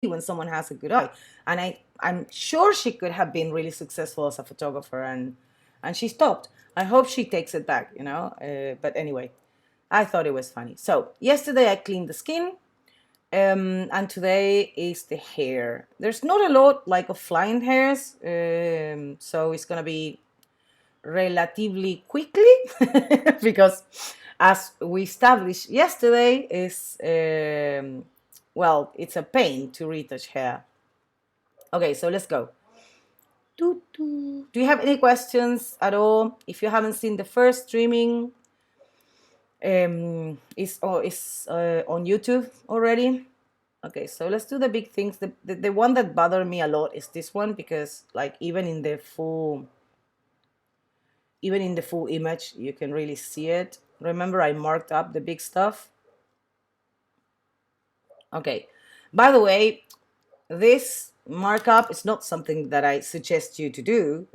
when someone has a good eye. And I'm sure she could have been really successful as a photographer, and she stopped. I hope she takes it back, you know. But anyway, I thought it was funny. So yesterday I cleaned the skin, and today is the hair. There's not a lot like of flying hairs, so it's gonna be relatively quickly because, as we established yesterday, is well, it's a pain to retouch hair. Okay, so let's go. Do you have any questions at all? If you haven't seen the first streaming, is on YouTube already. Okay, so let's do the big things. The one that bothered me a lot is this one, because like even in the full image you can really see it. Remember, I marked up the big stuff. Okay, by the way, this markup is not something that I suggest you to do.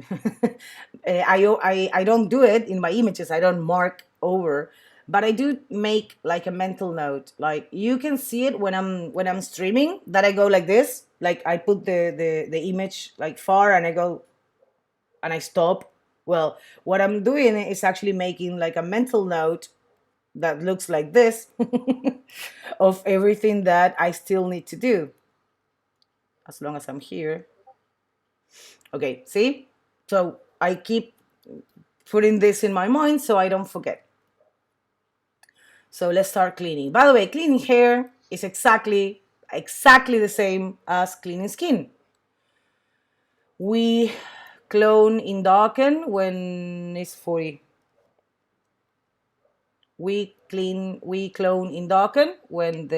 I don't do it in my images. I don't mark over, but I do make like a mental note. Like you can see it when I'm streaming, that I go like this. Like I put the image like far, and I go and I stop. Well, what I'm doing is actually making like a mental note that looks like this of everything that I still need to do, as long as I'm here. Okay, see? So I keep putting this in my mind so I don't forget. So let's start cleaning. By the way, cleaning hair is exactly the same as cleaning skin. We clone in darken when it's 40. We clone in darken when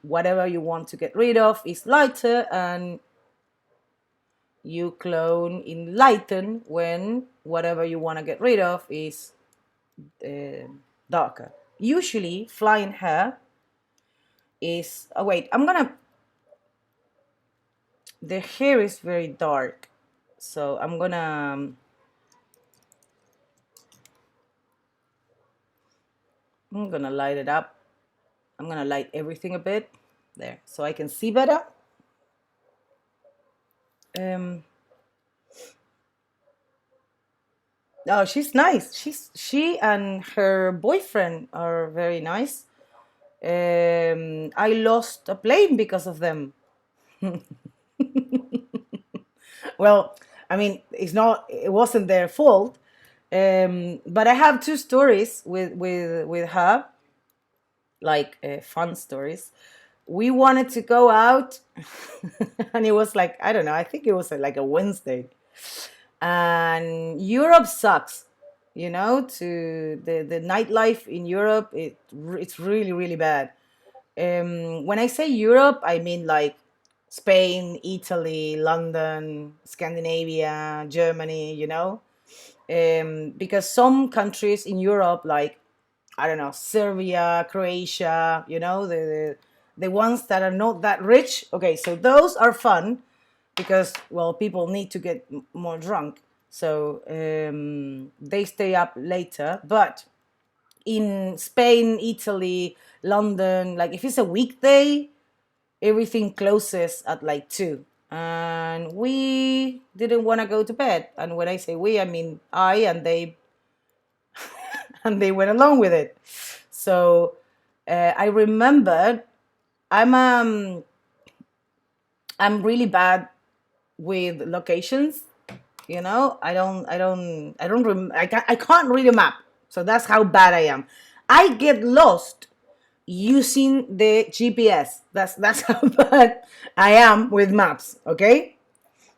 whatever you want to get rid of is lighter, and you clone in lighten when whatever you want to get rid of is darker. Usually flying hair is, oh wait, the hair is very dark, so I'm gonna light it up. I'm gonna light everything a bit there so I can see better. Oh, she's nice. She and her boyfriend are very nice. I lost a plane because of them. Well, I mean, it wasn't their fault. But I have two stories with her, like fun stories. We wanted to go out, and it was like, I don't know, I think it was like a Wednesday, and Europe sucks. You know, to the nightlife in Europe, it's really really bad. When I say Europe, I mean like Spain, Italy, London, Scandinavia, Germany, you know, because some countries in Europe, like, I don't know, Serbia, Croatia, you know, the ones that are not that rich. Okay, so those are fun because, well, people need to get more drunk, so they stay up later. But in Spain, Italy, London, like if it's a weekday, everything closes at like 2, and we didn't want to go to bed. And when I say we, I mean I and they, and they went along with it. So I remembered, i'm um I'm really bad with locations, you know. I can't read a map, so that's how bad I am. I get lost using the GPS. That's how bad I am with maps. Okay,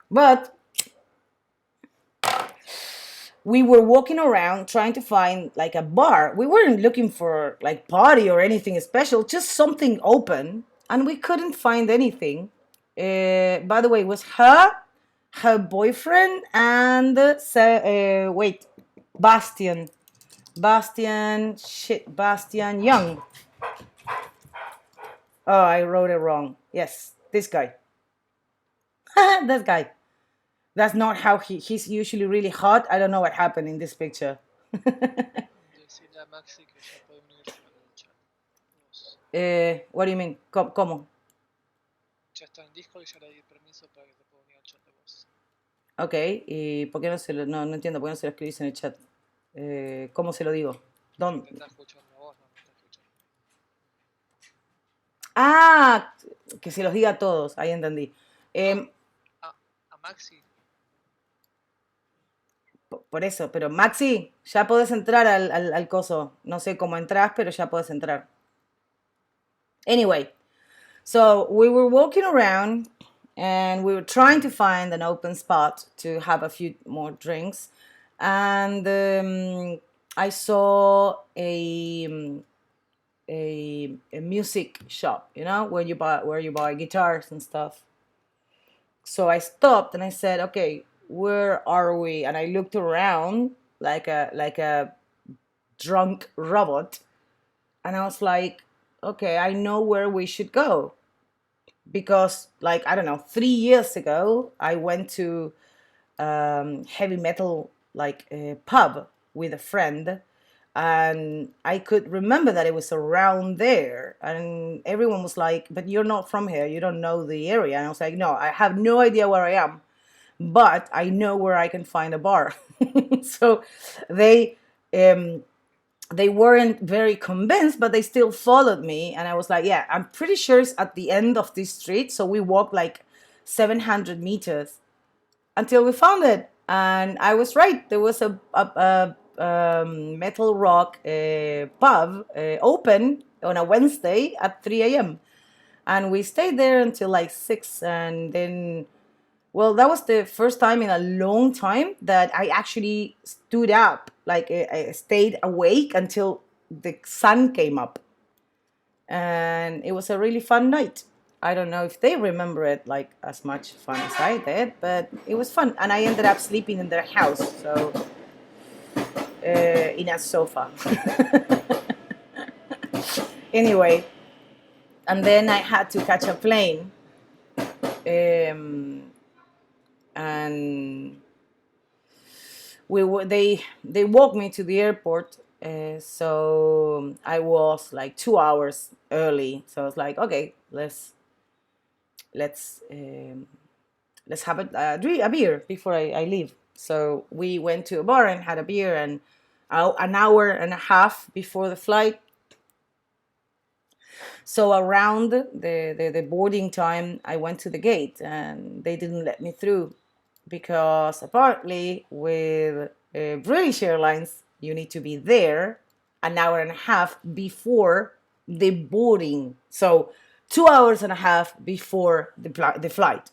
but we were walking around trying to find like a bar. We weren't looking for like party or anything special, just something open, and we couldn't find anything. By the way, it was her boyfriend, and wait, Bastian, Bastian Young. Oh, I wrote it wrong. Yes, this guy. That guy. That's not how he's usually really hot. I don't know what happened in this picture. What do you mean? ¿Cómo? Ya está en Discord y ya le di permiso para que te pueda unir al chat de voz. Ok, ¿y por qué no se lo, no entiendo, por qué no se lo escribís en el chat? ¿Cómo se lo digo? Porque ¿Dónde? te está escuchando a vos, no me está escuchando. Ah, que se los diga a todos, ahí entendí. No, Em, a Maxi. por eso, pero Maxi, ya podés entrar al coso. No sé cómo entras, pero ya podés entrar. Anyway, so we were walking around and we were trying to find an open spot to have a few more drinks. And I saw a music shop, you know, where you buy guitars and stuff. So I stopped and I said, "Okay, where are we?" And I looked around like a drunk robot, and I was like, "Okay, I know where we should go." Because, like, I don't know, 3 years ago I went to heavy metal like pub with a friend, and I could remember that it was around there, and everyone was like, "But you're not from here, you don't know the area." And I was like, "No, I have no idea where I am, but I know where I can find a bar." So they um, they weren't very convinced, but they still followed me. And I was like, "Yeah, I'm pretty sure it's at the end of this street." So we walked like 700 meters until we found it. And I was right. There was a metal rock pub open on a Wednesday at 3 a.m. And we stayed there until like 6. And then, well, that was the first time in a long time that I actually stood up, like I stayed awake until the sun came up. And it was a really fun night. I don't know if they remember it like as much fun as I did, but it was fun. And I ended up sleeping in their house, so in a sofa. Anyway, and then I had to catch a plane, and they walked me to the airport. So I was like 2 hours early. So I was like, okay, let's let's have a beer before I leave. So we went to a bar and had a beer, and an hour and a half before the flight. So around the boarding time, I went to the gate and they didn't let me through because apparently with British Airlines, you need to be there an hour and a half before the boarding. So 2 hours and a half before the flight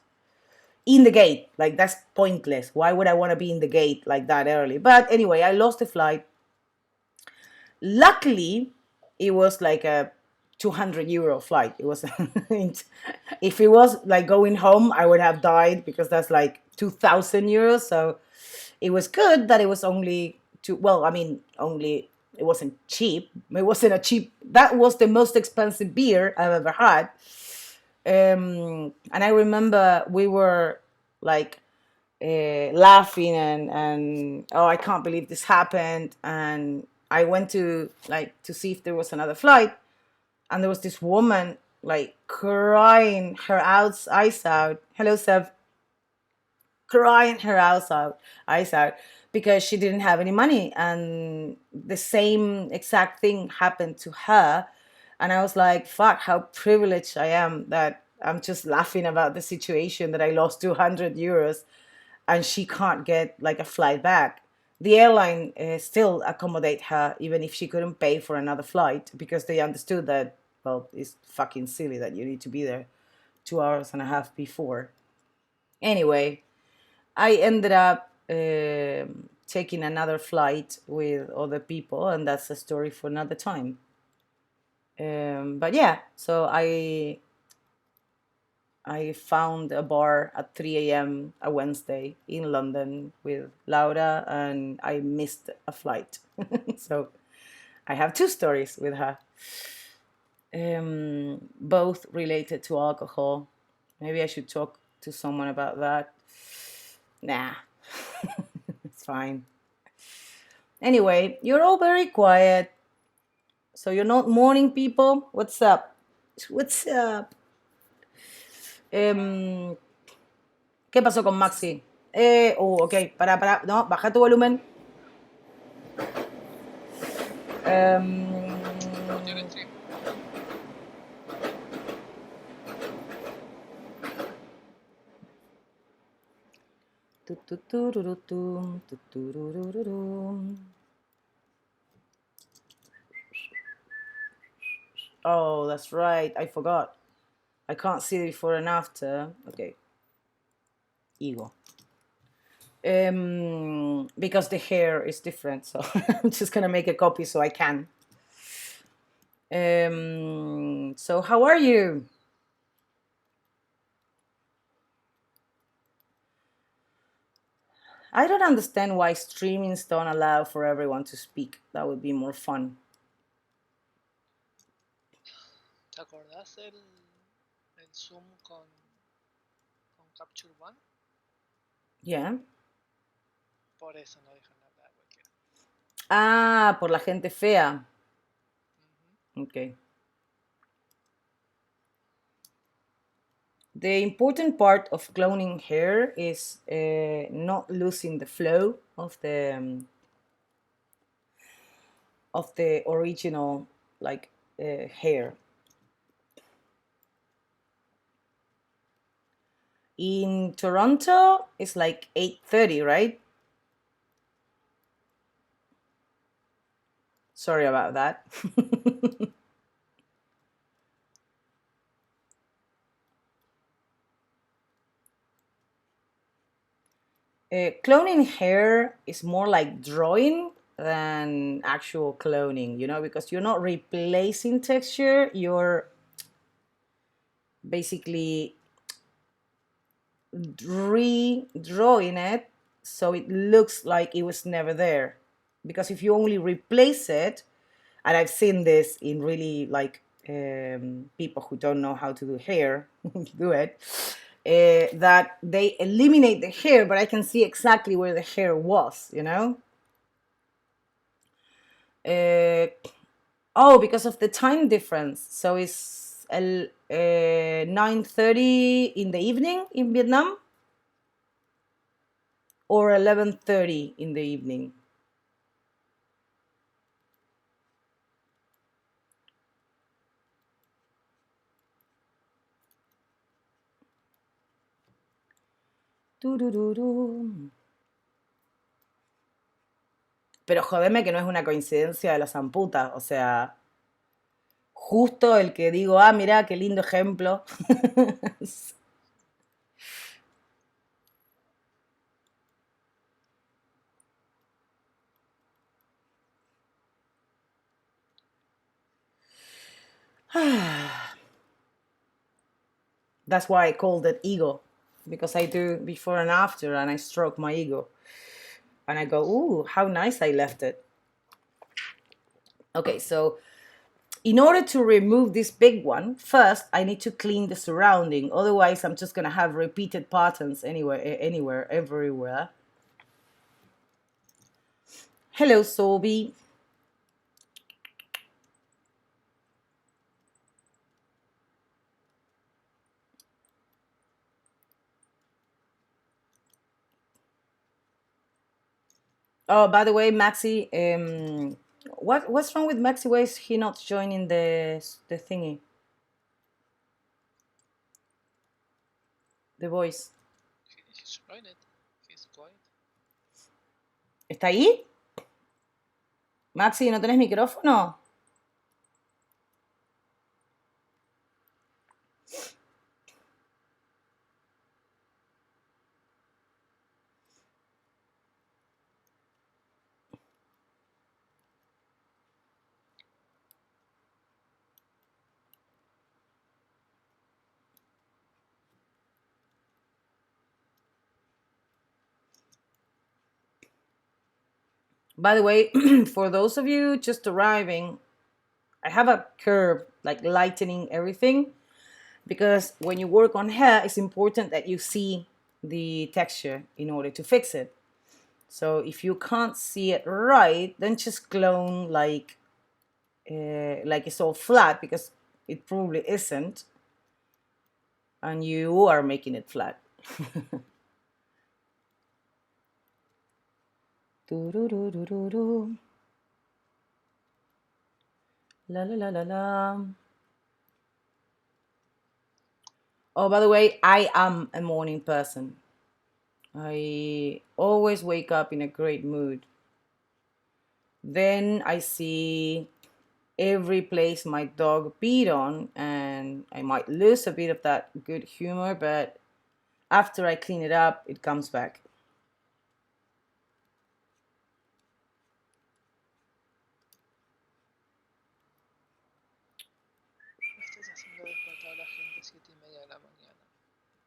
in the gate. Like, that's pointless. Why would I want to be in the gate like that early? But anyway, I lost the flight. Luckily, it was like a 200 euro flight. It was if it was like going home, I would have died because that's like 2,000 euros. So it was good that it was only two. Well, I mean, only, it wasn't cheap. It wasn't a cheap. That was the most expensive beer I've ever had. And I remember we were like laughing and oh, I can't believe this happened. And I went to like to see if there was another flight, and there was this woman like crying her eyes out. Hello, Seb. Crying her eyes out because she didn't have any money, and the same exact thing happened to her. And I was like, fuck, how privileged I am that I'm just laughing about the situation that I lost 200 euros and she can't get like a flight back. The airline still accommodate her even if she couldn't pay for another flight because they understood that, well, it's fucking silly that you need to be there 2 hours and a half before. Anyway, I ended up taking another flight with other people, and that's a story for another time. But yeah, so I found a bar at 3 a.m. a Wednesday in London with Laura, and I missed a flight. So I have two stories with her, both related to alcohol. Maybe I should talk to someone about that. Nah, it's fine. Anyway, you're all very quiet. So you're not morning people? What's up? What's up? Em, ¿Qué pasó con Maxi? Ok, para, no, baja tu volumen. Em, Unit 3. tutururutum, tuturururum. Oh, that's right, I forgot. I can't see the before and after. Okay. Ego. Because the hair is different, so I'm just gonna make a copy so I can. So how are you? I don't understand why streamings don't allow for everyone to speak. That would be more fun. ¿Te acordás el Zoom con Capture One? Yeah. Por eso no dejan hablar cualquiera. Ah, por la gente fea. Ujú. Okay. The important part of cloning hair is not losing the flow of the original like hair. In Toronto, it's like 8:30, right? Sorry about that. Cloning hair is more like drawing than actual cloning, because you're not replacing texture, you're basically redrawing it so it looks like it was never there. Because if you only replace it, and I've seen this in really like people who don't know how to do hair do it, that they eliminate the hair, but I can see exactly where the hair was. Uh, oh, because of the time difference. So it's 9:30 in the evening in Vietnam, or 11:30 in the evening. Turururu. Pero jodeme que no es una coincidencia de la zamputa. O sea, justo el que digo, ah, mirá, qué lindo ejemplo. That's why I called it ego, because I do before and after, and I stroke my ego. And I go, ooh, how nice I left it. Okay, so in order to remove this big one, first I need to clean the surrounding. Otherwise, I'm just gonna have repeated patterns anywhere, everywhere. Hello, Sobi. Oh, by the way, Maxi, what's wrong with Maxi? Why is he not joining the thingy, the voice? He's joined it. He's quiet. ¿Está ahí? Maxi, ¿no tenés micrófono? By the way, for those of you just arriving, I have a curve like lightening everything, because when you work on hair, it's important that you see the texture in order to fix it. So if you can't see it right, then just clone like it's all flat, because it probably isn't. and you are making it flat. La la la la la. Oh, by the way, I am a morning person. I always wake up in a great mood. Then I see every place my dog peed on, and I might lose a bit of that good humor, but after I clean it up, it comes back. Me estás haciendo despertar a la gente 7:30 de la mañana.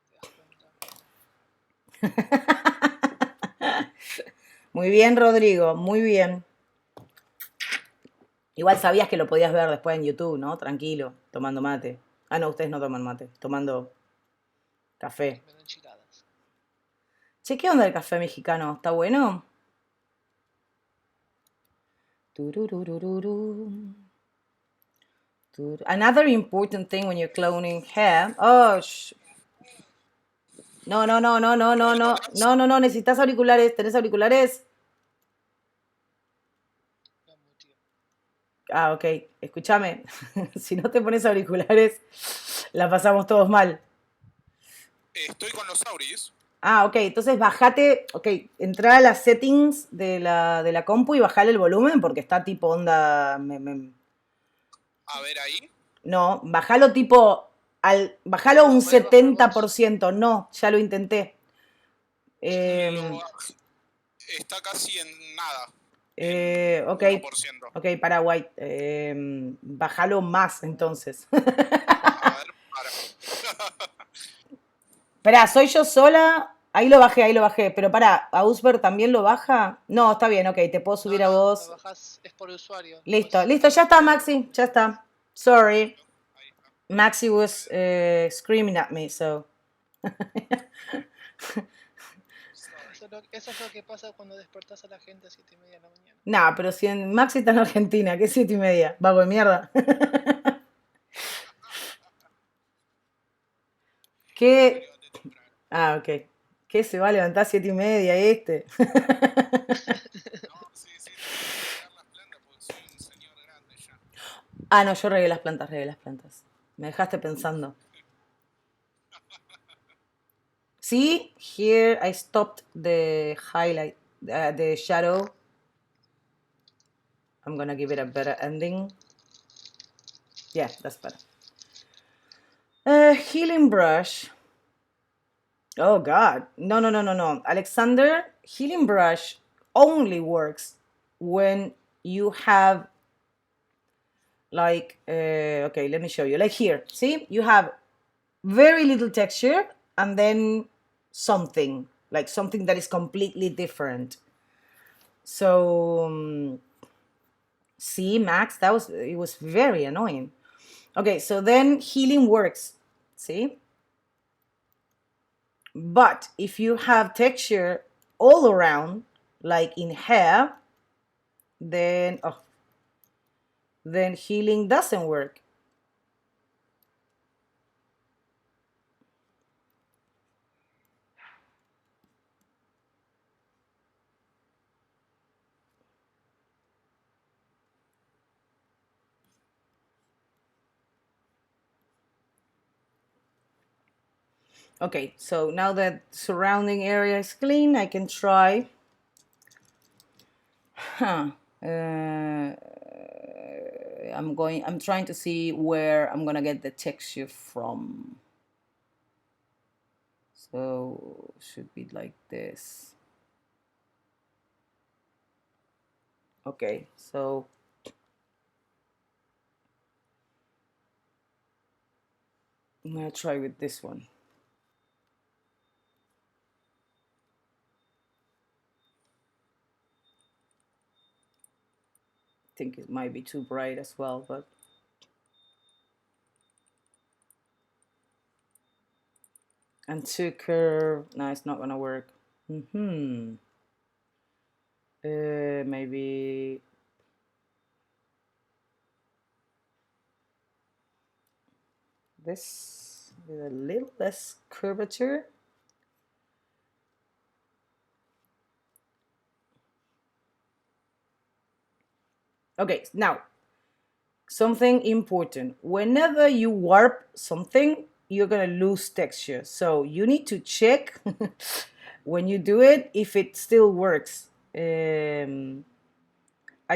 ¿Te das cuenta? Muy bien, Rodrigo, muy bien. Igual sabías que lo podías ver después en YouTube, ¿no? Tranquilo, tomando mate. Ah, no, ustedes no toman mate, tomando café. Comiendo enchiladas. Che, ¿qué onda el café mexicano? ¿Está bueno? Another important thing when you're cloning hair. Oh, no, no, no, no, no, no, no, no, no, no, necesitas auriculares, ¿tenés auriculares? No, muy tío. Ah, ok, escúchame, si no te pones auriculares, la pasamos todos mal. Estoy con los auris. Ah, ok, entonces bajate, ok, entra a las settings de la compu y bajale el volumen porque está tipo onda... A ver ahí. No, bajalo tipo, bajalo un ¿Puedes bajar vos? 70%, no, ya lo intenté. Lo- está casi en nada. Ok, 1%. ok, para White, bájalo más entonces. A ver, para. Esperá, ¿soy yo sola? Ahí lo bajé, pero pará, ¿Ausber también lo baja? No, está bien, ok, te puedo No, subir a no, lo vos. bajás, es por usuario. Listo, Pues listo, ya está, Maxi, ya está. Sorry, Ahí está. Maxi was screaming at me, so. Sorry. Eso es lo que pasa cuando despertás a la gente a 7:30 de la mañana. Nah, pero si en Maxi está en Argentina, ¿qué 7:30? Vago de mierda. Me ¿Qué? levanté temprano. Ah, ok. ¿Qué se va a levantar 7:30 este? No, sí, sí, tengo que regar las plantas porque soy un señor grande ya. Ah, no, yo regué las plantas, regué las plantas. Me dejaste pensando. See, here I stopped the highlight, the shadow. I'm gonna give it a better ending. Yeah, that's better. Healing brush. Oh God, no, no, no, no, no. Alexander, healing brush only works when you have like, okay, let me show you. Like here, see, you have very little texture and then something, like something that is completely different. So, see, Max, it was very annoying. Okay, so then healing works, see? But if you have texture all around, like in hair, then healing doesn't work. Okay, so now that surrounding area is clean, I can try. I'm trying to see where I'm gonna get the texture from. So should be like this. Okay, so I'm gonna try with this one. I think it might be too bright as well, but and to curve, no, it's not gonna work. Maybe this with a little less curvature. Okay, now something important. Whenever you warp something, you're gonna lose texture. So you need to check when you do it if it still works. I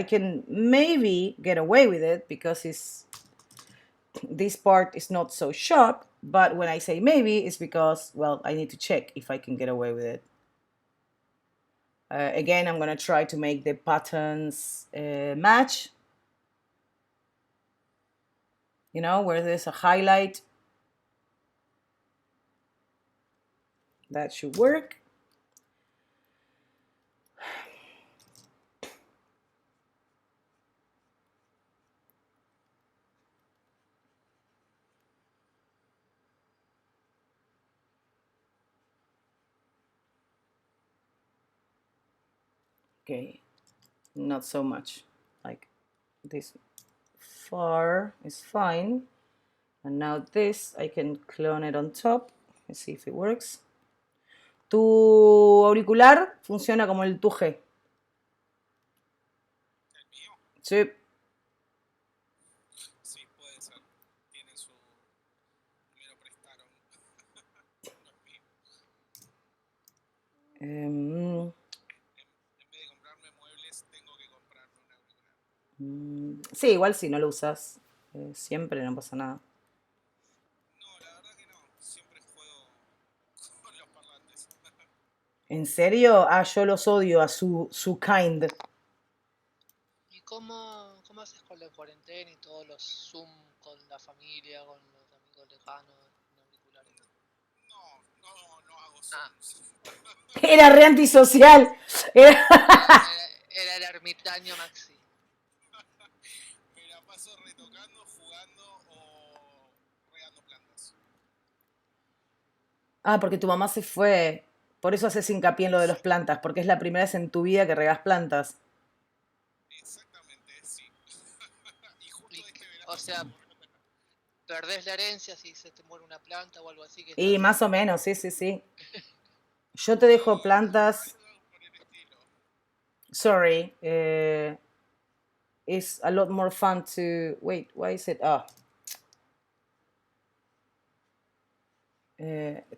can maybe get away with it because this part is not so sharp, but when I say maybe, it's because, well, I need to check if I can get away with it. Again, I'm gonna try to make the patterns match. You know, where there's a highlight, that should work. Okay, not so much. Like this far is fine. And now this, I can clone it on top. Let's see if it works. Tu auricular funciona como el tuje. ¿El mío? Sí. Sí, puede ser. Tiene su... Me lo prestaron. No es mío. Em, En vez de comprarme muebles, tengo que comprarme un auricular. sí, igual si no lo usas siempre, no pasa nada. No, la verdad que no. Siempre juego con los parlantes. ¿En serio? Ah, yo los odio a su kind. ¿Y cómo haces con la cuarentena y todos los Zoom con la familia, con los amigos lejanos, en auriculares? No hago Ah, zooms. Era re antisocial. era el ermitaño Maxi. Me la paso retocando, jugando o regando plantas. Ah, porque tu mamá se fue. Por eso haces hincapié en lo de las Sí, plantas, porque es la primera vez en tu vida que regas plantas. exactamente, sí. Y justo Y, este o verano se me sea, ocurrió tener. perdés la herencia si se te muere una planta o algo así que Y estás. más o menos, sí, sí, sí. Yo te dejo plantas. Algo por el estilo. Sorry. It's a lot more fun to. Wait, why is it?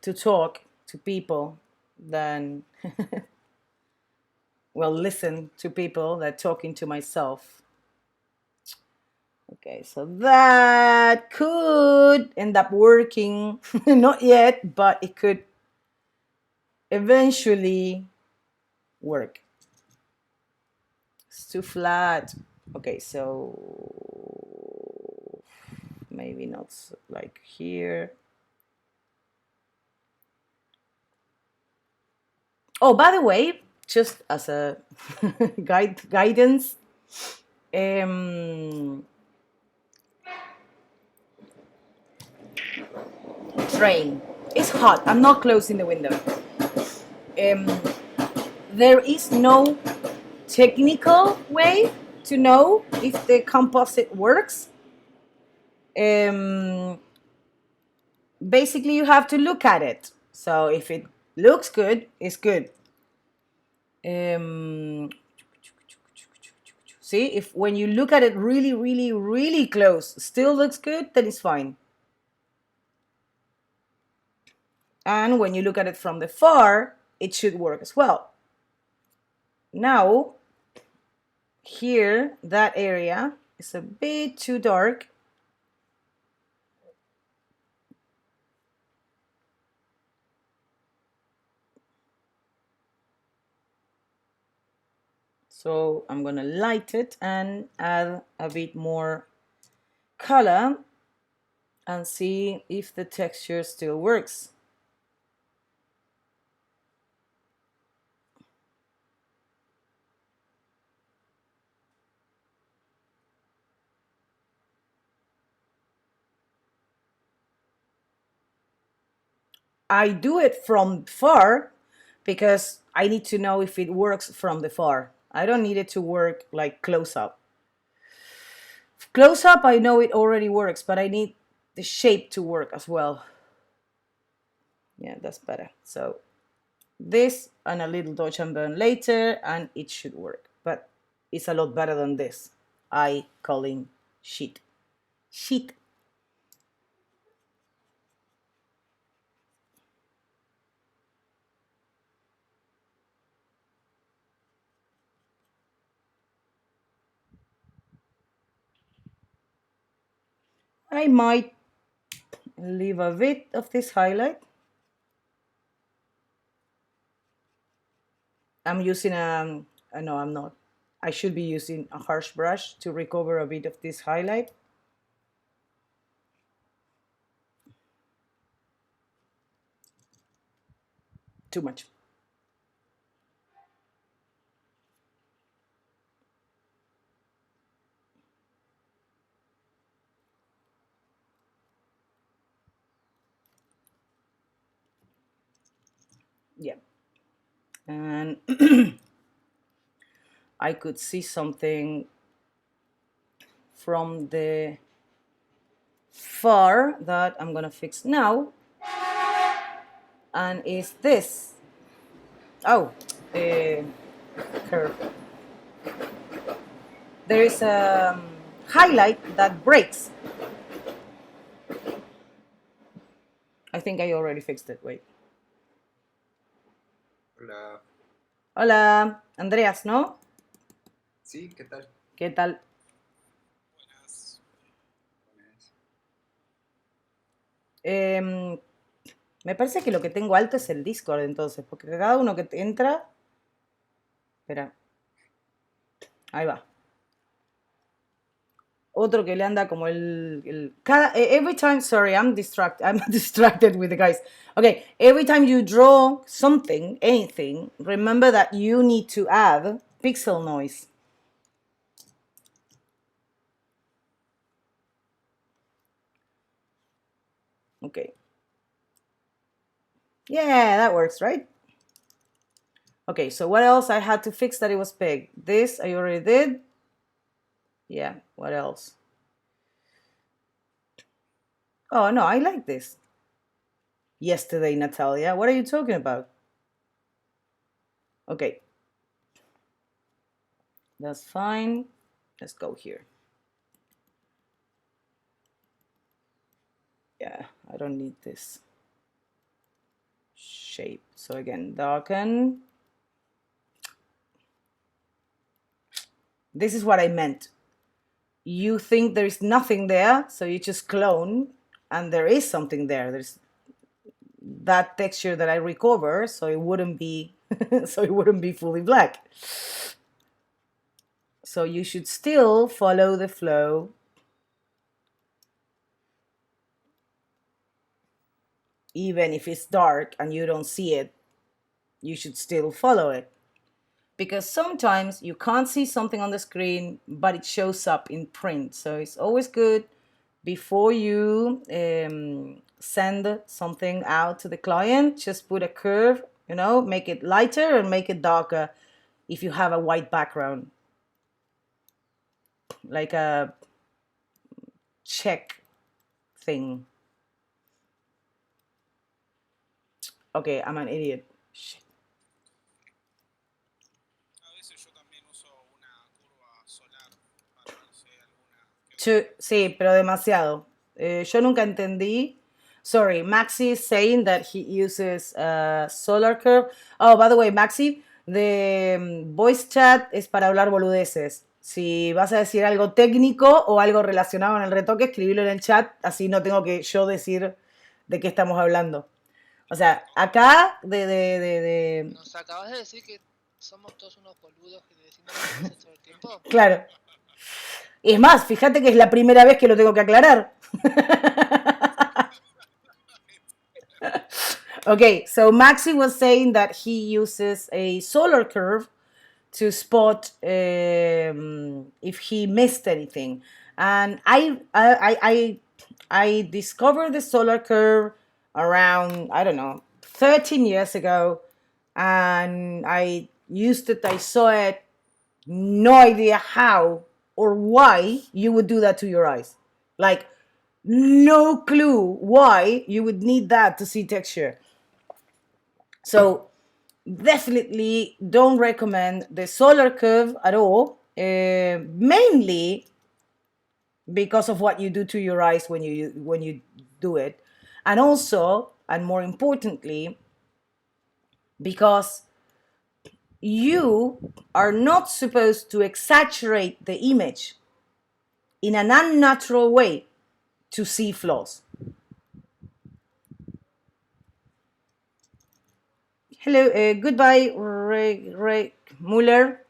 To talk to people than. Well, listen to people than talking to myself. Okay, so that could end up working. Not yet, but it could eventually work. It's too flat. Okay, so maybe not like here. Oh, by the way, just as a guidance, train. It's hot. I'm not closing the window. There is no technical way to know if the composite works. Basically, you have to look at it. So if it looks good, it's good. See, if when you look at it really, really, really close, still looks good, then it's fine. And when you look at it from the far, it should work as well. Now, here, that area is a bit too dark. So I'm gonna light it and add a bit more color and see if the texture still works. I do it from far because I need to know if it works from the far. I don't need it to work like close up. Close up, I know it already works, but I need the shape to work as well. Yeah, that's better. So this and a little dodge and burn later, and it should work. But it's a lot better than this. I calling shit. Shit. I might leave a bit of this highlight. I'm using no, I'm not. I should be using a harsh brush to recover a bit of this highlight. Too much. Yeah. And I could see something from the far that I'm gonna fix now, and is this. Oh, curve. There is a highlight that breaks. I think I already fixed it. Wait. Hola. Hola, Andreas, ¿no? Sí, ¿qué tal? ¿Qué tal? Buenas. Buenas. Me parece que lo que tengo alto es el Discord entonces, porque cada uno que entra... Espera. Ahí va. Otro que le anda como every time, sorry, I'm distracted with the guys. Okay, every time you draw something, anything, remember that you need to add pixel noise. Okay. Yeah, that works, right? Okay, so what else I had to fix that it was big? This I already did. Yeah, what else? Oh, no, I like this. Yesterday, Natalia. What are you talking about? Okay. That's fine. Let's go here. Yeah, I don't need this shape. So again, darken. This is what I meant. You think there's nothing there, so you just clone, and there is something there. There's that texture that I recover, so it wouldn't be so it wouldn't be fully black. So you should still follow the flow. Even if it's dark and you don't see it, you should still follow it. Because sometimes you can't see something on the screen, but it shows up in print. So it's always good before you send something out to the client, just put a curve, make it lighter and make it darker if you have a white background. Like a check thing. Okay, I'm an idiot. Shit. A veces yo también uso una curva solar para ver si hay alguna. Sí, pero demasiado. Yo nunca entendí. Sorry, Maxi is saying that he uses solar curve. Oh, by the way, Maxi, the voice chat es para hablar boludeces. Si vas a decir algo técnico o algo relacionado con el retoque, escribilo en el chat, así no tengo que yo decir de qué estamos hablando. O sea, acá ¿Nos acabas de decir que somos todos unos boludos que decimos cosas todo el tiempo? Claro. Y es más, fíjate que es la primera vez que lo tengo que aclarar. Okay, so Maxi was saying that he uses a solar curve to spot if he missed anything, and I discovered the solar curve around, I don't know, 13 years ago, and I used it. I saw it. No idea how or why you would do that to your eyes. Like, no clue why you would need that to see texture. So definitely don't recommend the solar curve at all, mainly because of what you do to your eyes when you do it, and also, and more importantly, because you are not supposed to exaggerate the image in an unnatural way to see flaws. Hello, goodbye, Ray Muller.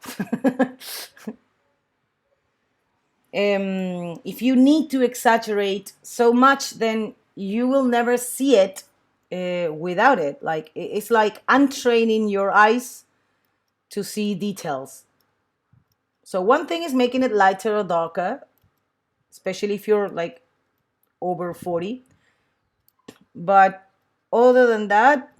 If you need to exaggerate so much, then you will never see it without it. Like, it's like untraining your eyes to see details. So one thing is making it lighter or darker, especially if you're like over 40. But other than that,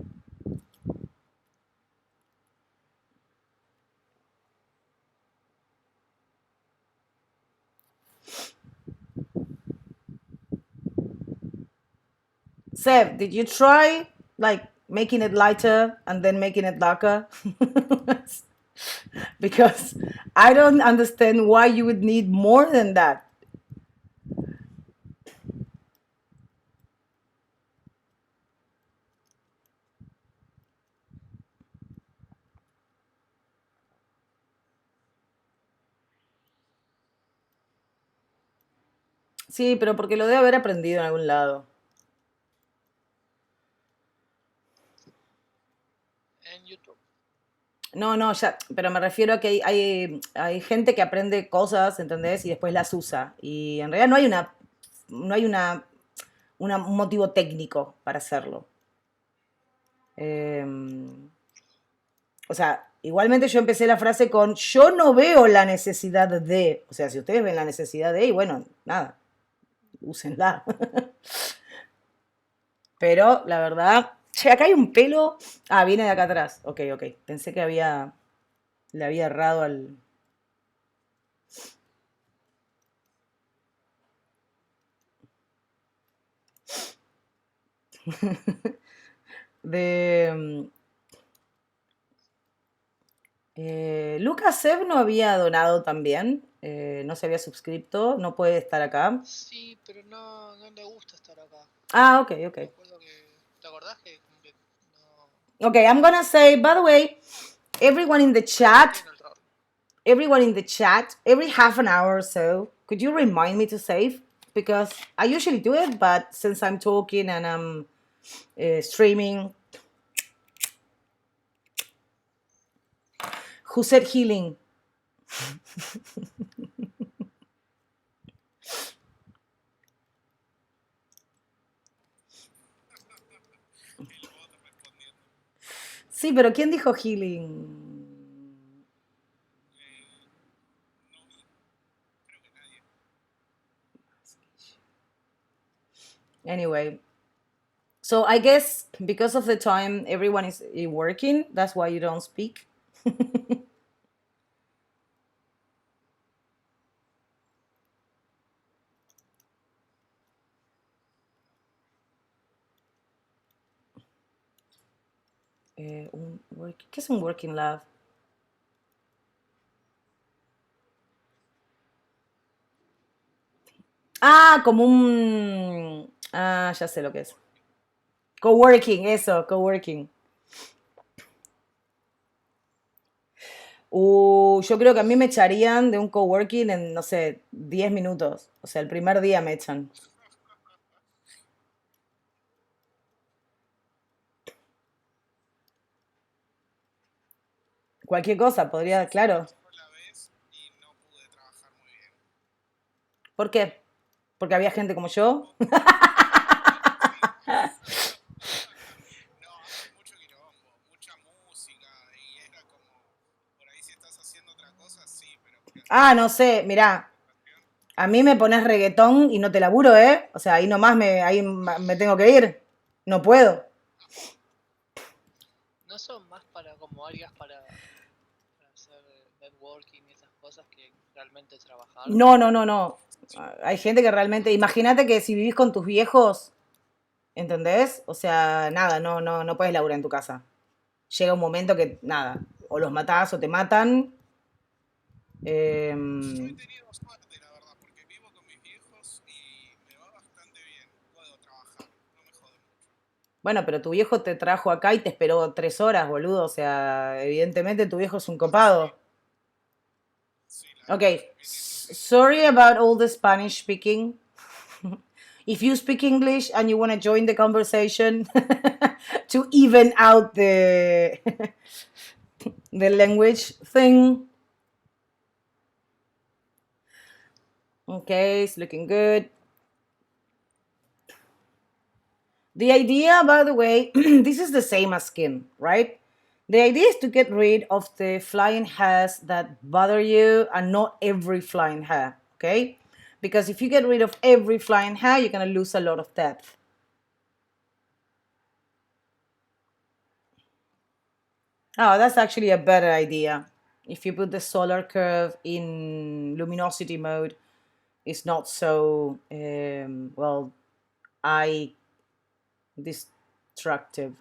Seb, did you try like making it lighter and then making it darker? Because I don't understand why you would need more than that. Sí, pero porque lo debe haber aprendido en algún lado. En YouTube. No, no, ya, pero me refiero a que hay gente que aprende cosas, ¿entendés? Y después las usa. Y en realidad no hay un motivo técnico para hacerlo. O sea, igualmente yo empecé la frase con yo no veo la necesidad de. O sea, si ustedes ven la necesidad de, y bueno, nada, úsenla. Pero la verdad, che, acá hay un pelo. Ah, viene de acá atrás. Ok, ok. Pensé que le había errado al. De. Lucas Seb no había donado también. No se había suscrito. No puede estar acá. Sí, pero no le gusta estar acá. Ah, ok, Me ok. acuerdo que. ¿Te acordás que como que no Okay, I'm gonna say, by the way, everyone in the chat, tiene el rol? everyone in the chat, every half an hour or so, could you remind me to save? Because I usually do it, but since I'm talking and I'm streaming, who said healing? El bot respondiendo. Sí, pero ¿quién dijo healing? No vi. Creo que nadie. Anyway, so I guess because of the time everyone is working, that's why you don't speak. ¿Qué es un working lab? Ah, como un... Ah, ya sé lo que es. Coworking, eso, coworking. Yo creo que a mí me echarían de un coworking en, no sé, 10 minutos. O sea, el primer día me echan. Cualquier cosa podría, Fui claro. una sola vez y no pude trabajar muy bien. ¿Por qué? Porque había gente como yo. No, hacen mucho quilombo, mucha música y era como, por ahí si estás haciendo otra cosa, sí, pero que Ah, estás no sé, mirá. concentración. A mí me pones reggaetón y no te laburo, ¿eh? O sea, ahí nomás me tengo que ir. No puedo. No son más para como áreas para hacer networking y esas cosas que realmente trabajar. No, no, no, no. Hay gente que realmente... Imagínate que si vivís con tus viejos, ¿entendés? O sea, nada, no puedes laburar en tu casa. llega un momento que, nada, o los matás o te matan. Yo he Em, tenido suerte, la verdad, porque vivo con mis viejos y me va bastante bien. Puedo trabajar, no me jode mucho. bueno, pero tu viejo te trajo acá y te esperó 3 horas, boludo. O sea, evidentemente tu viejo es un Sí, copado. sí, la verdad que Okay, sí. sorry about all the Spanish speaking. If you speak English and you want to join the conversation to even out the the language thing. Okay, it's looking good. The idea, by the way, this is the same as skin, right? The idea is to get rid of the flying hairs that bother you and not every flying hair, okay? Because if you get rid of every flying hair, you're going to lose a lot of depth. Oh, that's actually a better idea. If you put the solar curve in luminosity mode, it's not so, well, eye destructive.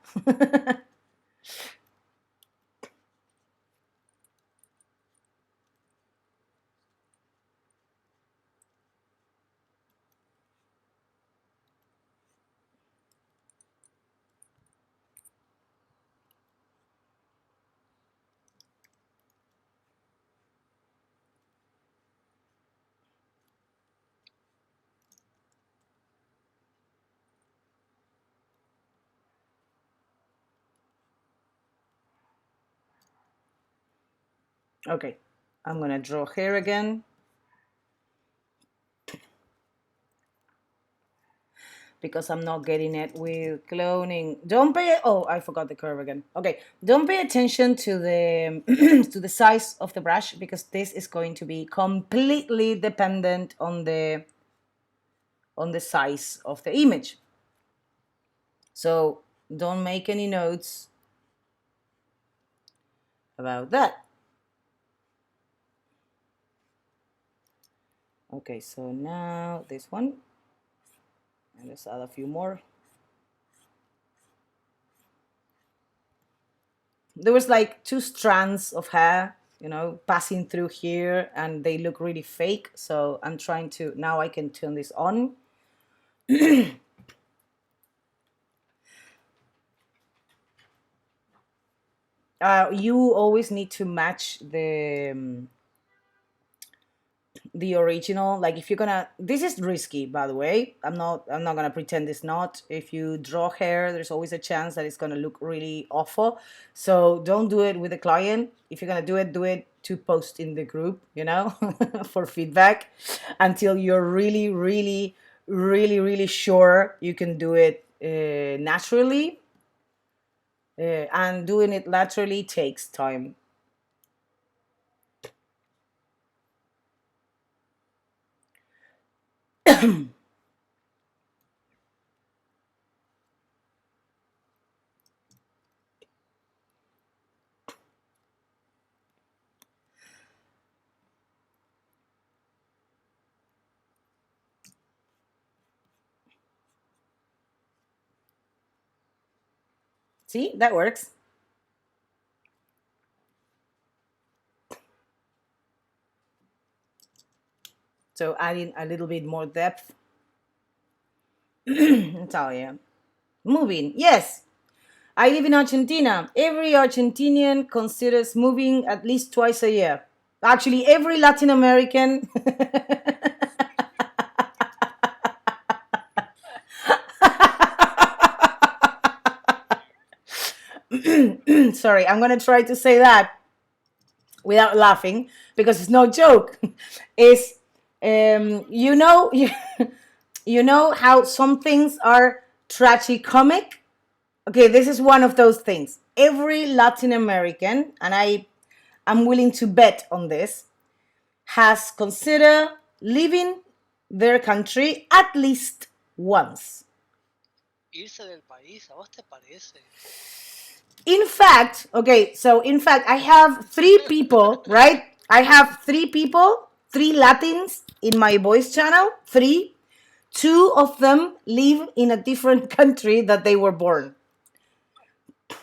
Okay, I'm gonna draw hair again. Because I'm not getting it with cloning. Don't pay. Oh, I forgot the curve again. Okay, don't pay attention to the to the size of the brush because this is going to be completely dependent on the size of the image. So don't make any notes about that. Okay, so now this one, and let's add a few more. There was like 2 strands of hair, passing through here, and they look really fake. So I'm trying to, now I can turn this on. You always need to match the original. Like if you're gonna, this is risky, by the way. I'm not gonna pretend it's not. If you draw hair, there's always a chance that it's gonna look really awful. So don't do it with a client. If you're gonna do it to post in the group, for feedback, until you're really, really, really, really sure you can do it naturally. And doing it laterally takes time. See, that works. So adding a little bit more depth. Natalia. Moving. Yes. I live in Argentina. Every Argentinian considers moving at least twice a year. Actually, every Latin American. Sorry, I'm going to try to say that without laughing because it's no joke. It's, you know how some things are tragicomic? Okay, this is one of those things. Every Latin American, and I'm willing to bet on this, has considered leaving their country at least once. Irse del país, ¿a vos te parece? In fact, I have 3 people, right? I have 3 people, 3 Latins in my voice channel, 3. 2 of them live in a different country that they were born. La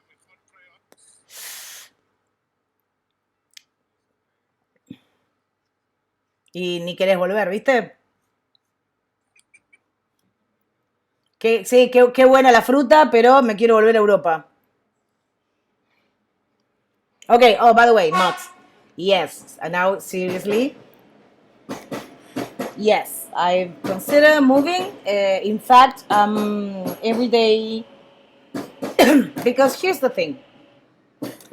mejor y ni querés volver, ¿viste? Sí, qué buena la fruta, pero me quiero volver a Europa. Okay, oh, by the way, not. Yes, and now seriously, yes, I consider moving. In fact, every day, because here's the thing.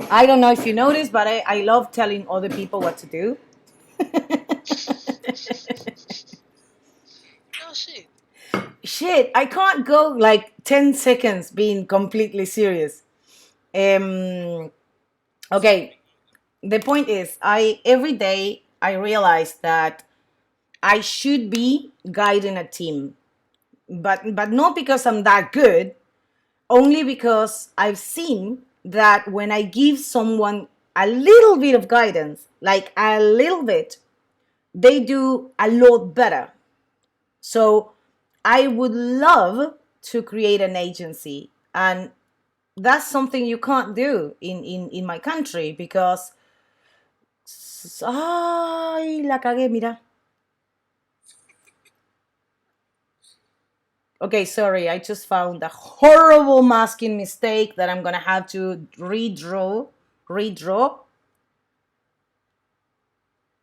I don't know if you noticed, but I love telling other people what to do. No, sí. Shit, I can't go like 10 seconds being completely serious. Okay, the point is, every day I realize that I should be guiding a team, but not because I'm that good, only because I've seen that when I give someone a little bit of guidance, like a little bit, they do a lot better. So I would love to create an agency, and that's something you can't do in my country because ay, la cagué, mira. Okay, sorry, I just found a horrible masking mistake that I'm gonna have to redraw.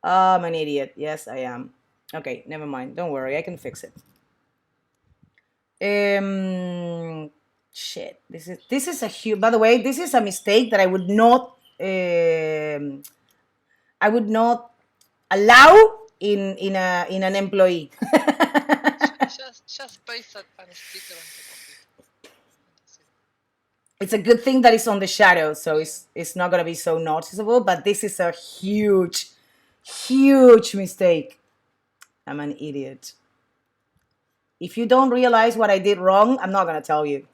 I'm an idiot. Yes, I am. Okay, never mind. Don't worry, I can fix it. Shit. This is a huge. By the way, this is a mistake that I would not allow in an employee. Just paste an sticker on top of it. It's a good thing that it's on the shadow, so it's not gonna be so noticeable. But this is a huge mistake. I'm an idiot. If you don't realize what I did wrong, I'm not gonna tell you.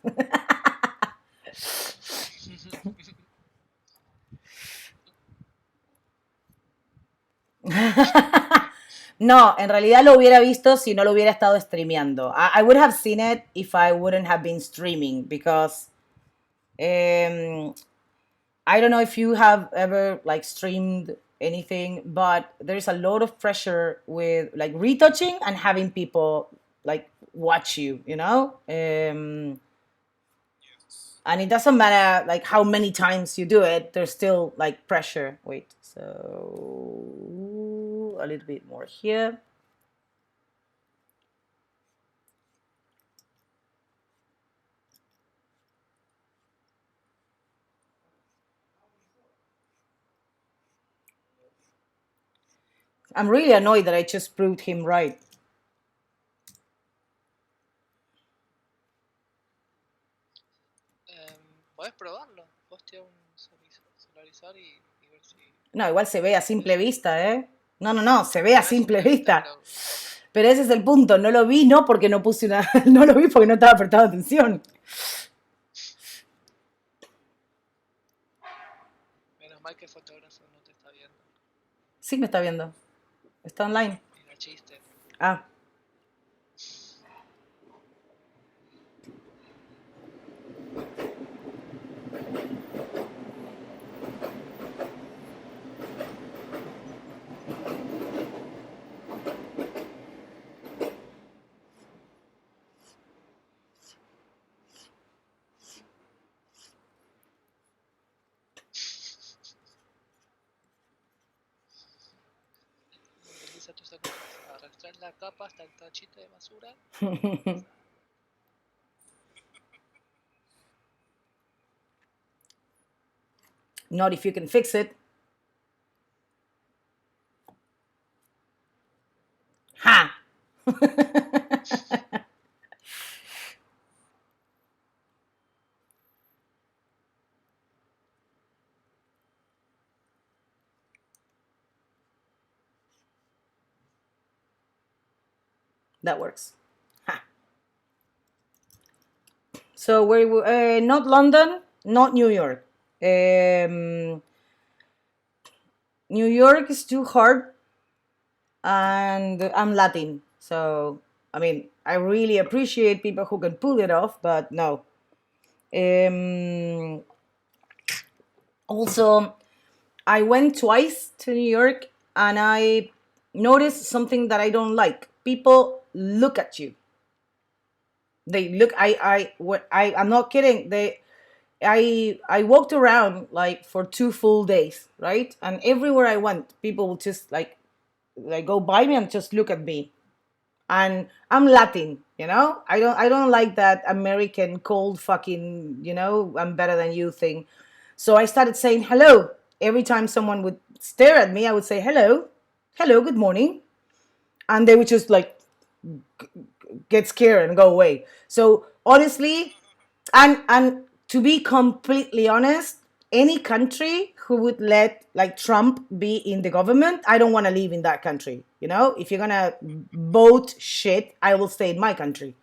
No, en realidad lo hubiera visto si no lo hubiera estado streameando. I would have seen it if I wouldn't have been streaming because I don't know if you have ever like streamed anything, but there's a lot of pressure with like retouching and having people like watch you, you know? Yes. And it doesn't matter like how many times you do it, there's still like pressure. Wait, so a little bit more here. I'm really annoyed that I just proved him right. Podés probarlo. Podés tirar un solarizar y ver si. No, igual se ve a simple vista, ¿eh? No, se ve a Pero simple vista. pero Pero ese es el punto, no lo vi, no porque no puse una... no lo vi porque no estaba prestando atención. menos mal que el fotógrafo no te está viendo. Sí me está viendo. Está online. Era chiste. Ah. Utiliza tus herramientas. Arrastrar la capa hasta el tachito de basura. Not if you can fix it. Ha! That works. Ha. So we're not London, not New York. New York is too hard, and I'm Latin, so I mean I really appreciate people who can pull it off, but no. Also, I went twice to New York, and I notice something that I don't like. People look at you. They look. I'm not kidding. I walked around like for 2 full days, right? And everywhere I went, people would just like go by me and just look at me. And I'm Latin, I don't like that American cold fucking, I'm better than you thing. So I started saying hello. Every time someone would stare at me, I would say hello, hello, good morning, and they would just like get scared and go away. So honestly, and to be completely honest, any country who would let like Trump be in the government, I don't want to live in that country. If you're gonna vote shit, I will stay in my country.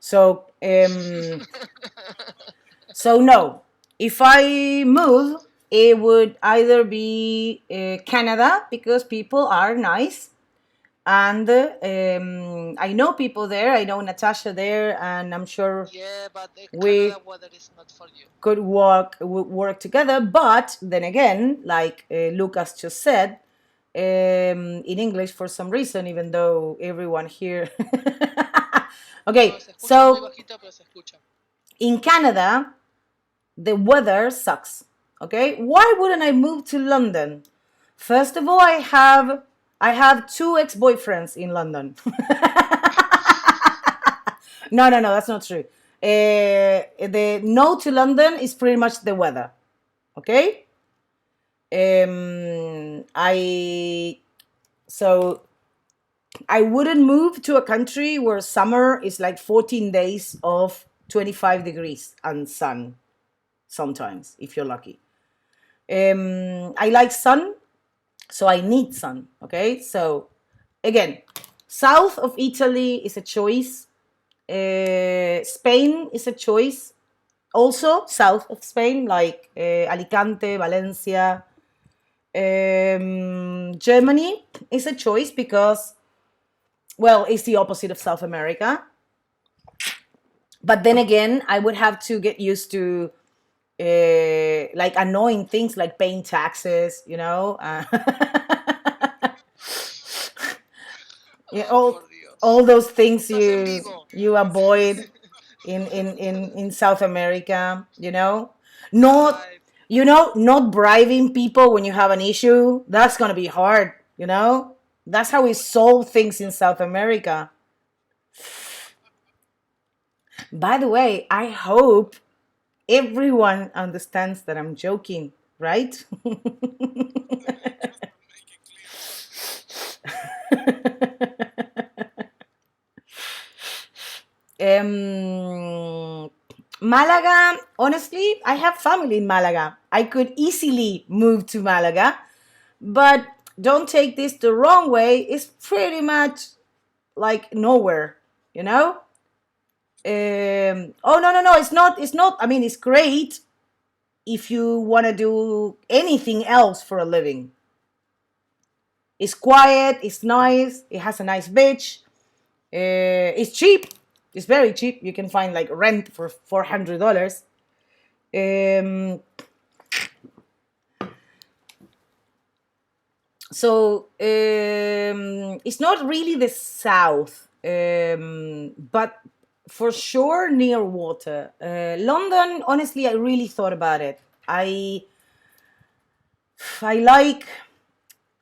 So no, if I move, it would either be Canada, because people are nice, and I know people there. I know Natasha there, and I'm sure Yeah, but the we Canada weather is not for you. could work together. But then again, like Lucas just said, in English for some reason, even though everyone here. No, Okay, se escucha muy so bajito, pero se escucha. in Canada, the weather sucks. Okay, why wouldn't I move to London? First of all, I have 2 ex-boyfriends in London. No, that's not true. The no to London is pretty much the weather. Okay. So I wouldn't move to a country where summer is like 14 days of 25 degrees and sun. Sometimes, if you're lucky. I like sun, so I need sun. Okay, so again, south of Italy is a choice. Spain is a choice. Also, south of Spain, like Alicante, Valencia. Germany is a choice because, well, it's the opposite of South America. But then again, I would have to get used to like annoying things like paying taxes, yeah, Ay, por Dios. all those things Estás en you vivo. you avoid in South America, not Ay, not bribing people when you have an issue. That's gonna be hard. That's how we solve things in South America. By the way, I hope everyone understands that I'm joking, right? Just to make it clear. Malaga, honestly, I have family in Malaga. I could easily move to Malaga, but don't take this the wrong way. It's pretty much like nowhere, you know? Oh, no, it's not. It's not. I mean, it's great if you want to do anything else for a living. It's quiet, it's nice, it has a nice beach, it's cheap, it's very cheap. You can find like rent for $400. So it's not really the south, but for sure near water. London, honestly, I really thought about it. I like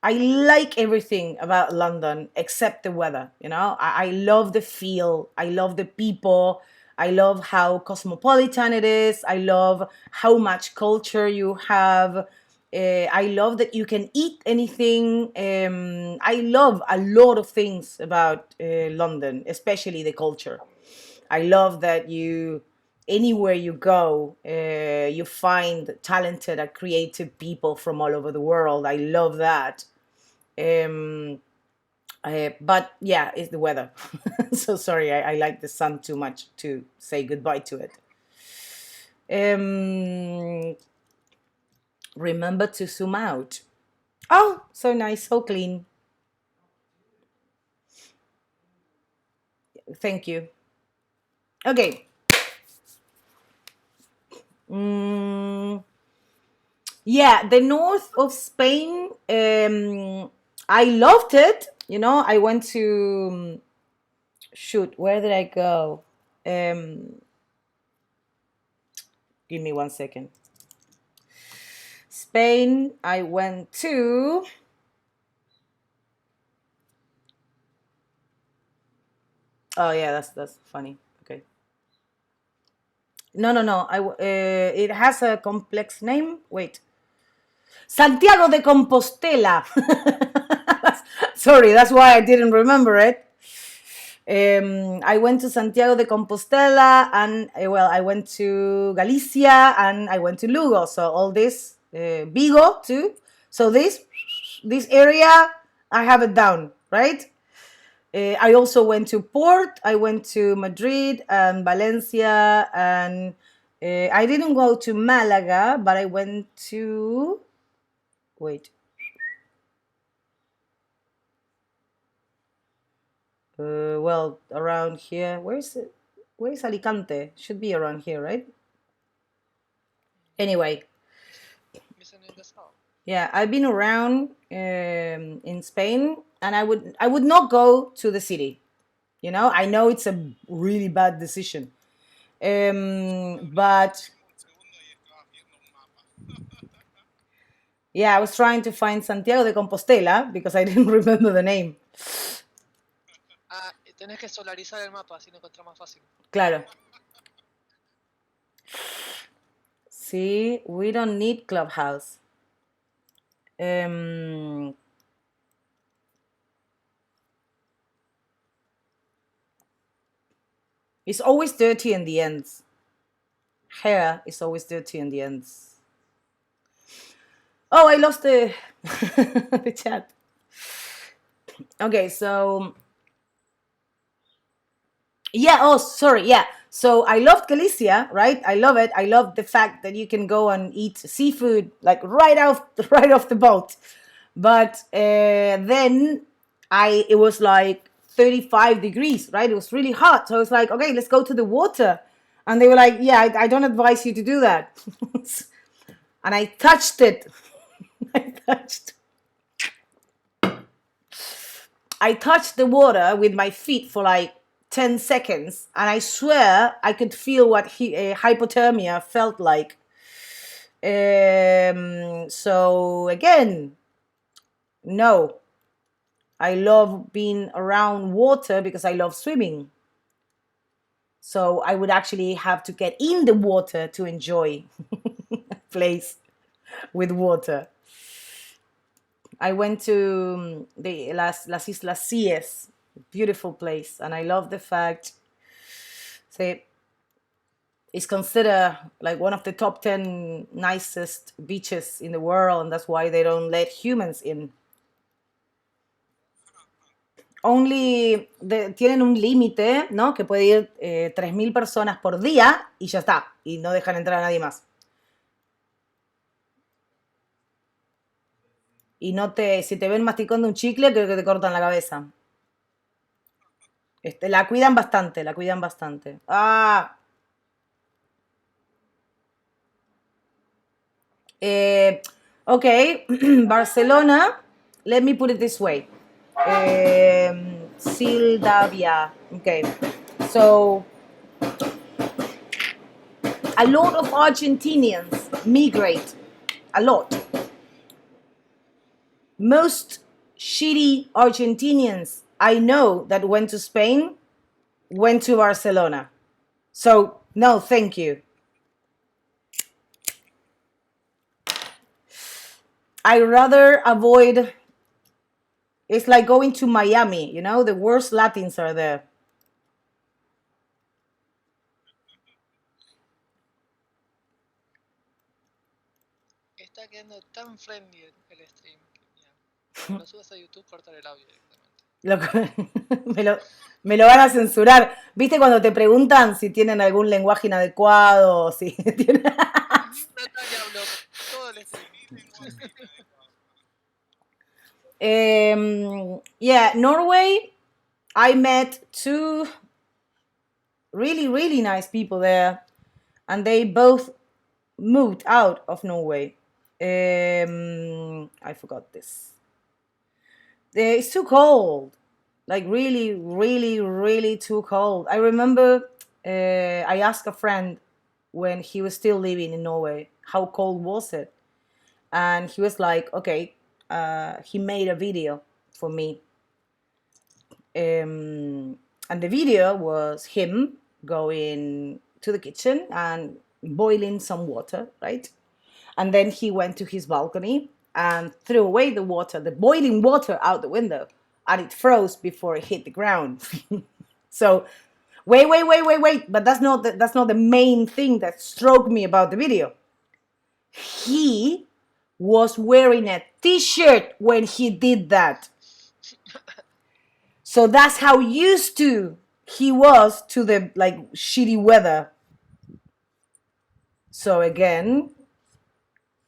I like everything about London except the weather. I love the feel. I love the people. I love how cosmopolitan it is. I love how much culture you have. I love that you can eat anything. I love a lot of things about London, especially the culture. I love that anywhere you go, you find talented and creative people from all over the world. I love that. But yeah, it's the weather. So sorry, I like the sun too much to say goodbye to it. Remember to zoom out. Oh, so nice, so clean. Thank you. Okay. Yeah, the north of Spain, I loved it. you know, I went to shoot. Where did I go? Give me 1 second. Spain. I went to. Oh yeah, that's funny. Okay. No. It has a complex name. Wait. Santiago de Compostela. Sorry, that's why I didn't remember it. I went to Santiago de Compostela, and well, I went to Galicia, and I went to Lugo. So all this, Vigo too. So this area, I have it down, right? I also went to Port. I went to Madrid and Valencia, and I didn't go to Malaga, but I went to. Wait. Well, around here. Where is it? Where is Alicante? Should be around here, right? Anyway, Missing in the south. yeah, I've been around in Spain, and I would not go to the city. You know, I know it's a really bad decision, but Un segundo y estabas viendo un mapa. yeah, I was trying to find Santiago de Compostela because I didn't remember the name. Ah, tenés que solarizar el mapa, así lo encontrás más fácil. Claro. See, we don't need Clubhouse. It's always dirty in the ends. Hair is always dirty in the ends. Oh, I lost the the chat. Okay, so yeah. Oh, sorry. Yeah. So I loved Galicia, right? I love it. I love the fact that you can go and eat seafood like right off the boat. But then it was like 35 degrees, right? It was really hot. So I was like, okay, let's go to the water. And they were like, yeah, I don't advise you to do that. And I touched it. I touched the water with my feet for like 10 seconds, and I swear I could feel what hypothermia felt like. So again, no. I love being around water because I love swimming. So I would actually have to get in the water to enjoy a place with water. I went to Las Islas Cíes, beautiful place, and I love the fact, say, it's considered like one of the top 10 nicest beaches in the world, and that's why they don't let humans in. Tienen un límite, ¿no? Que puede ir 3.000 personas por día y ya está, y no dejan entrar a nadie más. Y si te ven masticando un chicle, creo que te cortan la cabeza. La cuidan bastante, la cuidan bastante. Ah. Okay, Barcelona, let me put it this way. Sildavia. Okay, so a lot of Argentinians migrate. A lot. Most shitty Argentinians I know that went to Spain went to Barcelona. So, no, thank you. I rather avoid. It's like going to Miami, you know, the worst Latins are there. Está quedando tan friendly el stream. Cuando lo subas a YouTube, cortar el audio directamente. Me lo van a censurar. ¿Viste cuando te preguntan si tienen algún lenguaje inadecuado? Si tienen... Natalia habló todo el stream. Yeah, Norway, I met two really, really nice people there, and they both moved out of Norway. I forgot this. It's too cold, like really, really, really too cold. I remember I asked a friend when he was still living in Norway, how cold was it? And he was like, okay, he made a video for me. And the video was him going to the kitchen and boiling some water, right? And then he went to his balcony and threw away the water, the boiling water, out the window, and it froze before it hit the ground. So, wait! But that's not the main thing that struck me about the video. He was wearing a T-shirt when he did that. So that's how used to he was to the like shitty weather. So again,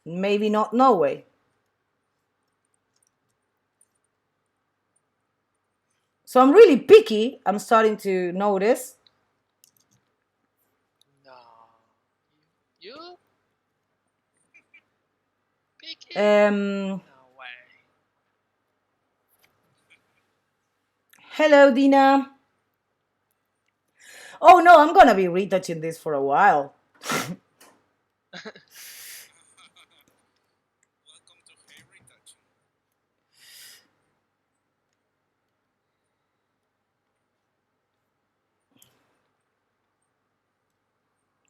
maybe not Norway. So I'm really picky. I'm starting to notice. No. You? Picky? Um, No way. Hello, Dina. Oh no, I'm gonna be retouching this for a while. Welcome to Hey Retouching.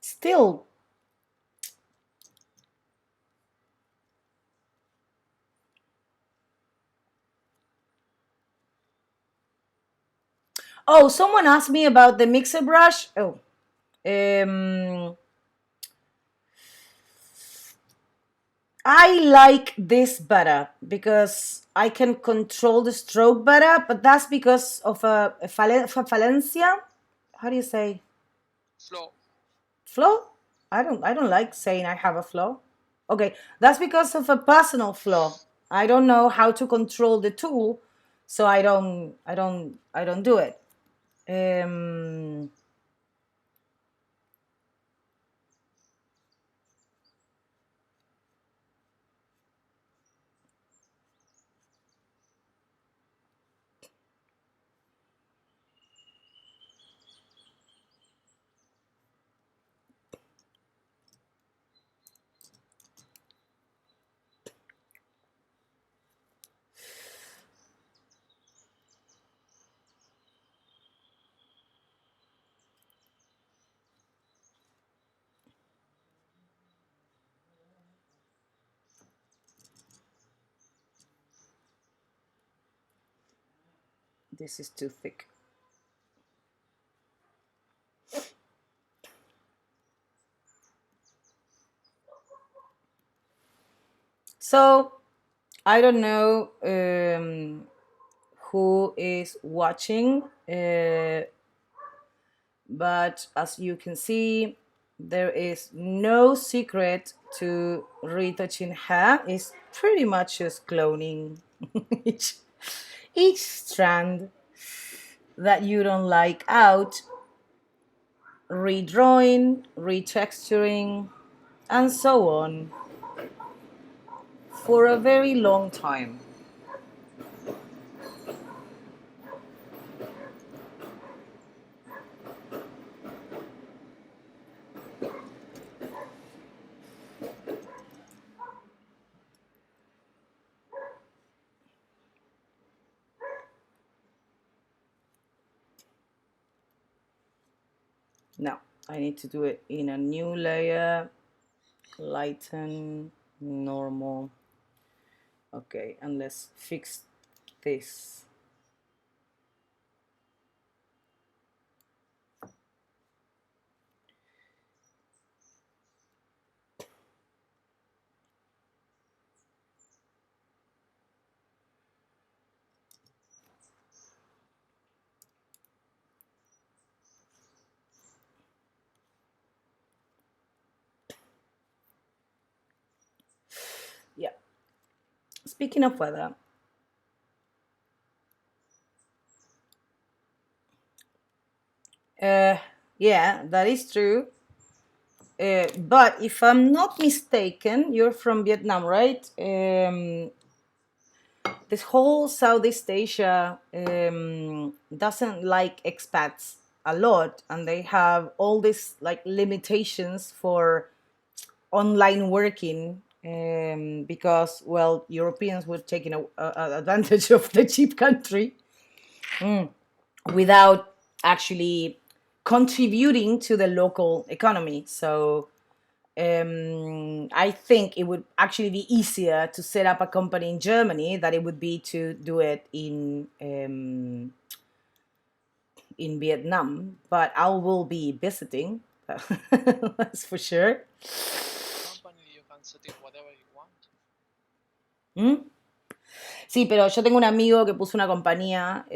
Still. Oh, someone asked me about the mixer brush. Oh, I like this better because I can control the stroke better, but that's because of a falencia. How do you say Flow. flaw? I don't like saying I have a flaw. Okay, that's because of a personal flaw. I don't know how to control the tool, so I don't do it. Um, this is too thick. So I don't know who is watching, but as you can see, there is no secret to retouching hair. It's pretty much just cloning each, each strand that you don't like out, redrawing, retexturing, and so on for a very long time. Now I need to do it in a new layer, lighten, normal. Okay, and let's fix this. Yeah. Speaking of weather, uh, yeah, that is true. But if I'm not mistaken, you're from Vietnam, right? this whole Southeast Asia doesn't like expats a lot, and they have all these like limitations for online working because, well, Europeans were taking advantage of the cheap country without actually contributing to the local economy. So I think it would actually be easier to set up a company in Germany than it would be to do it in Vietnam. But I will be visiting, that's for sure. Company, you can set it whatever you want. ¿Mm? Sí, pero yo tengo un amigo que puso una compañía,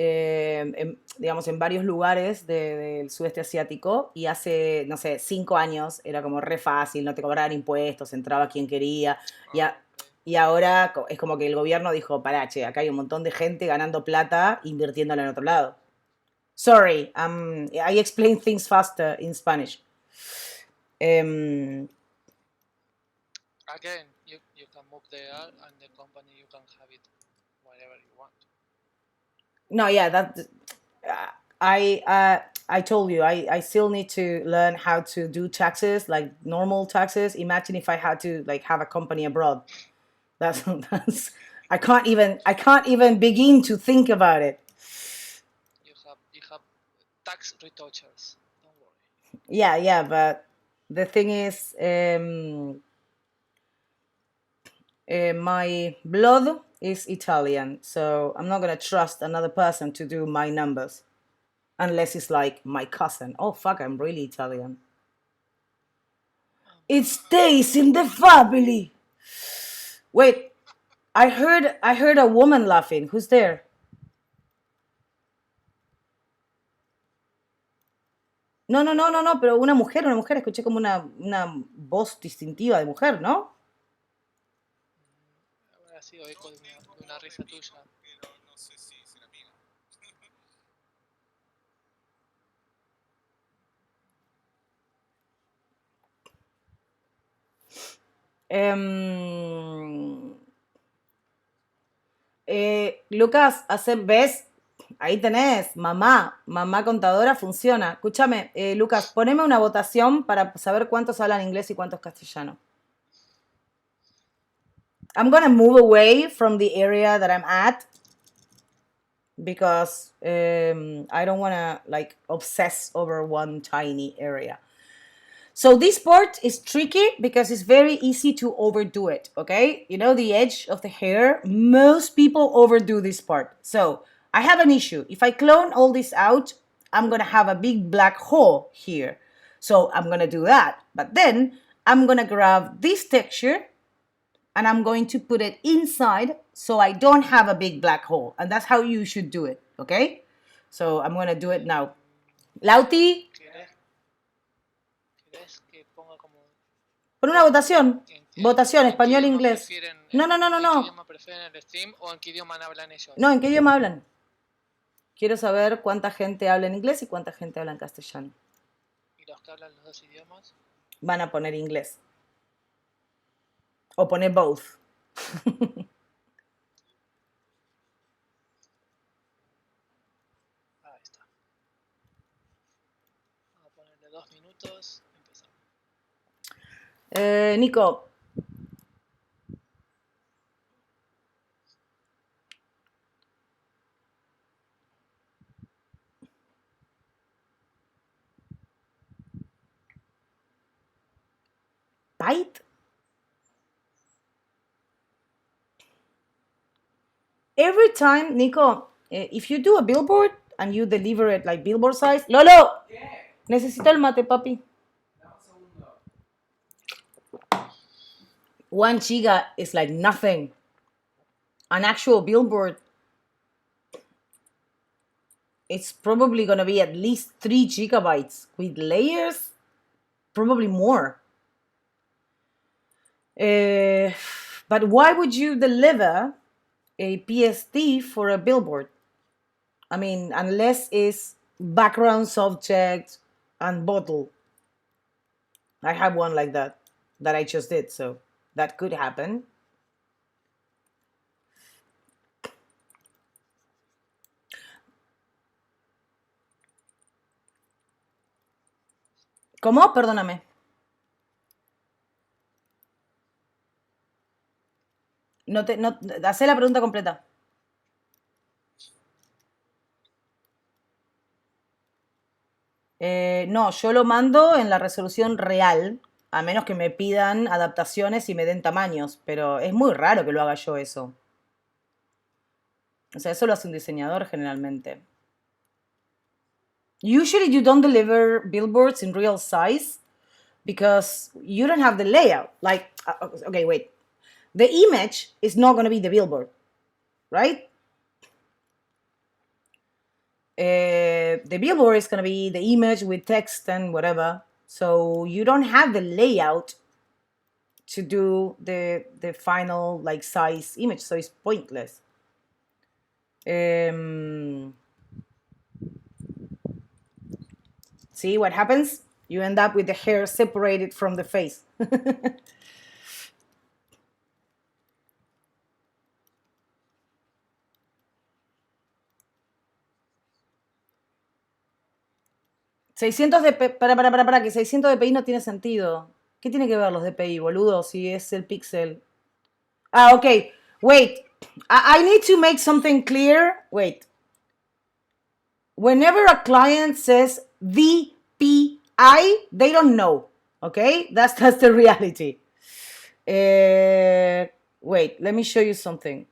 digamos, en varios lugares del sudeste asiático y hace, no sé, 5 años era como re fácil, no te cobraban impuestos, entraba quien quería y ahora es como que el gobierno dijo, pará, che, acá hay un montón de gente ganando plata invirtiéndola en otro lado. Sorry, I explain things faster in Spanish. Again, you can move there and the company you can have it wherever you want. No, yeah, that I told you I still need to learn how to do taxes, like normal taxes. Imagine if I had to like have a company abroad. That's I can't even begin to think about it. You have tax retouchers. Don't worry. Yeah, but the thing is, my blood is Italian, so I'm not gonna trust another person to do my numbers. Unless it's like my cousin. Oh fuck, I'm really Italian. It stays in the family. Wait, I heard a woman laughing. Who's there? No, pero una mujer, escuché como una voz distintiva de mujer, ¿no? Ahora sí, eco de una risa tuya. Pero no sé si será mía. Lucas, ¿ves? Ahí tenés, mamá contadora, funciona. Escúchame, Lucas, poneme una votación para saber cuántos hablan inglés y cuántos castellano. I'm gonna move away from the area that I'm at because I don't wanna like obsess over one tiny area. So this part is tricky because it's very easy to overdo it, okay? You know the edge of the hair? Most people overdo this part. So I have an issue. If I clone all this out, I'm gonna have a big black hole here. So I'm gonna do that. But then I'm gonna grab this texture and I'm going to put it inside so I don't have a big black hole. And that's how you should do it, okay? So I'm gonna do it now. Lauti, ¿Querés que ponga como pon una votación. Votación, en qué español, idioma inglés. prefieren- No. ¿En qué idioma prefieren el stream o en qué idioma hablan ellos? No, ¿en qué idioma hablan? Quiero saber cuánta gente habla en inglés y cuánta gente habla en castellano. ¿Y los que hablan los dos idiomas? Van a poner inglés. O poner both. Ahí está. Vamos a ponerle 2 minutos. Empezamos. Nico. Bite? Every time, Nico, if you do a billboard and you deliver it like billboard size. Lolo, necesito el mate, papi. 1 giga is like nothing. An actual billboard, it's probably gonna be at least 3 gigabytes with layers, probably more. But why would you deliver a PSD for a billboard? I mean, unless it's background subject and bottle. I have one like that I just did, so that could happen. ¿Cómo? Perdóname. No, hacé la pregunta completa. No, yo lo mando en la resolución real, a menos que me pidan adaptaciones y me den tamaños, pero es muy raro que lo haga yo eso. O sea, eso lo hace un diseñador generalmente. Usually you don't deliver billboards in real size because you don't have the layout. Like, okay, wait. The image is not going to be the billboard, right? The billboard is going to be the image with text and whatever. So you don't have the layout to do the final like size image, so it's pointless. See what happens? You end up with the hair separated from the face. Para, que 600 dpi no tiene sentido. ¿Qué tiene que ver los dpi, boludo? Si es el píxel. Ah, ok. Wait. I need to make something clear. Wait. Whenever a client says dpi, they don't know. Okay? That's the reality. Wait, let me show you something.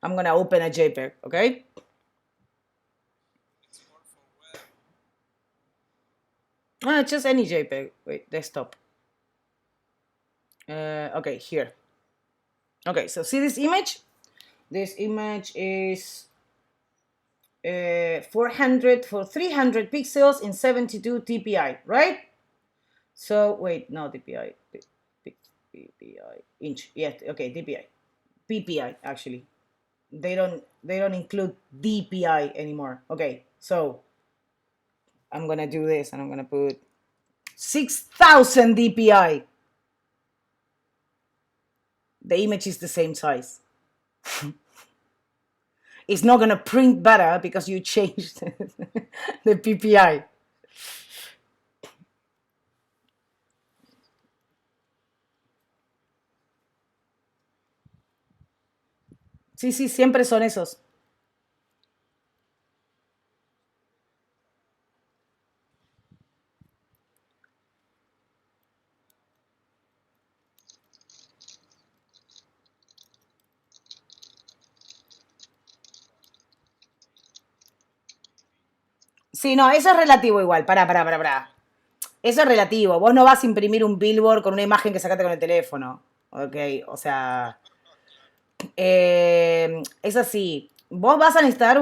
I'm gonna open a JPEG, okay? Just any JPEG. Wait, desktop. Okay, here. Okay, so see this image? This image is 300 pixels in 72 dpi, right? So wait, no dpi, dpi inch. Yeah, okay, dpi, ppi actually. They don't include dpi anymore. Okay, so I'm gonna do this and I'm gonna put 6,000 dpi. The image is the same size. It's not gonna print better because you changed the PPI. Sí, siempre son esos. Sí, no, eso es relativo igual. Pará. Eso es relativo. Vos no vas a imprimir un billboard con una imagen que sacaste con el teléfono. Ok, o sea, es así. Vos vas a necesitar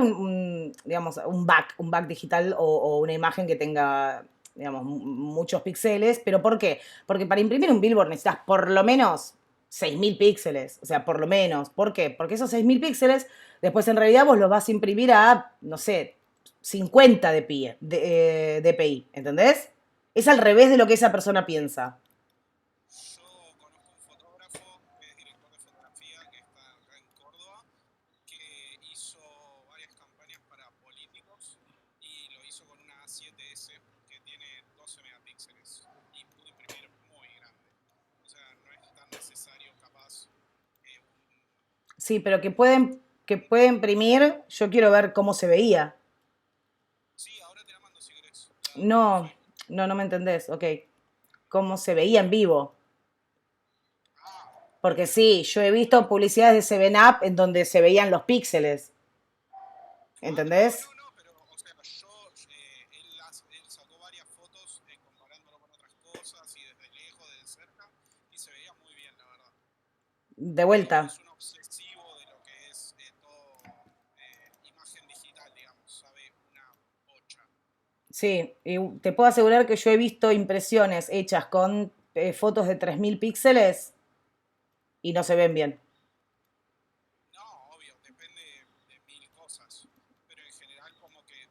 digamos, un back digital o una imagen que tenga, digamos, muchos píxeles. ¿Pero por qué? Porque para imprimir un billboard necesitas por lo menos 6.000 píxeles. O sea, por lo menos. ¿Por qué? Porque esos 6.000 píxeles, después en realidad vos los vas a imprimir a, no sé, 50 dpi, ¿entendés? Es al revés de lo que esa persona piensa. Yo conozco un fotógrafo que es director de fotografía que está acá en Córdoba, que hizo varias campañas para políticos y lo hizo con una A7S que tiene 12 megapíxeles y pudo imprimir muy grande. O sea, no es tan necesario capaz Sí, pero que puede imprimir, yo quiero ver cómo se veía. Sí, ahora te la mando si querés. No, no me entendés, ok. Cómo se veía en vivo. Porque sí, yo he visto publicidades de 7up en donde se veían los píxeles. ¿Entendés? No, pero, o sea, él sacó varias fotos comparándolo con otras cosas y desde lejos, desde cerca, y se veía muy bien, la verdad. De vuelta. Es un obsesivo de lo que es todo imagen digital, digamos, sabe una bocha. Sí, y te puedo asegurar que yo he visto impresiones hechas con fotos de 3.000 píxeles y no se ven bien. No, obvio, depende de mil cosas, pero en general como que,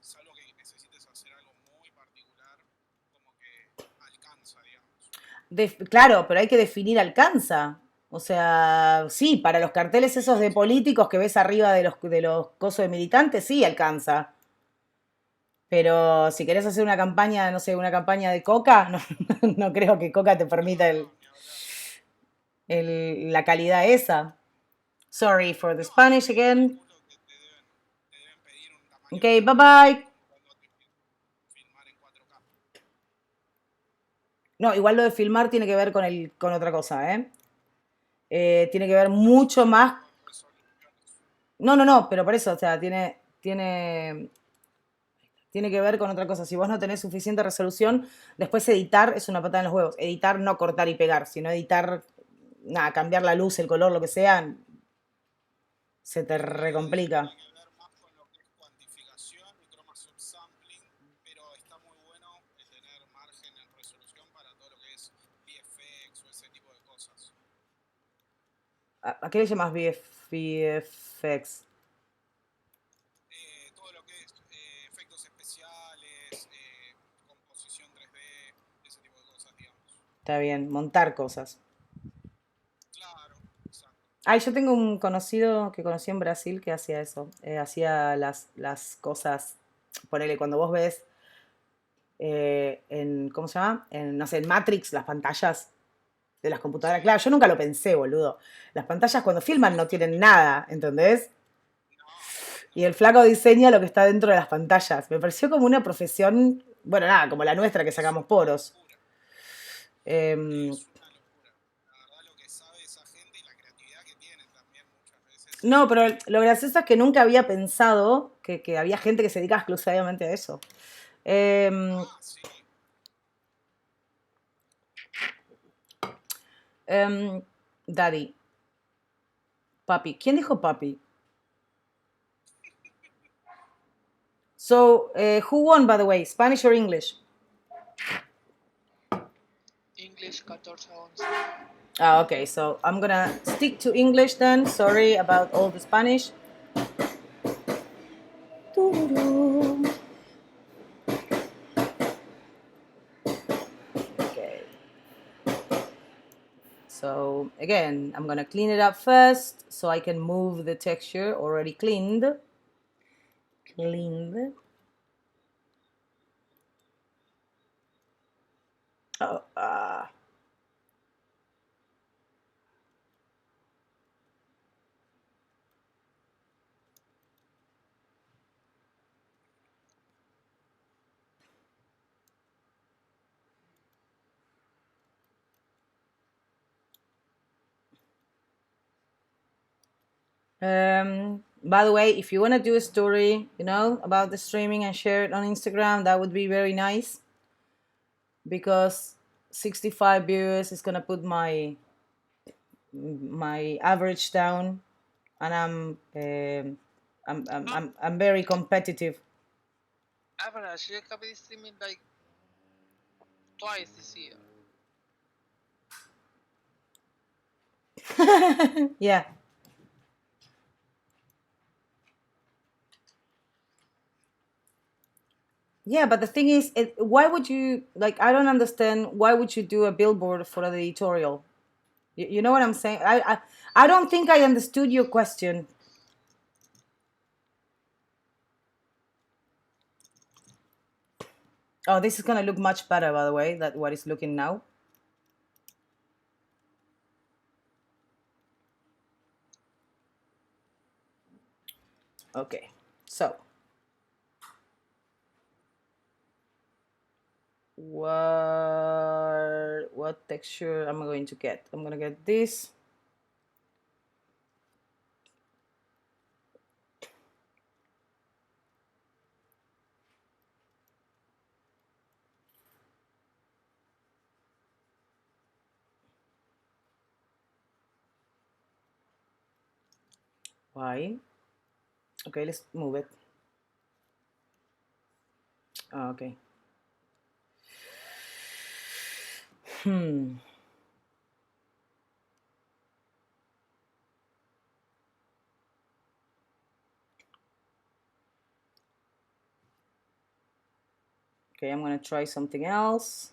salvo que necesites hacer algo muy particular, como que alcanza, digamos. Claro, pero hay que definir alcanza. O sea, sí, para los carteles esos de políticos que ves arriba de los cosos de militantes, sí alcanza. Pero si querés hacer una campaña, no sé, una campaña de coca, no, no creo que coca te permita No, no, ni hablar. la calidad esa. Sorry for the No, además Spanish again. calculo que te deben pedir un tamaño Ok, bye mínimo bye. cuando te piden filmar en 4K. No, igual lo de filmar tiene que ver con otra cosa, ¿eh? Tiene que ver Pero yo mucho digo más. resoluciones. No, no, no, pero por eso, o sea, tiene que ver con otra cosa. Si vos no tenés suficiente resolución, después editar es una patada en los huevos. Editar no cortar y pegar, sino editar, nada, cambiar la luz, el color, lo que sea, se te En realidad recomplica. tiene que ver más con lo que es cuantificación y chroma subsampling, pero está muy bueno tener margen en resolución para todo lo que es VFX o ese tipo de cosas. ¿A qué le llamas VFX? Todo lo que es efectos especiales, composición 3D, ese tipo de cosas, digamos. Está bien, montar cosas. Claro, exacto. Ay, yo tengo un conocido que conocí en Brasil que hacía eso. Hacía las cosas. Ponele, cuando vos ves ¿cómo se llama? No sé, en Matrix, las pantallas de las computadoras. Sí. Claro, yo nunca lo pensé, boludo. Las pantallas cuando filman no tienen nada, ¿entendés? No, Y el no. flaco diseña lo que está dentro de las pantallas. Me pareció como una profesión, bueno, nada, como la nuestra que Es sacamos una poros. locura. Em, Es una locura. La verdad lo que sabe esa gente y la creatividad que tienen también muchas veces es no, pero lo increíble. gracioso es que nunca había pensado que había gente que se dedica exclusivamente a eso. Em, Ah, sí. Daddy, papi. ¿Quién dijo papi? So, who won, by the way? Spanish or English? English 14-11. Ah, okay, so I'm gonna stick to English then. Sorry about all the Spanish. Okay. So again, I'm gonna clean it up first so I can move the texture already cleaned. Cleaned. Oh, by the way, if you want to do a story, about the streaming and share it on Instagram, that would be very nice because 65 viewers is gonna put my average down, and I'm very competitive. Average, you have been streaming like twice this year. Yeah. Yeah, but the thing is, why would you like? I don't understand. Why would you do a billboard for the editorial? You know what I'm saying? I don't think I understood your question. Oh, this is gonna look much better, by the way, than what it's looking now. Okay, so what texture am I going to get? I'm gonna get this. Why? Okay, let's move it. Oh, okay. Okay, I'm gonna try something else.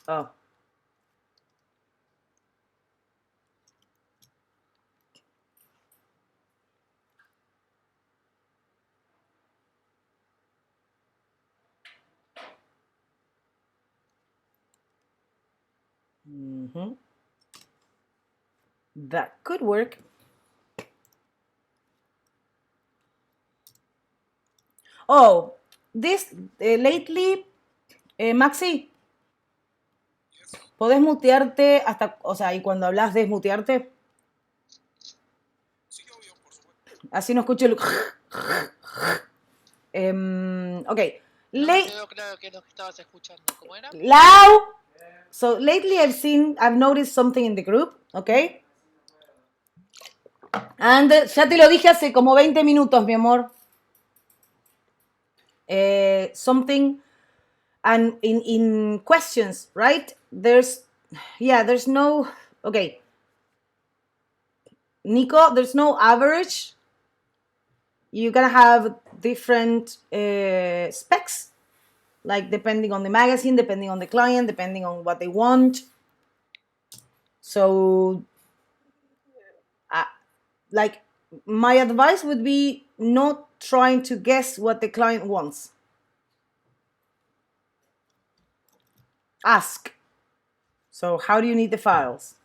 Oh, That could work. Oh, this lately, Maxi, Yes. ¿podés mutearte hasta, o sea, y cuando hablas desmutearte? Sí, obvio, por supuesto. Así no escucho el... ok. No me quedó claro qué es lo que estabas escuchando. ¿Cómo era? Loud. So lately I've noticed something in the group, okay? And ya te lo dije hace como 20 minutos, mi amor. Something, and in questions, right? There's no, okay. Nico, there's no average. You're gonna have different specs, like depending on the magazine, depending on the client, depending on what they want. So, like, my advice would be not trying to guess what the client wants. Ask. So, how do you need the files?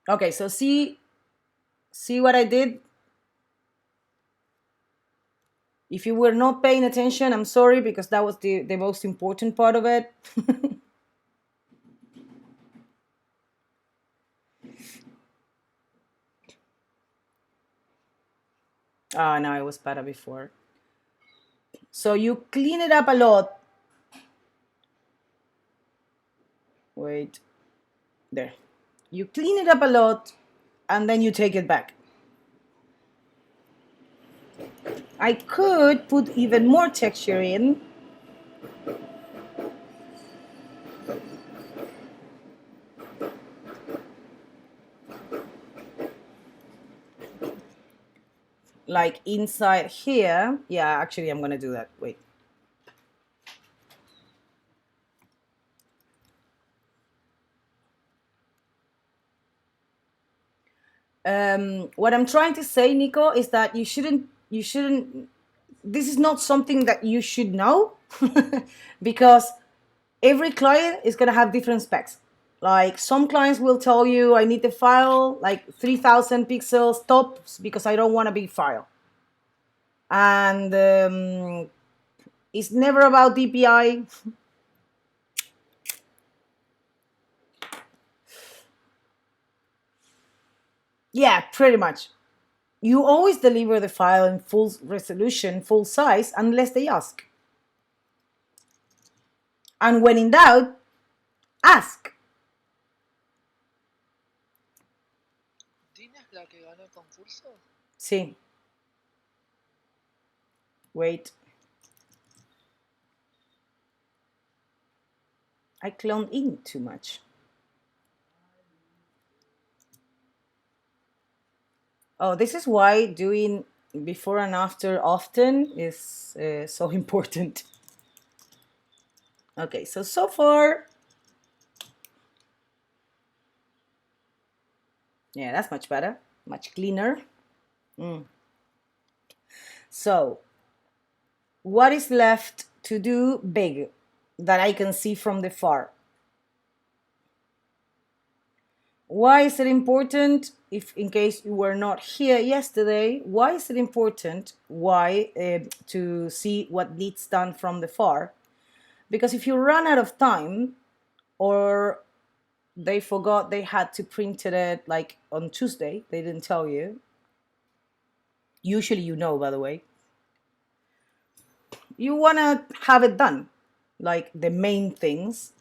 Okay, so see what I did? If you were not paying attention, I'm sorry, because that was the most important part of it. Oh, no, it was better before. So you clean it up a lot. Wait. There. You clean it up a lot, and then you take it back. I could put even more texture in. Like inside here. Yeah, actually, I'm gonna do that. Wait. What I'm trying to say, Nico, is that you shouldn't, this is not something that you should know because every client is going to have different specs. Like some clients will tell you, I need the file like 3000 pixels tops because I don't want a big file. And it's never about DPI. Yeah, pretty much. You always deliver the file in full resolution, full size, unless they ask. And when in doubt, ask. ¿Dina es la que ganó el concurso? Sí. Wait. I cloned in too much. Oh, this is why doing before and after often is so important. Okay, so far, yeah, that's much better, much cleaner. So, what is left to do big that I can see from the far? Why is it important? If in case you were not here yesterday, why is it important? Why to see what needs done from the far? Because if you run out of time, or they forgot they had to print it like on Tuesday, they didn't tell you. Usually you know, by the way. You want to have it done, like the main things.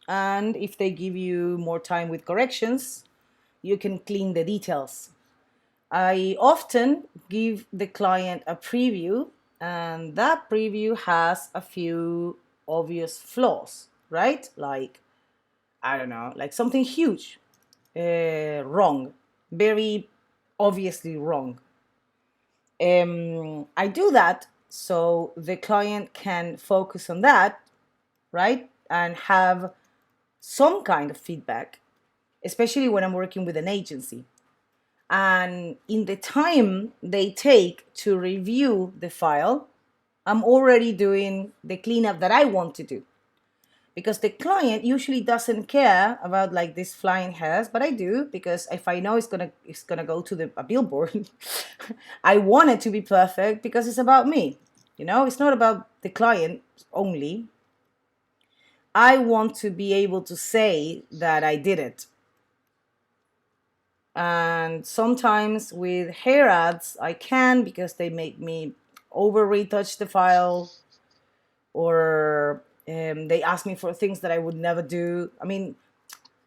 And if they give you more time with corrections, you can clean the details. I often give the client a preview, and that preview has a few obvious flaws, right? Like, I don't know, like something huge, wrong, very obviously wrong. I do that so the client can focus on that, right? And have some kind of feedback, especially when I'm working with an agency. And in the time they take to review the file, I'm already doing the cleanup that I want to do. Because the client usually doesn't care about like this flying hairs, but I do, because if I know it's gonna go to a billboard, I want it to be perfect because it's about me. You know, it's not about the client only. I want to be able to say that I did it. And sometimes with hair ads, I can, because they make me over retouch the file, or they ask me for things that I would never do. I mean,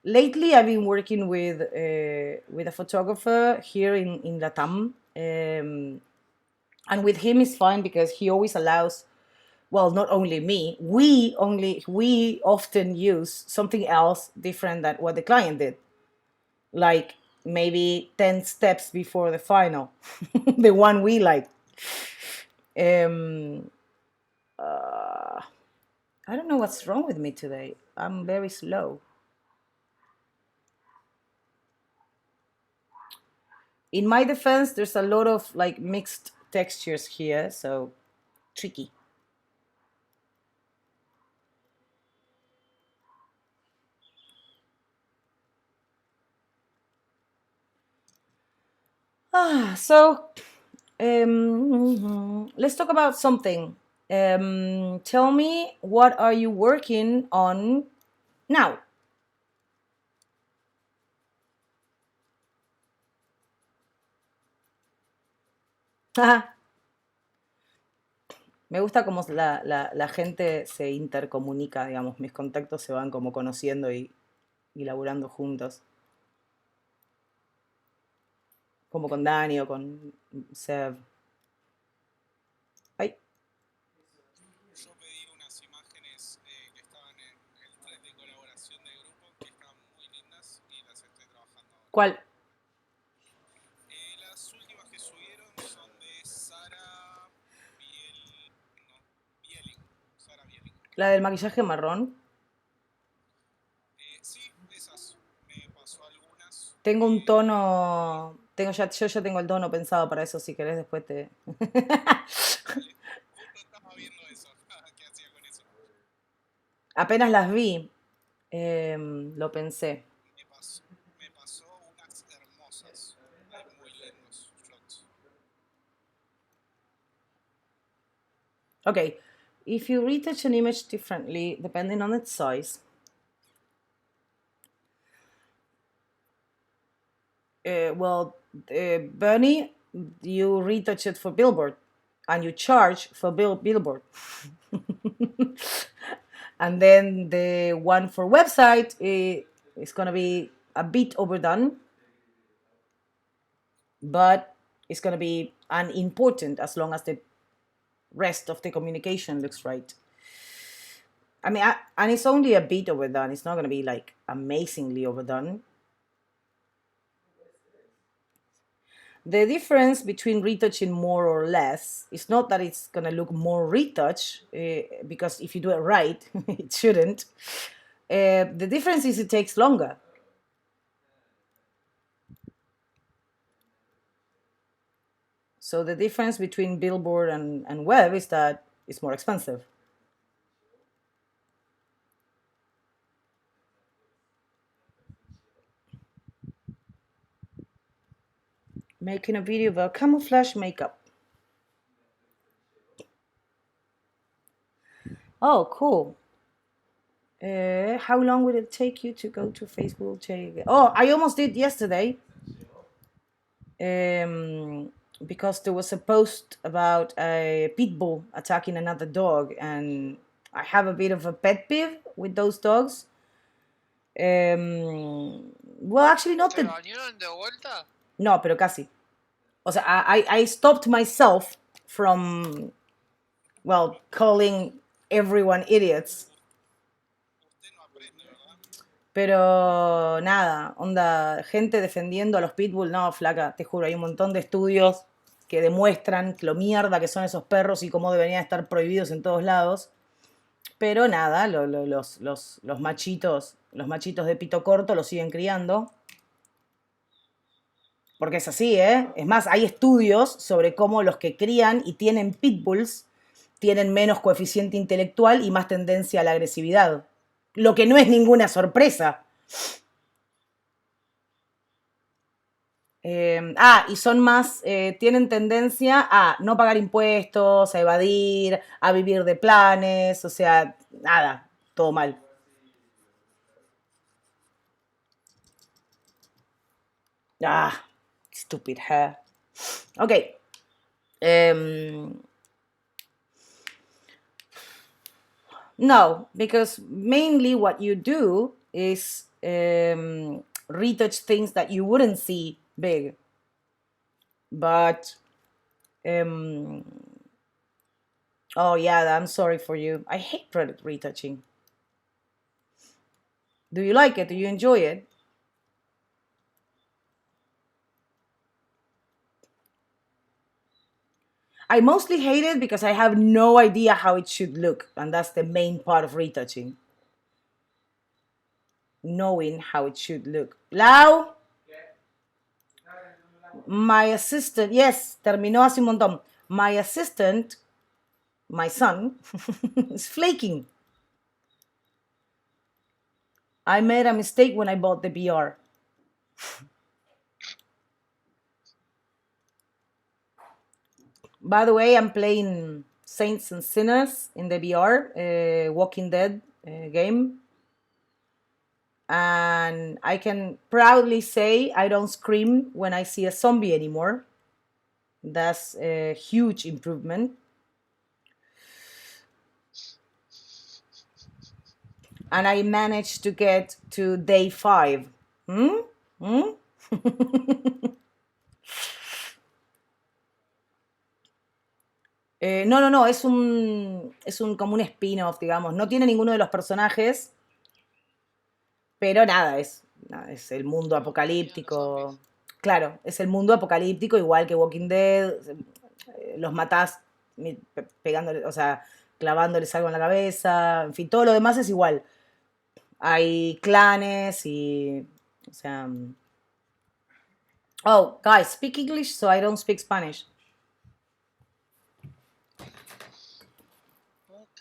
lately I've been working with a photographer here in Latam, and with him it's fine because he always allows. Well, not only me, we often use something else different than what the client did, like maybe 10 steps before the final, the one we like. I don't know what's wrong with me today. I'm very slow. In my defense, there's a lot of like mixed textures here, so tricky. So let's talk about something. Tell me, what are you working on now? Me gusta cómo la gente se intercomunica, digamos, mis contactos se van como conociendo y laburando juntos. Como con Dani o con Seb. Ay, Yo pedí unas imágenes que estaban en el thread de colaboración de grupo, que están muy lindas y las estoy trabajando ahora. ¿cuál? Las últimas que subieron son de Sara Bieling. Sara Bieling. La del maquillaje marrón. Sí, esas. Me pasó algunas. Tengo un tono. Yo ya tengo el tono pensado para eso, si querés después te. Vale. Justo estaba viendo eso. ¿Qué hacía con eso? Apenas las vi, lo pensé. Me pasó unas hermosas. Hay muy lindos shots. Okay, if you retouch an image differently depending on its size, Bernie, you retouch it for Billboard, and you charge for Billboard. And then the one for website is gonna be a bit overdone, but it's gonna be unimportant as long as the rest of the communication looks right. I mean, and it's only a bit overdone. It's not gonna be like amazingly overdone. The difference between retouching more or less is not that it's going to look more retouch, because if you do it right, it shouldn't. The difference is it takes longer. So the difference between Billboard and web is that it's more expensive. Making a video about camouflage makeup. Oh, cool. How long will it take you to go to Facebook? Oh, I almost did yesterday. Because there was a post about a pit bull attacking another dog, and I have a bit of a pet peeve with those dogs. Well, actually, not ¿Te the. bañaron de vuelta? No, pero casi. O sea, I stopped myself from, well, calling everyone idiots. Usted no aprende, ¿verdad? Pero nada, onda, gente defendiendo a los pitbull, no, flaca, te juro, hay un montón de estudios que demuestran lo mierda que son esos perros y cómo deberían estar prohibidos en todos lados. Pero nada, los machitos de pito corto los siguen criando. Porque es así, ¿eh? Es más, hay estudios sobre cómo los que crían y tienen pitbulls tienen menos coeficiente intelectual y más tendencia a la agresividad. Lo que no es ninguna sorpresa. Y son más, tienen tendencia a no pagar impuestos, a evadir, a vivir de planes, o sea, nada, todo mal. Ah, stupid hair. Okay. No, because mainly what you do is retouch things that you wouldn't see big. But, oh yeah, I'm sorry for you. I hate product retouching. Do you like it? Do you enjoy it? I mostly hate it because I have no idea how it should look, and that's the main part of retouching. Knowing how it should look. Lau, my assistant, yes, terminó hace un montón. My assistant, my son, is flaking. I made a mistake when I bought the VR. By the way, I'm playing Saints and Sinners in the VR, Walking Dead game. And I can proudly say I don't scream when I see a zombie anymore. That's a huge improvement. And I managed to get to day 5. No, es un como un spin-off, digamos. No tiene ninguno de los personajes, pero nada, es el mundo Como pelean los apocalíptico. zombies. Claro, es el mundo apocalíptico, igual que Walking Dead. Los matás pegándole, o sea, clavándoles algo en la cabeza. En fin, todo lo demás es igual. Hay clanes y. O sea. Oh, guys, speak English so I don't speak Spanish. Ok.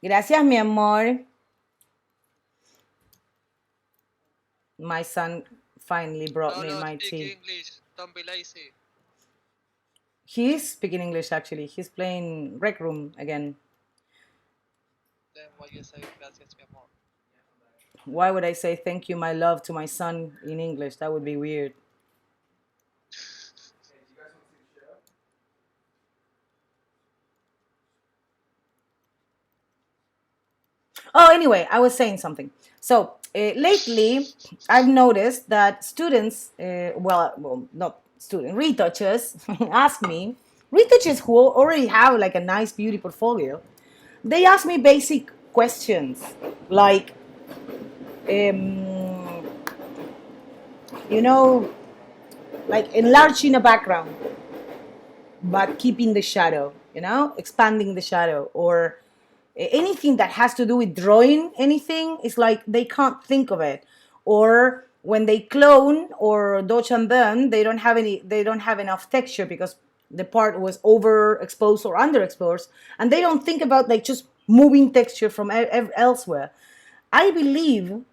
Gracias, mi amor. My son finally brought No, me no, my speak tea. English. Don't be lazy. He is speaking English actually. He's playing Rec Room again. Then why you say gracias, mi amor? Why would I say thank you, my love, to my son in English? That would be weird. Oh, anyway, I was saying something. So lately, I've noticed that students, well, not students, retouchers, ask me, retouchers who already have like a nice beauty portfolio, they ask me basic questions like, you know, like enlarging a background, but keeping the shadow, expanding the shadow, or anything that has to do with drawing anything is like they can't think of it. Or when they clone or dodge and burn, they don't have enough texture because the part was overexposed or underexposed, and they don't think about like just moving texture from elsewhere. I believe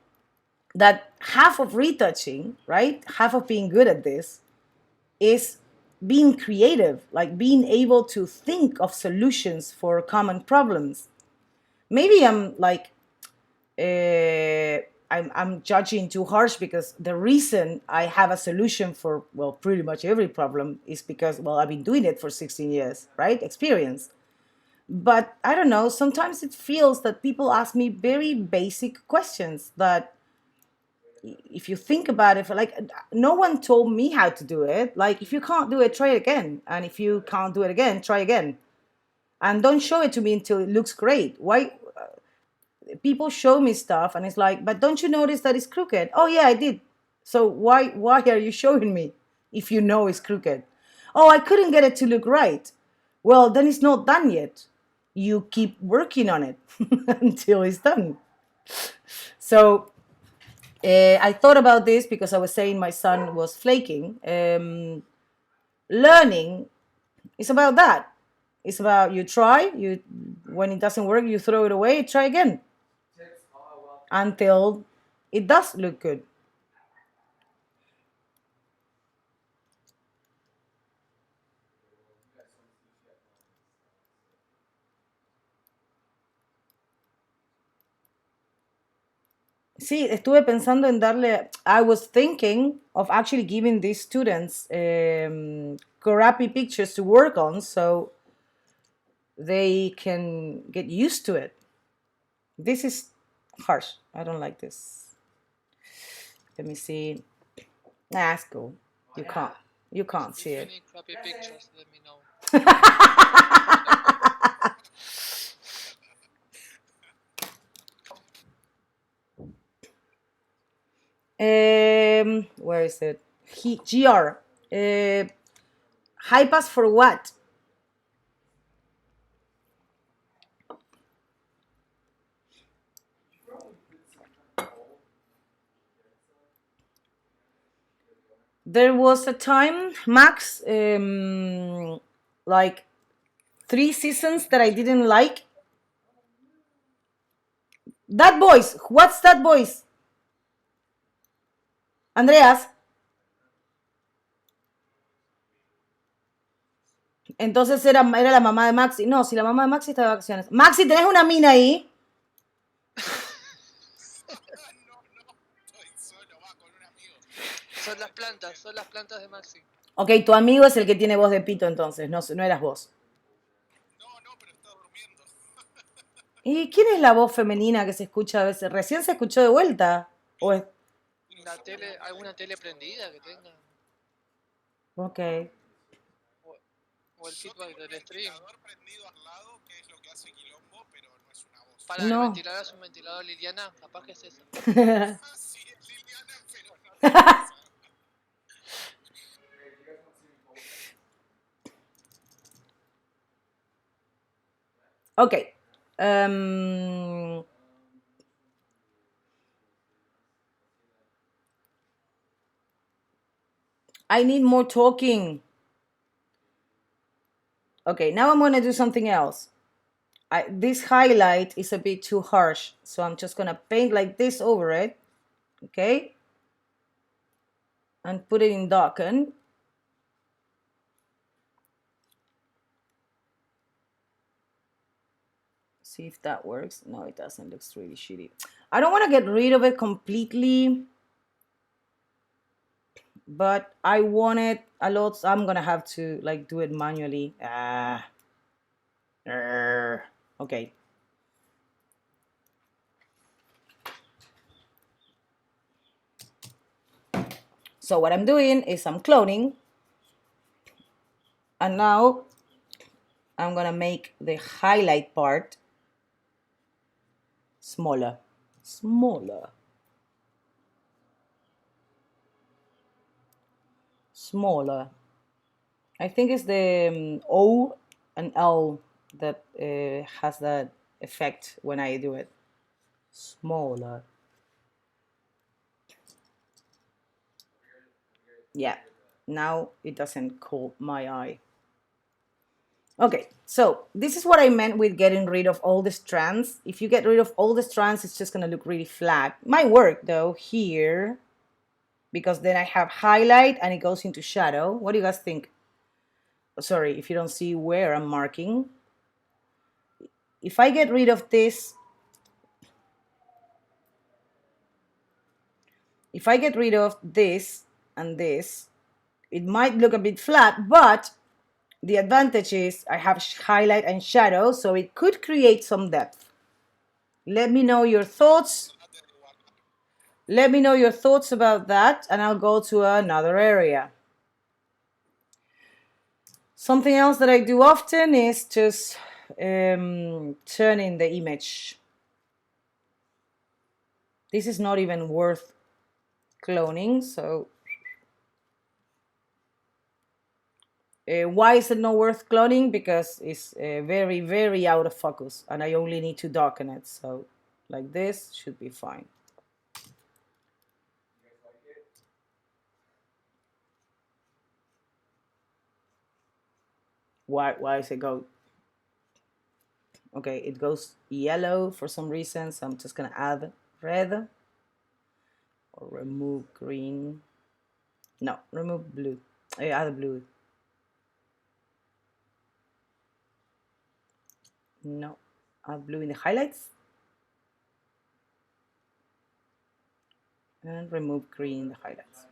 that half of retouching, right, half of being good at this, is being creative, like being able to think of solutions for common problems. Maybe I'm like, I'm judging too harsh because the reason I have a solution for, well, pretty much every problem is because, well, I've been doing it for 16 years, right? Experience. But I don't know, sometimes it feels that people ask me very basic questions that, if you think about it, like, no one told me how to do it. Like, if you can't do it, try it again. And if you can't do it again, try again. And don't show it to me until it looks great. Why? People show me stuff and it's like, but don't you notice that it's crooked? Oh yeah, I did. So why are you showing me if you know it's crooked? Oh, I couldn't get it to look right. Well, then it's not done yet. you keep working on it until it's done. So I thought about this because I was saying my son was flaking. Learning is about that. It's about you try, you when it doesn't work, you throw it away, try again until it does look good. Sí, estuve pensando en darle. I was thinking of actually giving these students crappy pictures to work on so they can get used to it. This is harsh. I don't like this. Let me see. Nah, that's cool. You can't. You can't If see it. any crappy pictures, let me know. Where is it? GR. High pass for what? There was a time, Max, like 3 seasons that I didn't like. That voice. What's that voice? Andreas. Entonces era la mamá de Maxi. No, si la mamá de Maxi está de vacaciones. Maxi, ¿tenés una mina ahí? No, estoy solo, va con un amigo. Son las plantas de Maxi. Ok, tu amigo es el que tiene voz de pito entonces, no eras vos. No, pero está durmiendo. ¿Y quién es la voz femenina que se escucha a veces? ¿Recién se escuchó de vuelta? ¿O es? ¿Alguna tele prendida que tenga? Ok. O el Yo feedback tengo un del stream. ventilador prendido al lado, que es lo que hace quilombo, pero no es una voz. Para No. el ventilador es un ventilador Liliana, capaz que es eso. Ah, sí, es Liliana, pero no es esa. Ok. I need more talking. Okay, now I'm going to do something else. This highlight is a bit too harsh, so I'm just going to paint like this over it. Okay? And put it in darken. See if that works. No, it doesn't. It looks really shitty. I don't want to get rid of it completely, but I want it a lot. So I'm gonna have to like do it manually. Okay. So what I'm doing is I'm cloning, and now I'm gonna make the highlight part smaller. Smaller. I think it's the O and L that has that effect when I do it. Smaller. Yeah, now it doesn't caught my eye. Okay, so this is what I meant with getting rid of all the strands. If you get rid of all the strands, it's just gonna look really flat. Might work though here, because then I have highlight and it goes into shadow. What do you guys think? Sorry, if you don't see where I'm marking. If I get rid of this, if I get rid of this and this, it might look a bit flat, but the advantage is I have highlight and shadow, so it could create some depth. Let me know your thoughts. Let me know your thoughts about that, and I'll go to another area. Something else that I do often is just turning the image. This is not even worth cloning, so Why is it not worth cloning? Because it's very, very out of focus, and I only need to darken it. So like this should be fine. Why is it go? Okay, it goes yellow for some reason, so I'm just gonna add red or remove green. No, remove blue. Add blue. No, add blue in the highlights and remove green in the highlights.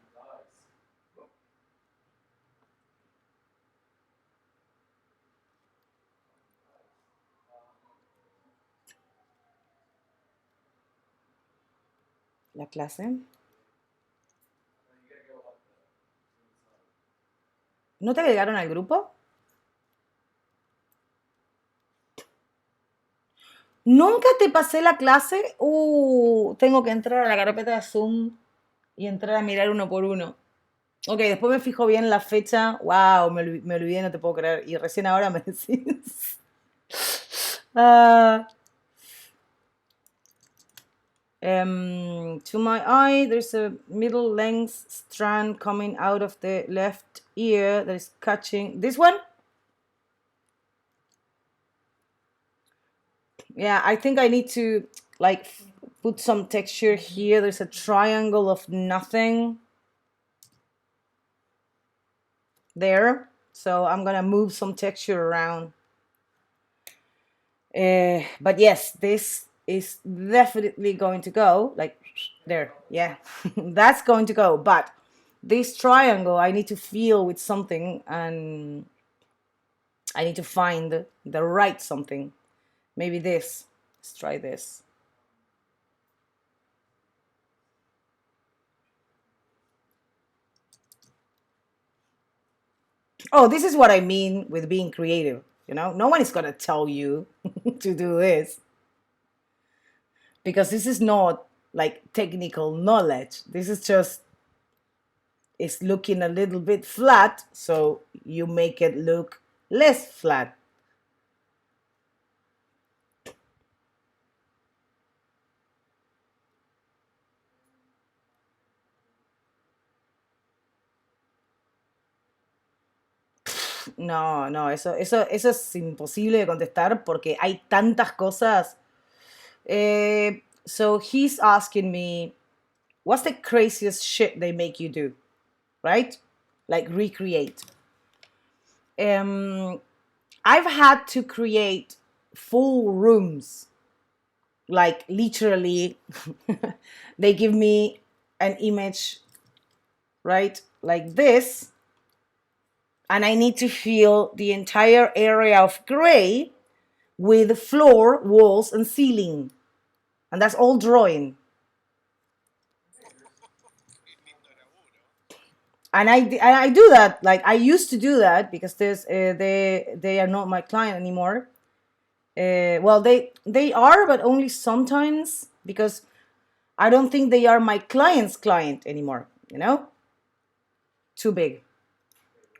La clase. ¿No te agregaron al grupo? ¿Nunca te pasé la clase? Tengo que entrar a la carpeta de Zoom y entrar a mirar uno por uno. Ok, después me fijo bien la fecha. Wow, me olvidé, no te puedo creer. Y recién ahora me decís. To my eye, there's a middle length strand coming out of the left ear that is catching. This one? Yeah, I think I need to like put some texture here. There's a triangle of nothing there. So I'm gonna move some texture around. But yes, this is definitely going to go like there. Yeah, that's going to go. But this triangle, I need to feel with something, and I need to find the right something. Maybe this. Let's try this. Oh, this is what I mean with being creative. You know, no one is going to tell you to do this because this is not like technical knowledge. This is just, it's looking a little bit flat, so you make it look less flat. No, no, eso es imposible de contestar porque hay tantas cosas. So he's asking me, what's the craziest shit they make you do? Right? Like recreate. I've had to create full rooms. Like literally, they give me an image, right? Like this. And I need to fill the entire area of gray with floor, walls, and ceiling. And that's all drawing. And I do that. Like I used to do that because they are not my client anymore. Well, they are, but only sometimes because I don't think they are my client's client anymore. You know, too big.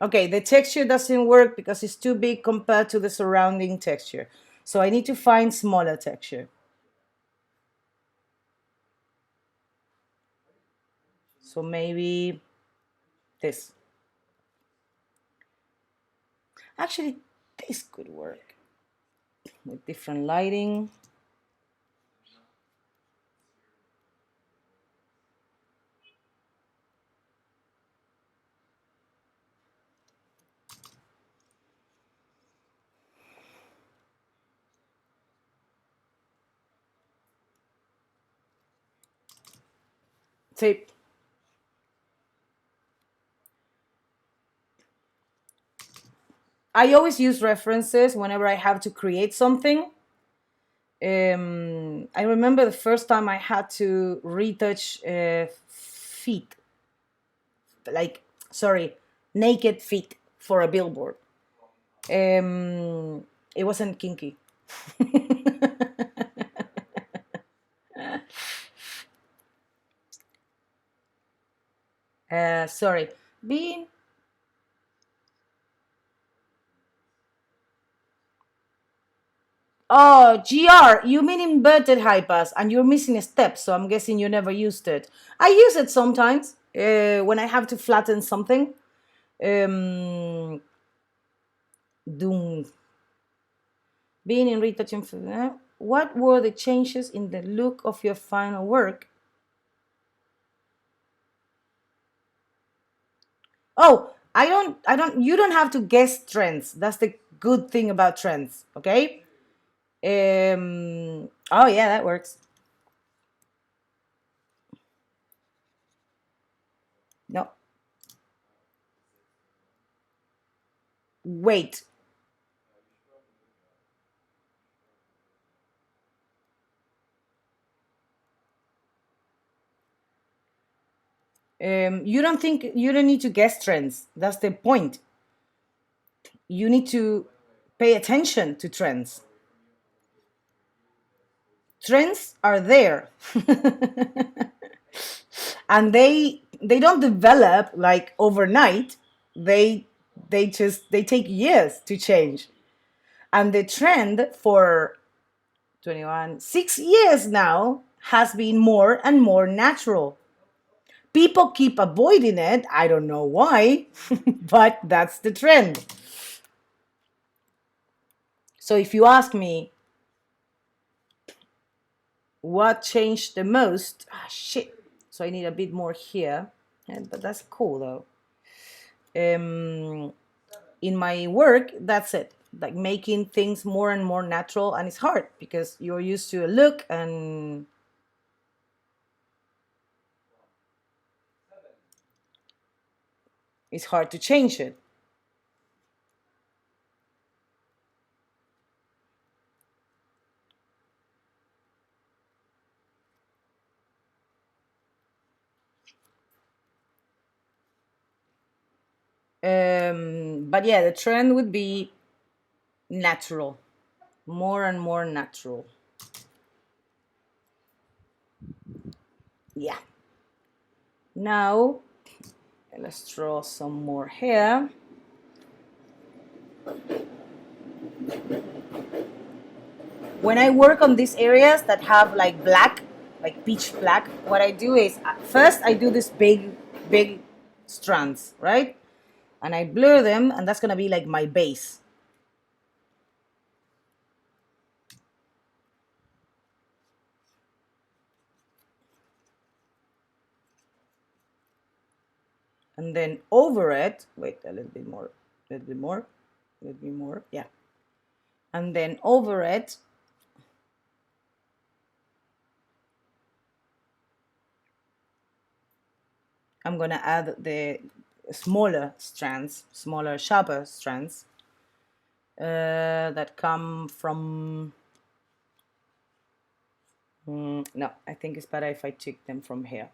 Okay, the texture doesn't work because it's too big compared to the surrounding texture. So I need to find smaller texture. So maybe this. Actually, this could work with different lighting. Tape. I always use references whenever I have to create something. I remember the first time I had to retouch feet, like, sorry, naked feet for a billboard. It wasn't kinky. Sorry. Being Oh, GR, you mean inverted high pass, and you're missing a step, so I'm guessing you never used it. I use it sometimes when I have to flatten something. Doom. Being in retouching, what were the changes in the look of your final work? Oh, you don't have to guess trends. That's the good thing about trends, okay? Oh yeah, that works. No. Wait. You don't need to guess trends. That's the point. You need to pay attention to trends. Trends are there. And they don't develop like overnight. They take years to change. And the trend for 6 years now has been more and more natural. People keep avoiding it. I don't know why, but that's the trend. So if you ask me what changed the most, shit. So I need a bit more here, but that's cool though. In my work, that's it. Like making things more and more natural, and it's hard because you're used to a look and it's hard to change it. But yeah, the trend would be natural, more and more natural. Yeah. Now, let's draw some more here. When I work on these areas that have like black, like pitch black, what I do is first I do this big strands, right? And I blur them, and that's gonna be like my base. And then over it, wait a little bit more, a little bit more, a little bit more, yeah. And then over it, I'm gonna add the smaller strands, smaller, sharper strands that come from. No, I think it's better if I take them from here.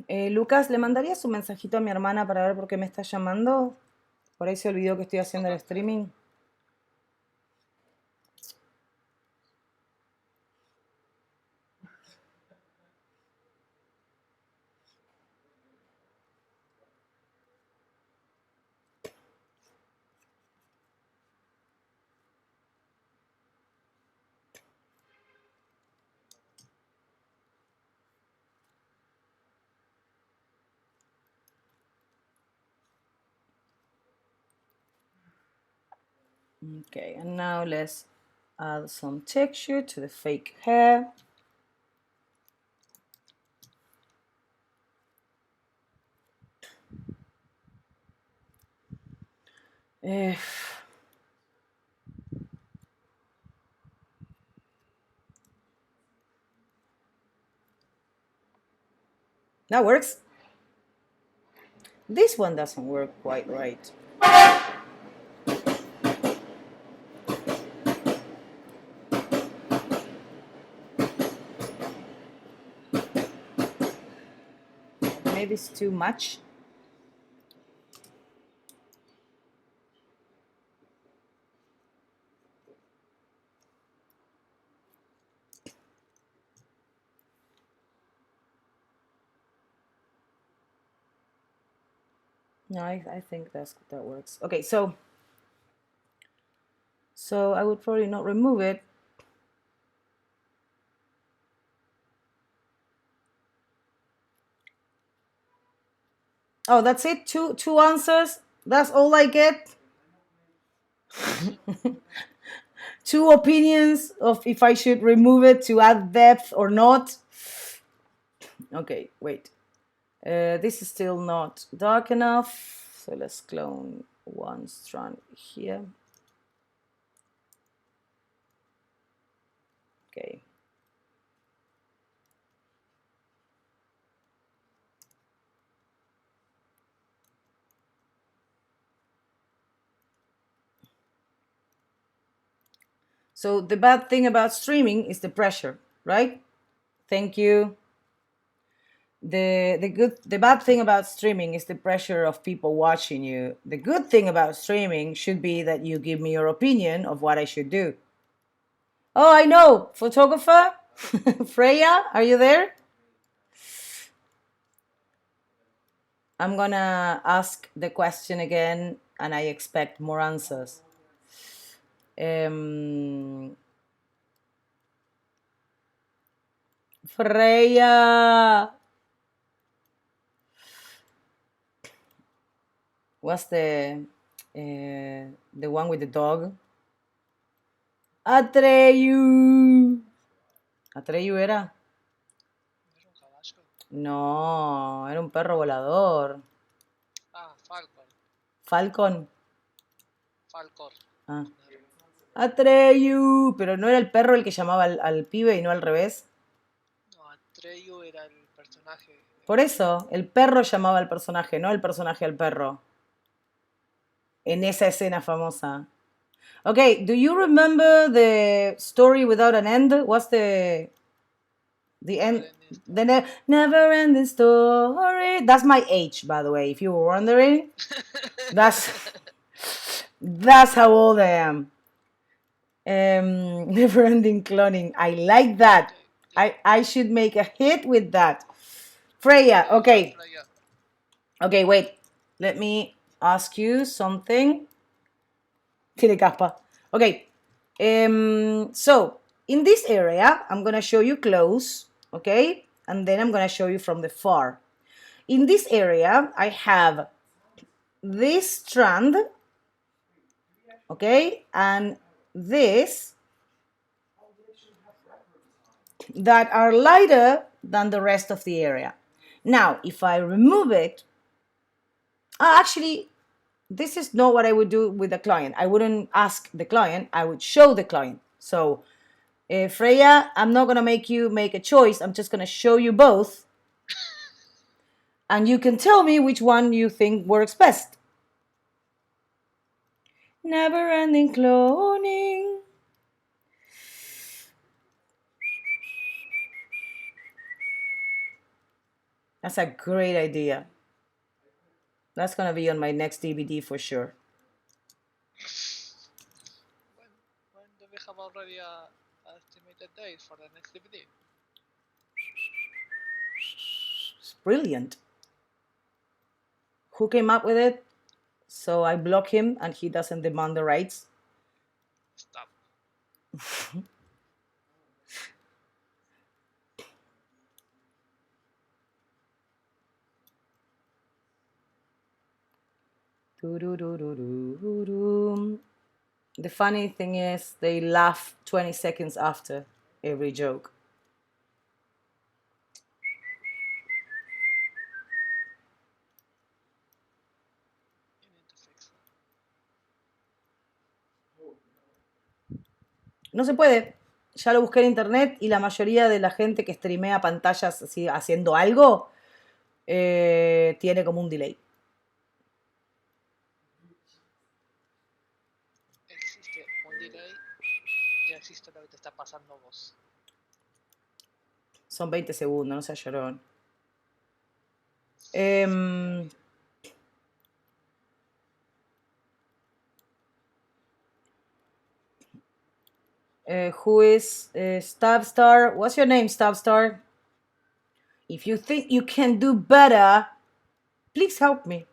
Lucas, ¿le mandaría su mensajito a mi hermana para ver por qué me está llamando? Por ahí se olvidó que estoy haciendo el streaming. Okay, and now let's add some texture to the fake hair. Eh, that works. This one doesn't work quite right. Maybe it's too much. No, I think that works. Okay, so I would probably not remove it. Oh, that's it. Two answers. That's all I get. Two opinions of if I should remove it to add depth or not. Okay, wait. This is still not dark enough. So let's clone one strand here. Okay. So the bad thing about streaming is the pressure, right? Thank you. The bad thing about streaming is the pressure of people watching you. The good thing about streaming should be that you give me your opinion of what I should do. Oh, I know. Photographer? Freya, are you there? I'm gonna ask the question again and I expect more answers. Freya! What's the one with the dog? Atreyu. Atreyu era. ¿Era un caballo? No, era un perro volador. Ah, Falcon. Falcon. Falcor. Ah. Atreyu. Pero no era el perro el que llamaba al pibe y no al revés. No, Atreyu era el personaje. Por eso, el perro llamaba al personaje, no el personaje al perro. En esa escena famosa. Okay, do you remember the story without an end? What's the end? The never ending story. That's my age, by the way, if you were wondering. That's how old I am. Never ending cloning. I like that. I should make a hit with that. Freya, okay. Okay, wait. Let me ask you something. Tiene caspa. Okay. So, in this area, I'm going to show you close, okay? And then I'm going to show you from the far. In this area, I have this strand, okay? And this that are lighter than the rest of the area. Now, if I remove it, actually, this is not what I would do with the client. I wouldn't ask the client, I would show the client. So, Freya, I'm not going to make you make a choice. I'm just going to show you both. And you can tell me which one you think works best. Never ending cloning. That's a great idea. That's going to be on my next DVD for sure. When do we have already a estimated date for the next DVD? It's brilliant. Who came up with it? So I block him and he doesn't demand the rights. Stop. The funny thing is, they laugh 20 seconds after every joke. You need to fix that. No se puede. Ya lo busqué en internet y la mayoría de la gente que streamea pantallas así haciendo algo tiene como un delay. Existe un delay y existe lo que te está pasando a vos. Son 20 segundos, no seas llorón. Who is Stabstar? What's your name, Stabstar? If you think you can do better, please help me.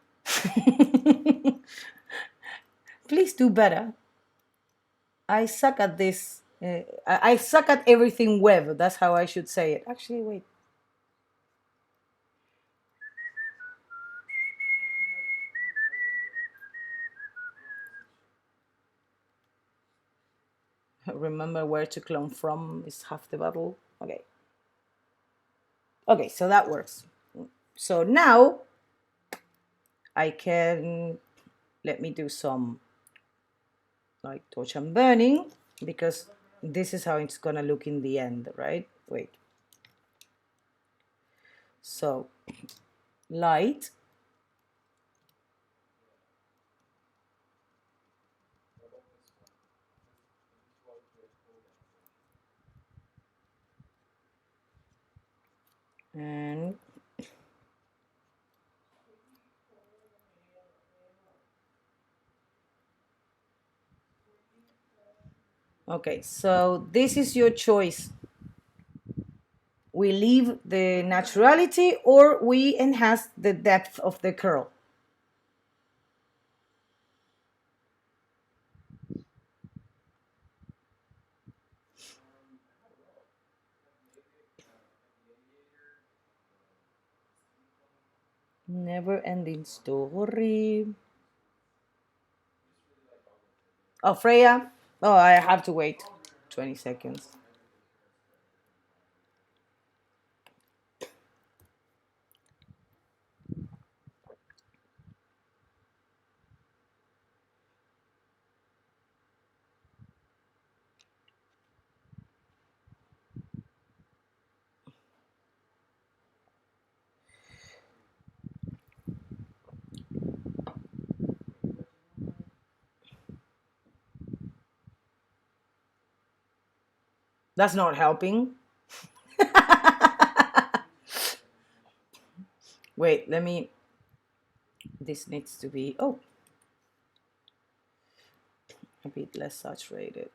Please do better. I suck at this. I suck at everything web. That's how I should say it. Actually, wait. Remember where to clone from is half the battle. Okay. Okay, so that works. So now I can, let me do some like torch and burning, because this is how it's gonna look in the end, right? Wait. So light. And okay, so this is your choice. We leave the naturality or we enhance the depth of the curl. Never ending story. Oh, Freya. Oh, I have to wait 20 seconds. That's not helping. Wait, let me. This needs to be, oh, a bit less saturated.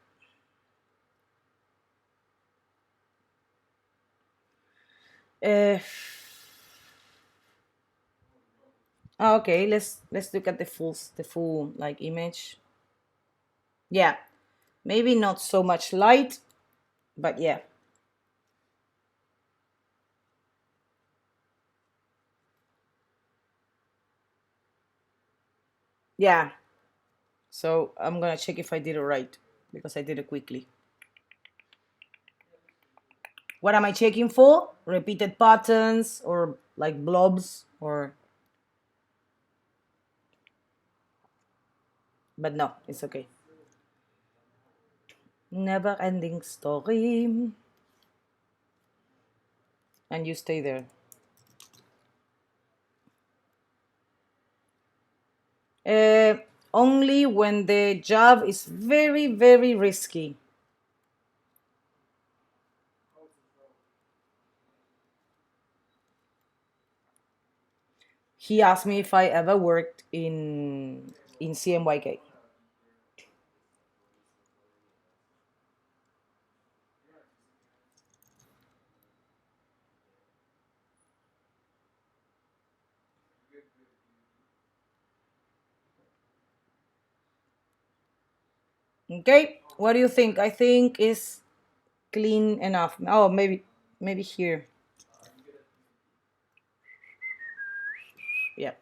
Uh, okay, let's look at the full like image. Yeah, maybe not so much light, but yeah. Yeah. So I'm gonna check if I did it right, because I did it quickly. What am I checking for? Repeated patterns or like blobs or, but no, it's okay. Never ending story. And you stay there. Only when the job is very, very risky. He asked me if I ever worked in CMYK. Okay, what do you think? I think it's clean enough. Oh, maybe here. Yeah.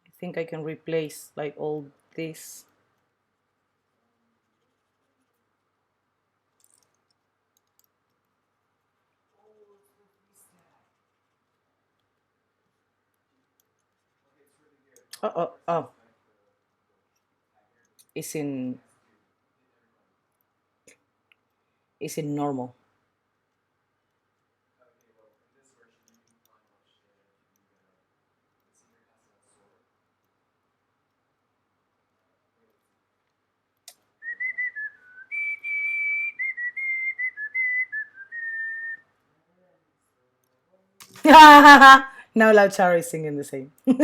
I think I can replace like all this. Oh. It's in. is it normal? Now Lautaro is singing the same. It's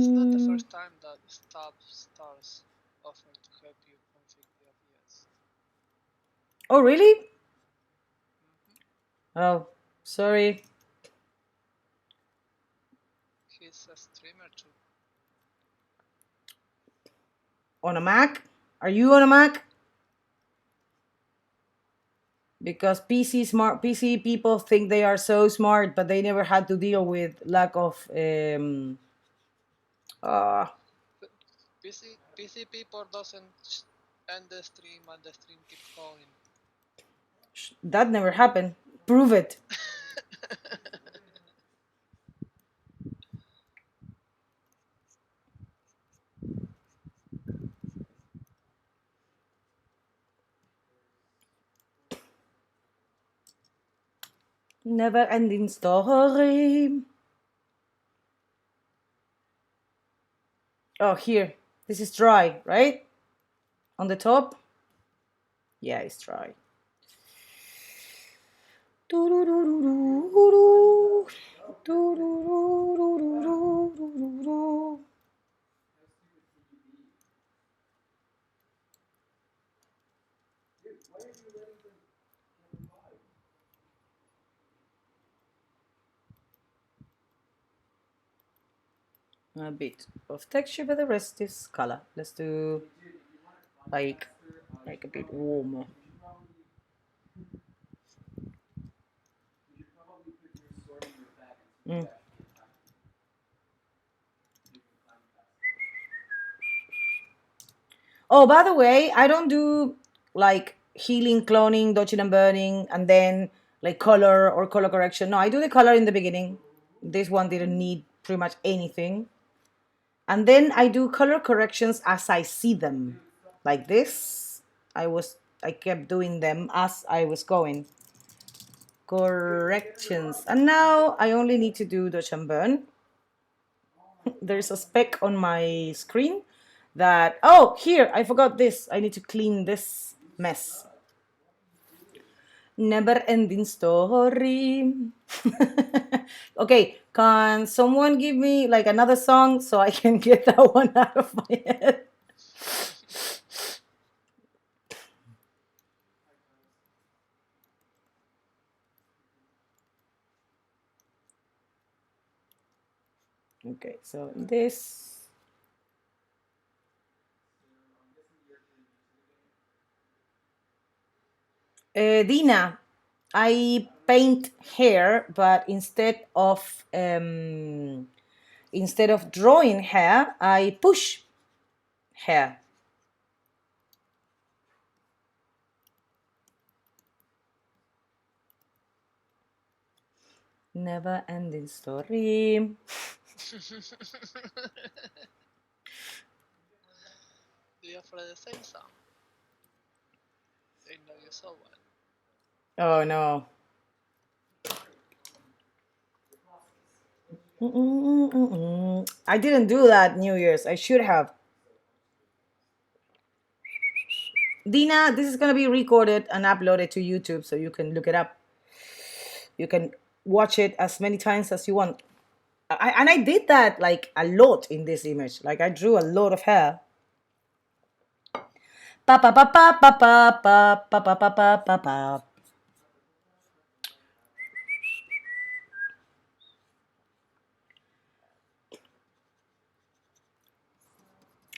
not the first time that stars offer to help you config the OBS. Oh, really? Oh, sorry. He's a streamer too. On a Mac? Are you on a Mac? Because PC people think they are so smart, but they never had to deal with lack of PC people doesn't end the stream and the stream keeps going. that never happened. Prove it. Never ending story. Oh, here. This is dry, right? On the top? Yeah, it's dry. A bit of texture, but the rest is color. Let's do like a bit warmer. Oh, by the way, I don't do like healing, cloning, dodging and burning, and then like color or color correction. No, I do the color in the beginning. This one didn't need pretty much anything. And then I do color corrections as I see them. Like this. I kept doing them as I was going. Corrections. And now I only need to do dodge and burn. There's a speck on my screen that, oh, here, I forgot this. I need to clean this mess. Never ending story. Okay, can someone give me like another song so I can get that one out of my head? Okay, so this. Dina, I paint hair, but instead of drawing hair, I push hair. Never ending story. Do you offer the same song? They know you so well. Oh no. I didn't do that New Year's. I should have. Dina, this is going to be recorded and uploaded to YouTube so you can look it up. You can watch it as many times as you want. And I did that like a lot in this image. Like I drew a lot of hair. Pa pa pa pa pa pa pa pa pa pa pa pa pa.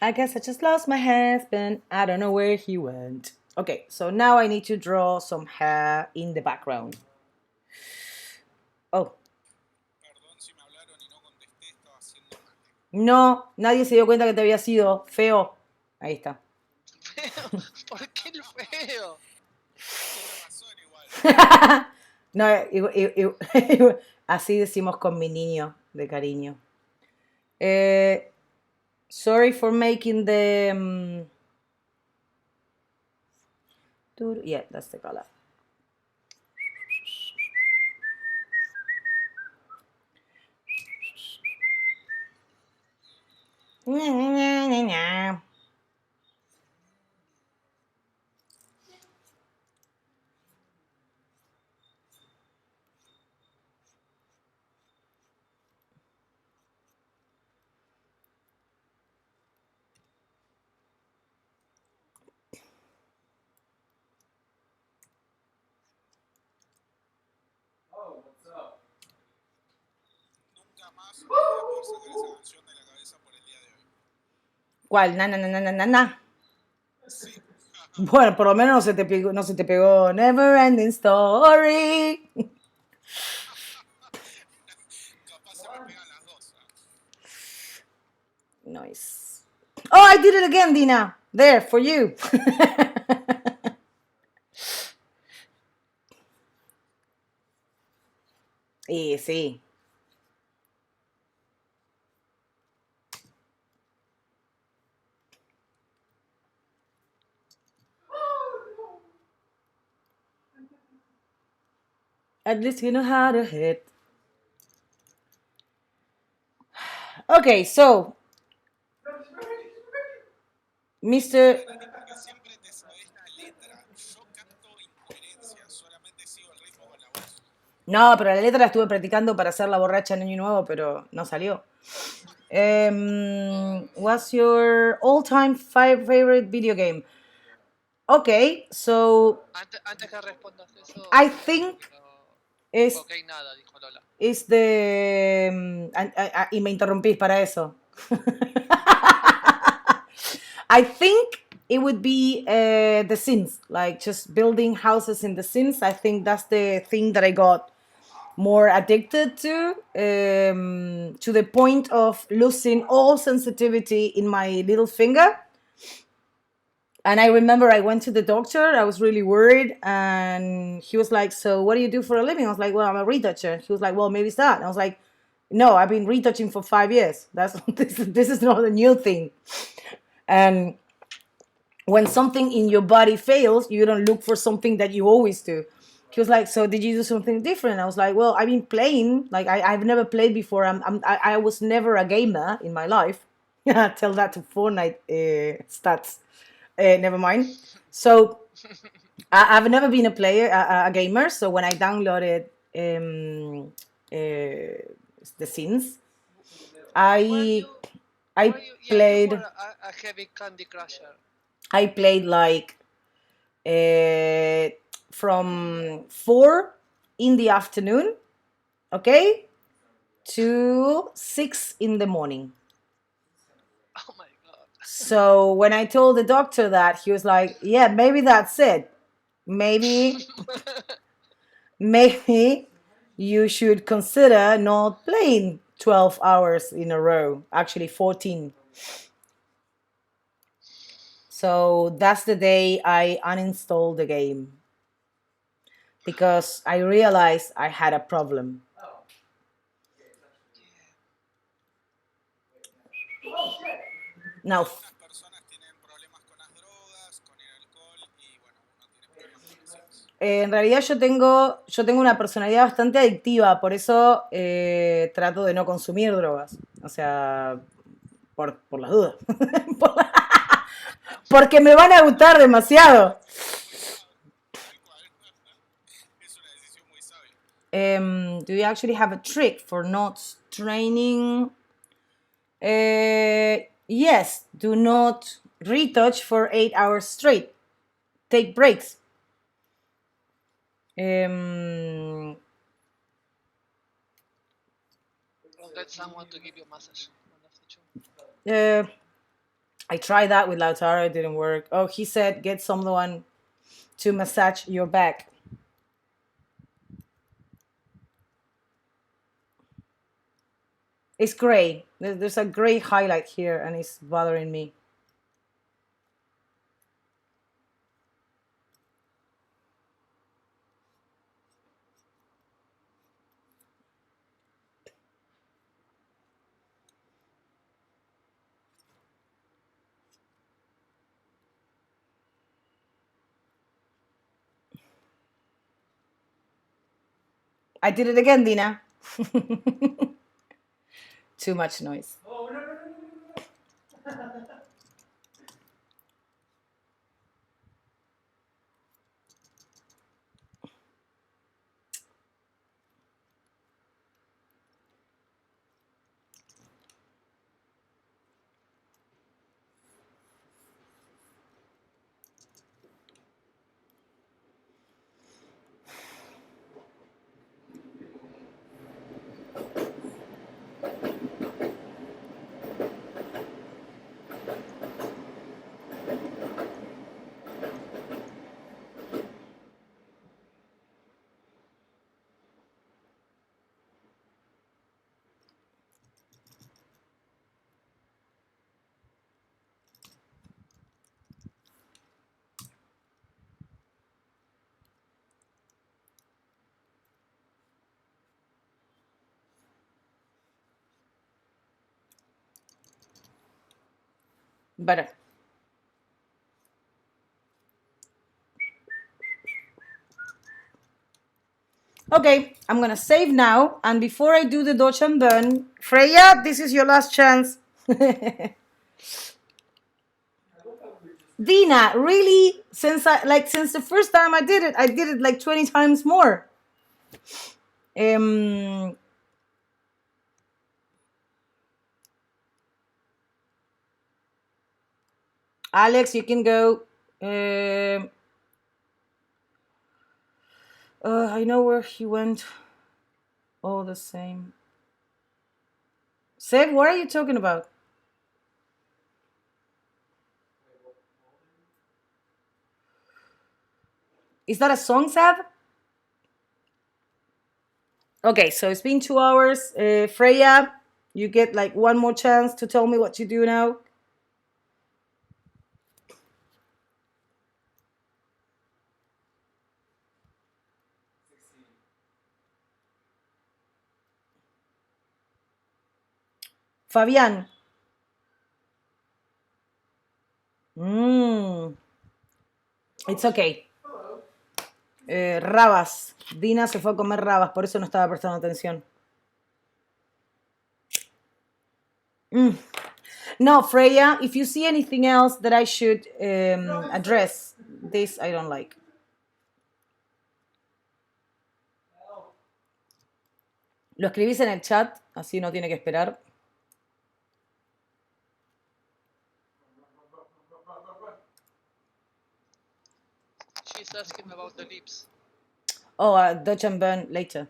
I guess I just lost my husband. I don't know where he went. Okay, so now I need to draw some hair in the background. Oh. Perdón si me hablaron y no contesté, estaba haciendo mate. No, nadie se dio cuenta que te había sido feo. Ahí está. Feo, ¿por qué el feo? Tiene razón igual. No, Así decimos con mi niño de cariño. Sorry for making the... yeah, that's the color. Nunca más me voy a poder sacar esa canción de la cabeza por el día de hoy. ¿Cuál? Na, na, na, na, na, na, na. Sí. Bueno, por lo menos no se te pegó Never Ending Story. Capaz se me pegan las dos. Nice. Oh, I did it again, Dina. There, for you. Y sí. At least you know how to hit. Okay, so Mr. Randy, porque siempre te sabes la letra. Yo canto incoherencias, solamente sigo el ritmo con la voz. No, pero la letra la estuve practicando para hacer la borracha en Año Nuevo, pero no salió. What's your all-time favorite video game? Okay, so Antes que respondas eso, I think is ok, nada, dijo Lola. is the y me interrumpís para eso. I think it would be The Sims, like just building houses in The Sims. I think that's the thing that I got more addicted to the point of losing all sensitivity in my little finger. And I remember I went to the doctor. I was really worried, and he was like, "So what do you do for a living?" I was like, "Well, I'm a retoucher." He was like, "Well, maybe it's that." And I was like, "No, I've been retouching for 5 years. That's this is not a new thing." And when something in your body fails, you don't look for something that you always do. He was like, "So did you do something different?" I was like, "Well, I've been playing. Like I've never played before. I was never a gamer in my life." Tell that to Fortnite stats. Never mind. So I've never been a player, a gamer. So when I downloaded The Sims, I You were played. a heavy Candy Crusher. I played like from 4 in the afternoon, okay, to 6 in the morning. Oh my god. So when I told the doctor that, he was like, "Yeah, maybe that's it. Maybe maybe you should consider not playing 12 hours in a row, actually 14." So that's the day I uninstalled the game because I realized I had a problem. Now, Algunas personas tienen problemas con las drogas, con el alcohol y bueno, uno tiene problemas con los Sims. en realidad yo tengo una personalidad bastante adictiva, por eso trato de no consumir drogas. O sea, por las dudas. Porque me van a gustar demasiado. Tal cual. Es una decisión muy sabia. Do you actually have a trick for not straining? Yes, do not retouch for 8 hours straight. Take breaks. Or get someone to give you a massage. I tried that with Lautaro, it didn't work. Oh, he said get someone to massage your back. It's gray. There's a gray highlight here and it's bothering me. I did it again, Dina. Too much noise. Better. Okay, I'm gonna save now, and before I do the dodge and burn, Freya, this is your last chance. Dina, really? Since the first time I did it like 20 times more. Alex, you can go. I know where he went. All the same. Seb, what are you talking about? Is that a song, Seb? Okay, so it's been 2 hours. Freya, you get like one more chance to tell me what you do now. Fabián. It's okay. Rabas. Dina se fue a comer rabas, por eso no estaba prestando atención. No, Freya, if you see anything else that I should address, this I don't like. Lo escribís en el chat, así no tiene que esperar. She's asking about the lips. Oh, dodge and burn later.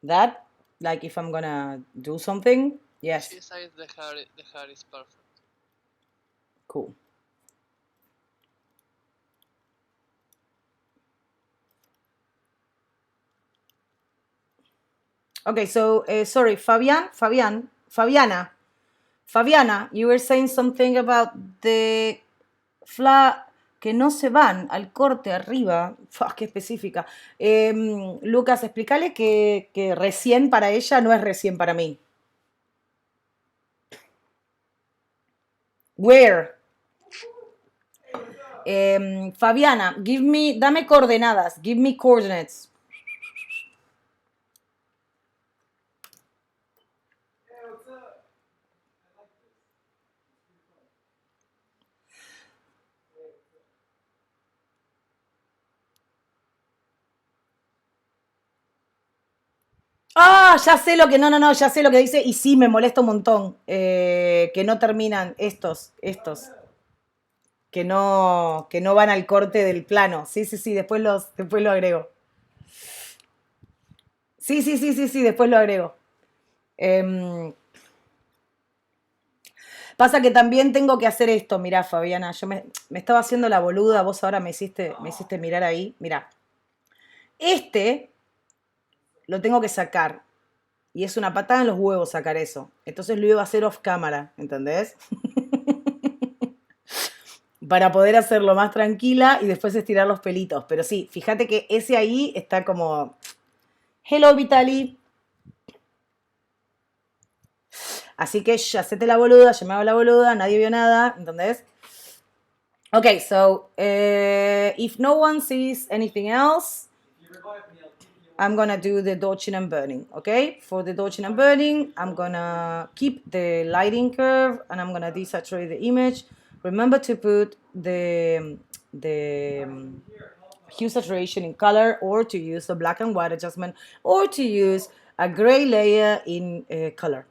That, like if I'm gonna do something, yes. She says the hair is perfect. Cool. Okay, so sorry, Fabiana, you were saying something about the que no se van al corte arriba. Qué específica. Lucas, explícale que recién para ella no es recién para mí. Where? Fabiana, dame coordenadas. Give me coordinates. Ah, ya sé lo que, no, ya sé lo que dice y sí, me molesta un montón que no terminan estos, que no van al corte del plano. Sí, después lo agrego. Sí, después lo agrego. Pasa que también tengo que hacer esto, mirá, Fabiana, yo me estaba haciendo la boluda, vos ahora me hiciste mirar ahí, mirá. Lo tengo que sacar. Y es una patada en los huevos sacar eso. Entonces lo iba a hacer off cámara, ¿entendés? Para poder hacerlo más tranquila y después estirar los pelitos. Pero sí, fíjate que ese ahí está como... Hello, Vitali. Así que ya hacete la boluda, yo me hago la boluda, nadie vio nada, ¿entendés? Okay, so if no one sees anything else, I'm gonna do the dodging and burning. Okay, for the dodging and burning, I'm gonna keep the lighting curve and I'm gonna desaturate the image. Remember to put the hue saturation in color, or to use a black and white adjustment, or to use a gray layer in color.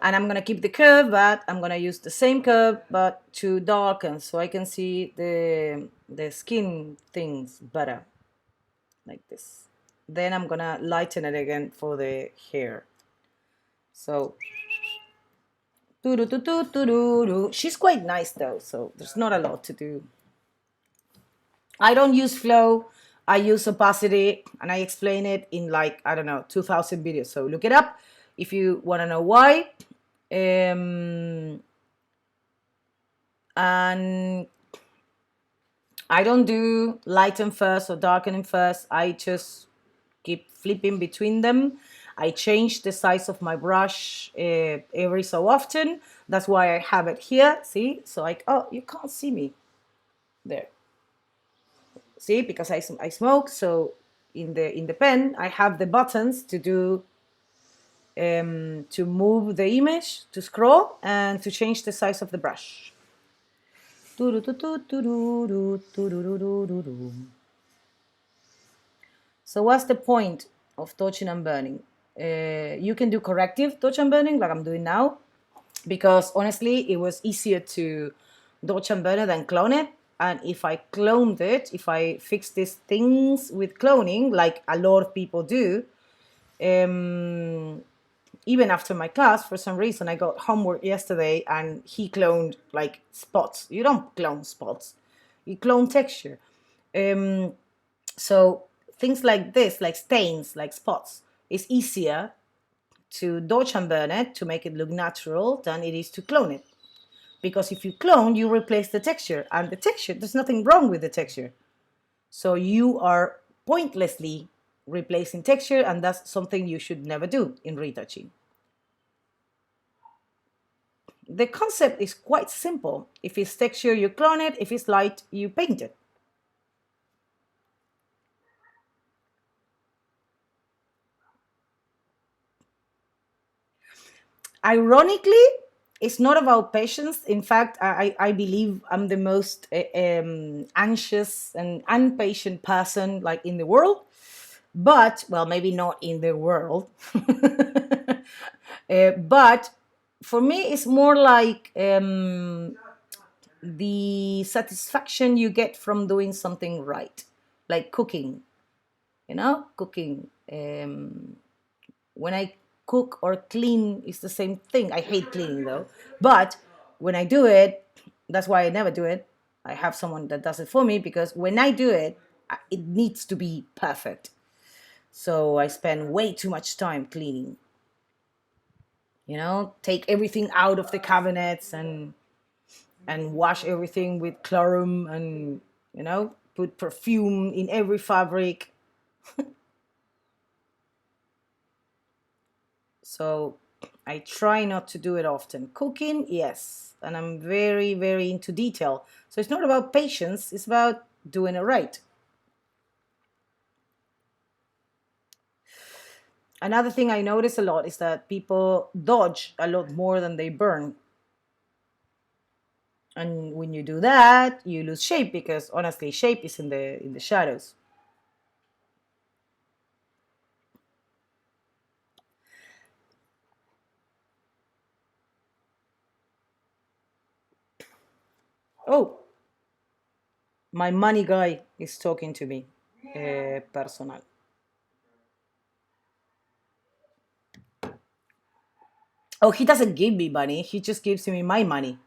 And I'm gonna keep the curve, but I'm gonna use the same curve but to darken so I can see the skin things better, like this. Then I'm gonna lighten it again for the hair. So she's quite nice though, so there's not a lot to do. I don't use flow, I use opacity, and I explain it in like, I don't know, 2,000 videos. So look it up if you want to know why. And I don't do lighten first or darkening first. I just keep flipping between them. I change the size of my brush every so often. That's why I have it here. See? So like, oh, you can't see me there. See, because I smoke. So in the pen, I have the buttons to do to move the image, to scroll, and to change the size of the brush. So what's the point of touching and burning? You can do corrective touch and burning like I'm doing now, because honestly, it was easier to dodge and burn it than clone it. And if I cloned it, if I fix these things with cloning, like a lot of people do, even after my class, for some reason, I got homework yesterday and he cloned like spots. You don't clone spots, you clone texture. So things like this, like stains, like spots, is easier to dodge and burn it to make it look natural than it is to clone it. Because if you clone, you replace the texture, and the texture, there's nothing wrong with the texture. So you are pointlessly replacing texture, and that's something you should never do in retouching. The concept is quite simple. If it's texture, you clone it. If it's light, you paint it. Ironically, it's not about patience. In fact, I believe I'm the most anxious and impatient person like in the world. But, well, maybe not in the world. But for me, it's more like the satisfaction you get from doing something right, like cooking. Cooking. When I cook or clean, it's the same thing. I hate cleaning though, but when I do it, that's why I never do it. I have someone that does it for me, because when I do it, it needs to be perfect. So I spend way too much time cleaning. Take everything out of the cabinets and wash everything with chlorum, and put perfume in every fabric. So I try not to do it often. Cooking, yes, and I'm very, very into detail. So it's not about patience, it's about doing it right. Another thing I notice a lot is that people dodge a lot more than they burn. And when you do that, you lose shape, because honestly, shape is in the shadows. Oh, my money guy is talking to me. Personal. Oh, he doesn't give me money. He just gives me my money.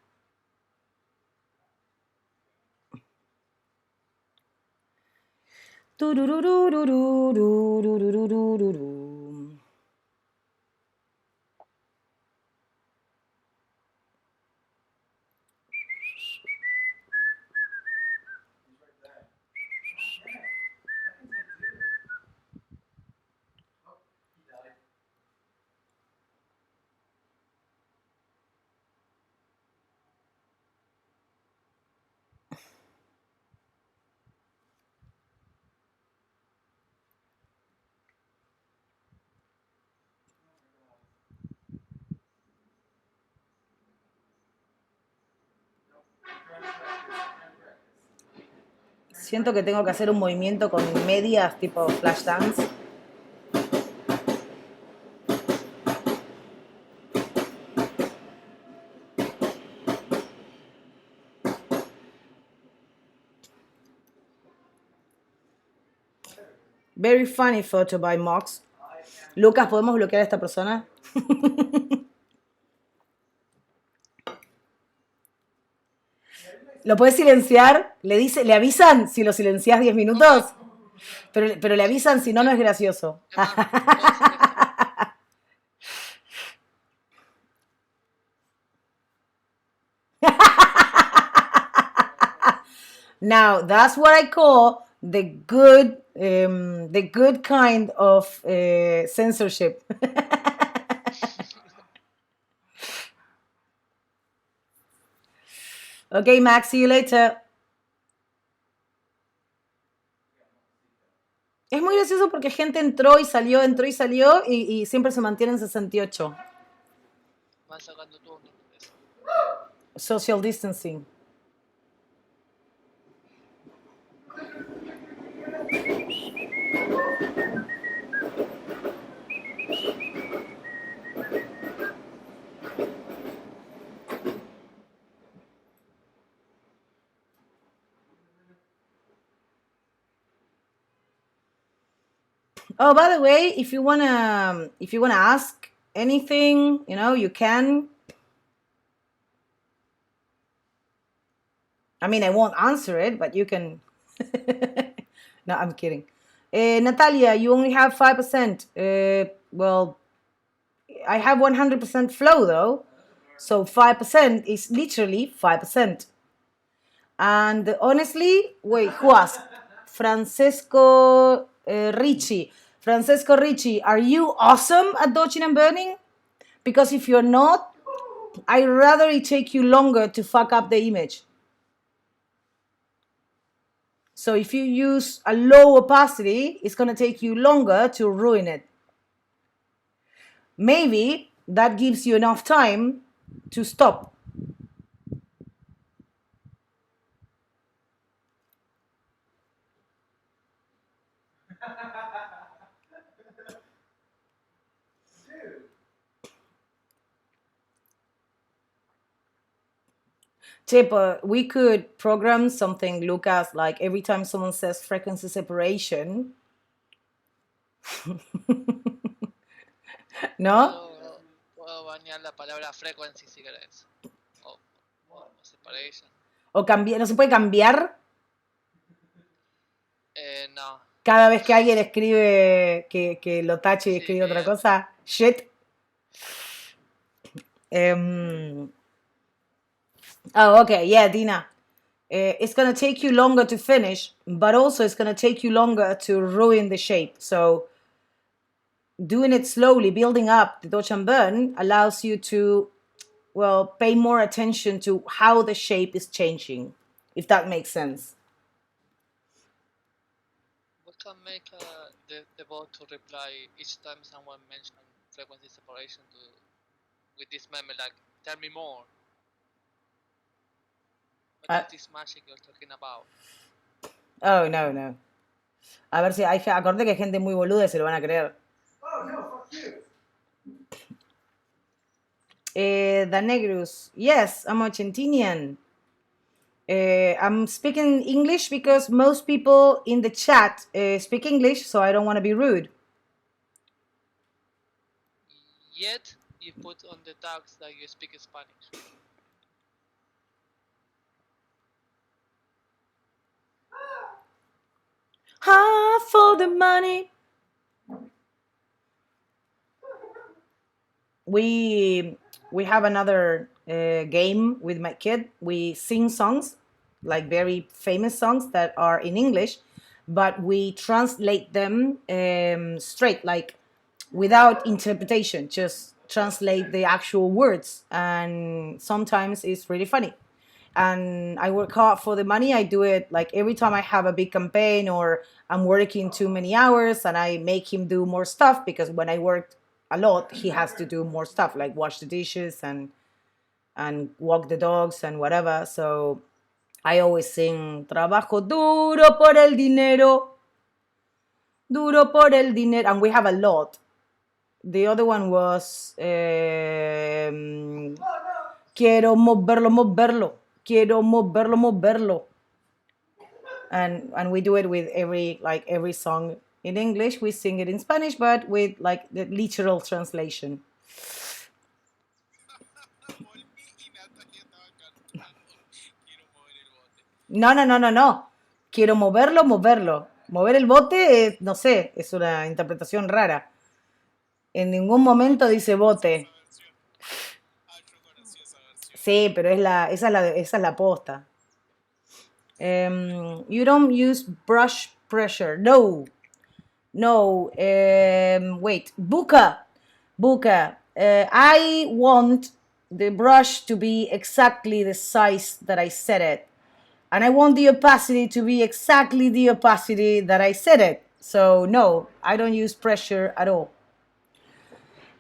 Siento que tengo que hacer un movimiento con medias tipo flash dance. Very funny photo by Mox. Lucas, ¿podemos bloquear a esta persona? ¿Lo puedes silenciar? Le avisan si lo silencias 10 minutos. Pero le avisan si no, no es gracioso. Es más, puedo hacer esto. Now, that's what I call the good kind of censorship. Okay, Max, see you later. Es muy gracioso porque gente entró y salió y siempre se mantiene en 68. Van sacando turnos. Eso. Social distancing. Oh, by the way, if you wanna ask anything, you can. I mean, I won't answer it, but you can. No, I'm kidding. Natalia, you only have 5%. Well, I have 100% flow though, so 5% is literally 5%. And honestly, wait, who asked? Francesco Ricci. Francesco Ricci, are you awesome at dodging and burning? Because if you're not, I'd rather it take you longer to fuck up the image. So if you use a low opacity, it's going to take you longer to ruin it. Maybe that gives you enough time to stop. Chip, we could program something, Lucas, like every time someone says frequency separation. ¿No? Puedo bañar la palabra frequency si querés. O separation. O cambiar, ¿no se puede cambiar? No. Cada vez que alguien escribe que lo tache y Sí, escribe otra bien. cosa. Shit. Oh, okay. Yeah, Dina. It's going to take you longer to finish, but also it's going to take you longer to ruin the shape. So doing it slowly, building up the dodge and burn allows you to, well, pay more attention to how the shape is changing, if that makes sense. We can make the bot to reply each time someone mentions frequency separation with this meme, like, tell me more. What is this magic you're talking about? Oh, no. A ver si acordé que hay gente muy boluda y se lo van a creer. Oh, no, fuck you. Danegrus, yes, I'm Argentinian. I'm speaking English because most people in the chat speak English, so I don't want to be rude. Yet, you put on the tags that you speak Spanish. For the money. We have another game with my kid. We sing songs, like very famous songs that are in English, but we translate them straight, like without interpretation, just translate the actual words. And sometimes it's really funny. And I work hard for the money. I do it like every time I have a big campaign or I'm working too many hours, and I make him do more stuff, because when I work a lot, he has to do more stuff, like wash the dishes and walk the dogs and whatever. So I always sing trabajo duro por el dinero, duro por el dinero, and we have a lot. The other one was quiero moverlo, moverlo, quiero moverlo, moverlo, and we do it with every song in English. We sing it in Spanish, but with like the literal translation. Volví y Natalia estaba cantando. Quiero mover el bote. No, no, no, no, no. Quiero moverlo, moverlo. Mover el bote, no sé, es una interpretación rara. En ningún momento dice Yo conocí bote. esa versión. Yo conocí esa versión. Sí, pero esa es la posta. You don't use brush pressure. No, no. Wait, Buka, Buka. I want the brush to be exactly the size that I set it, and I want the opacity to be exactly the opacity that I set it. So no, I don't use pressure at all.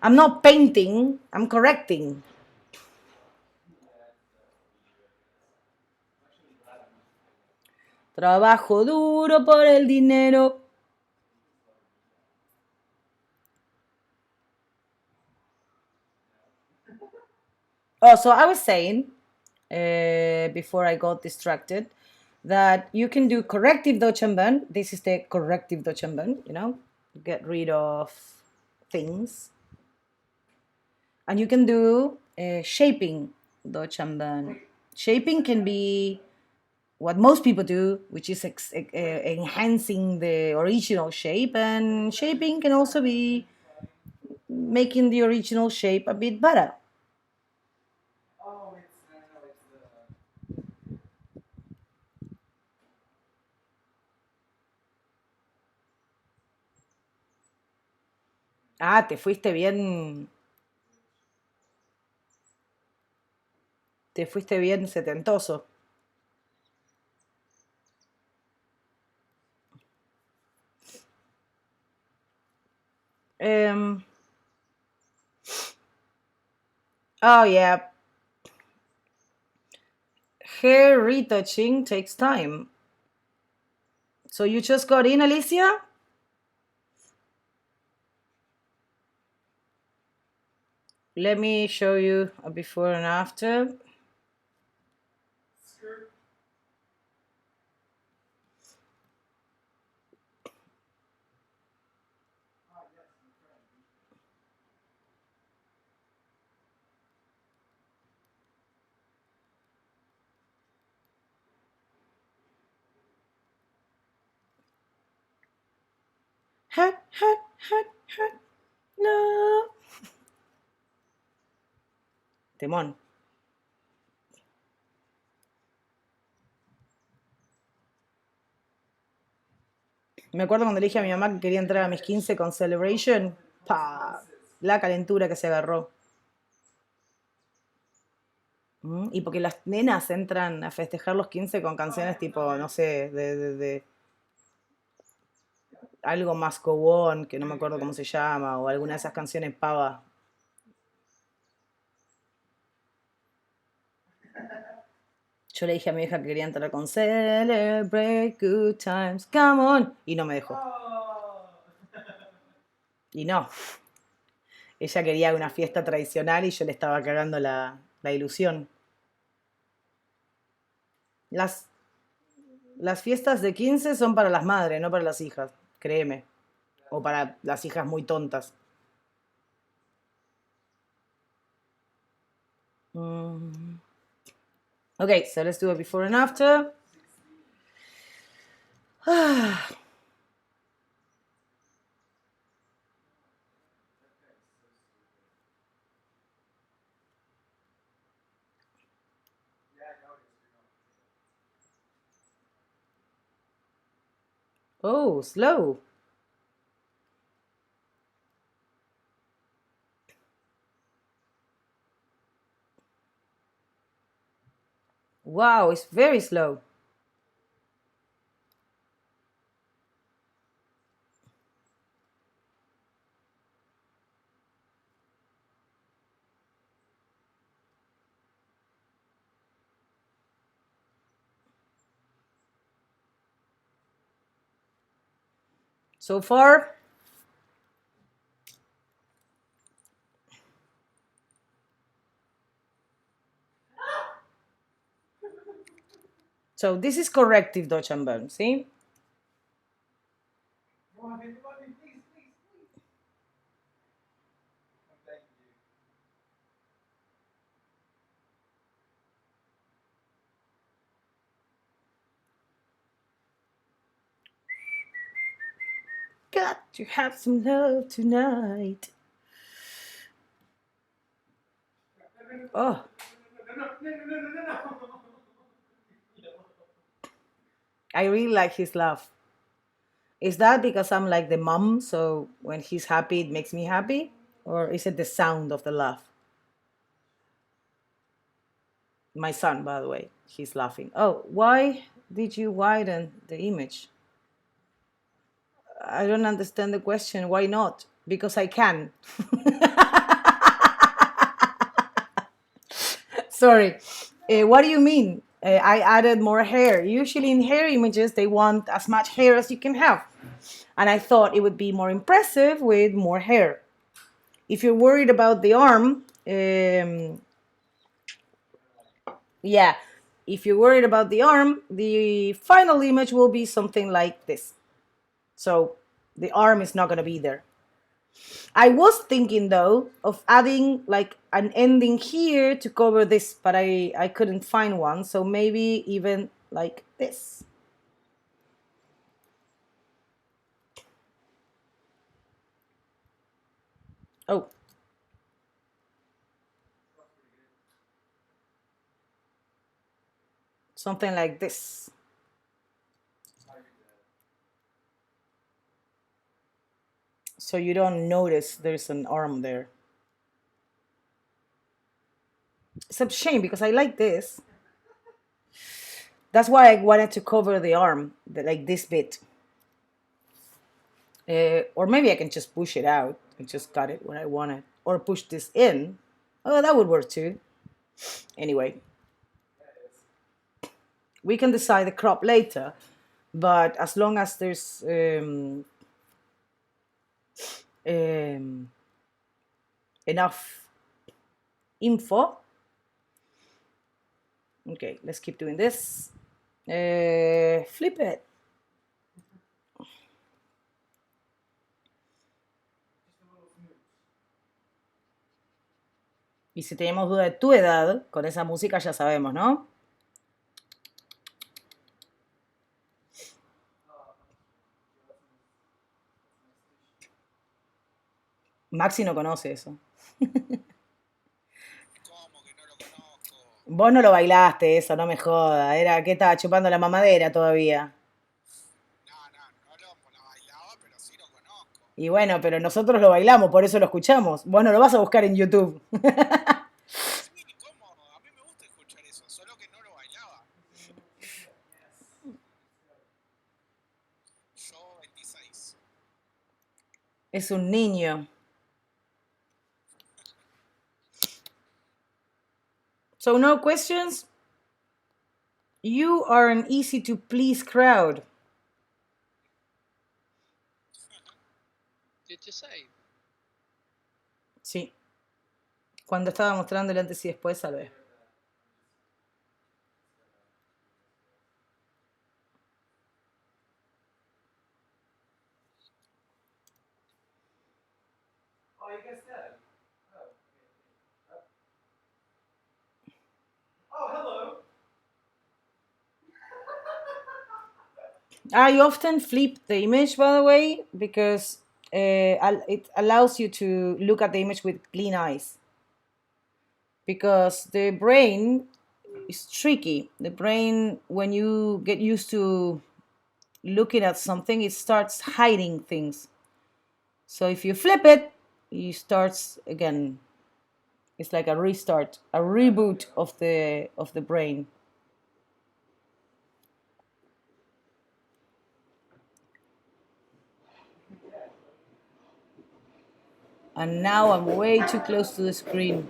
I'm not painting. I'm correcting. Trabajo duro por el dinero. Oh, so I was saying before I got distracted that you can do corrective Dochenben. This is the corrective Dochenben, get rid of things. And you can do shaping Dochenben. Shaping can be what most people do, which is enhancing the original shape, and shaping can also be making the original shape a bit better. Ah, te fuiste bien setentoso. Um, oh yeah, hair retouching takes time. So you just got in, Alicia? Let me show you a before and after. Hat, hat, hat, hat. No. Temón. Me acuerdo cuando le dije a mi mamá que quería entrar a mis 15 con Celebration. ¡Pa! La calentura que se agarró. Y porque las nenas entran a festejar los 15 con canciones tipo, no sé, de algo más go on, que no me acuerdo cómo se llama, o alguna de esas canciones pava. Yo le dije a mi hija que quería entrar con Celebrate Good Times, come on, y no me dejó. Y no, ella quería una fiesta tradicional y yo le estaba cagando la ilusión. Las, las fiestas de 15 son para las madres, no para las hijas, créeme. O para las hijas muy tontas. Okay, so let's do a before and after. Oh, slow. Wow, it's very slow. so far? So this is corrective Dutch and Bern, see? Got to have some love tonight. Oh. I really like his laugh. Is that because I'm like the mom, so when he's happy, it makes me happy? Or is it the sound of the laugh? My son, by the way, he's laughing. Oh, why did you widen the image? I don't understand the question. Why not? Because I can. Sorry. What do you mean? I added more hair. Usually in hair images, they want as much hair as you can have. And I thought it would be more impressive with more hair. If you're worried about the arm, yeah, if you're worried about the arm, the final image will be something like this. So the arm is not going to be there. I was thinking though of adding like an ending here to cover this, but I couldn't find one. So maybe even like this. Oh. Something like this. So you don't notice there's an arm there. It's a shame because I like this. That's why I wanted to cover the arm, like this bit. Or maybe I can just push it out and just cut it where I want it. Or push this in. Oh, that would work too. Anyway. We can decide the crop later. But as long as there's enough info. Okay, let's keep doing this. Flip it. Y si tenemos duda de tu edad, con esa música ya sabemos, ¿no? Maxi no conoce eso. ¿Cómo que no lo conozco? Vos no lo bailaste eso, no me joda. Era que estaba chupando la mamadera todavía. No lo bailaba, pero sí lo conozco. Y bueno, pero nosotros lo bailamos, por eso lo escuchamos. Vos no lo vas a buscar en YouTube. Sí, ¿cómo? A mí me gusta escuchar eso, solo que no lo bailaba. Yo 26. Es un niño. So no questions? You are an easy to please crowd. Did you say? Sí. Cuando estaba mostrando el antes y después, tal vez. Oh, you guys did? Oh, hello. I often flip the image, by the way, because it allows you to look at the image with clean eyes. Because the brain is tricky. The brain, when you get used to looking at something, it starts hiding things. So if you flip it, it starts again. It's like a restart, a reboot of the brain. And now I'm way too close to the screen.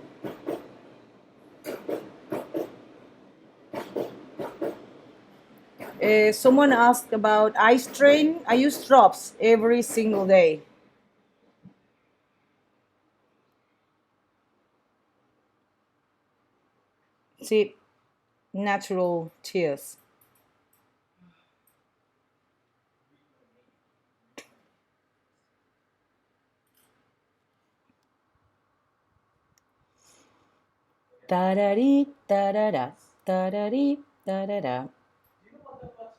Someone asked about eye strain. I use drops every single day. See, natural tears. Da-da-dee, da-da-da, da-da-dee, da-da-da. Do you know what that button?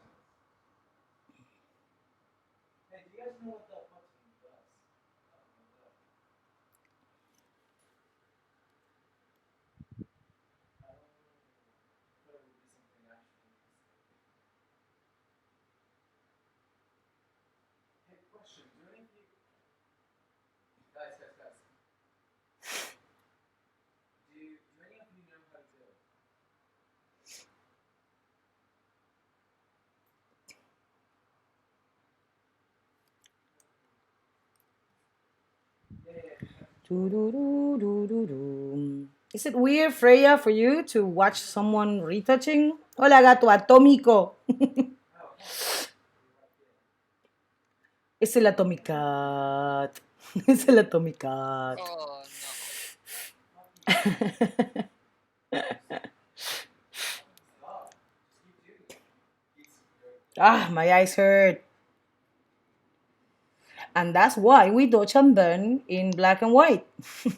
Hey, do you guys know what that button does? I don't know. Thought it would be something actually. Hey, question. Do any of you guys? Do any of you know how to do it? Doo-doo-doo-doo-doo-doo. Is it weird, Freya, for you to watch someone retouching? Hola, gato atómico. Es el Atomicat. Es el Atomicat. Oh no. Ah, my eyes hurt. And that's why we dodge and burn in black and white.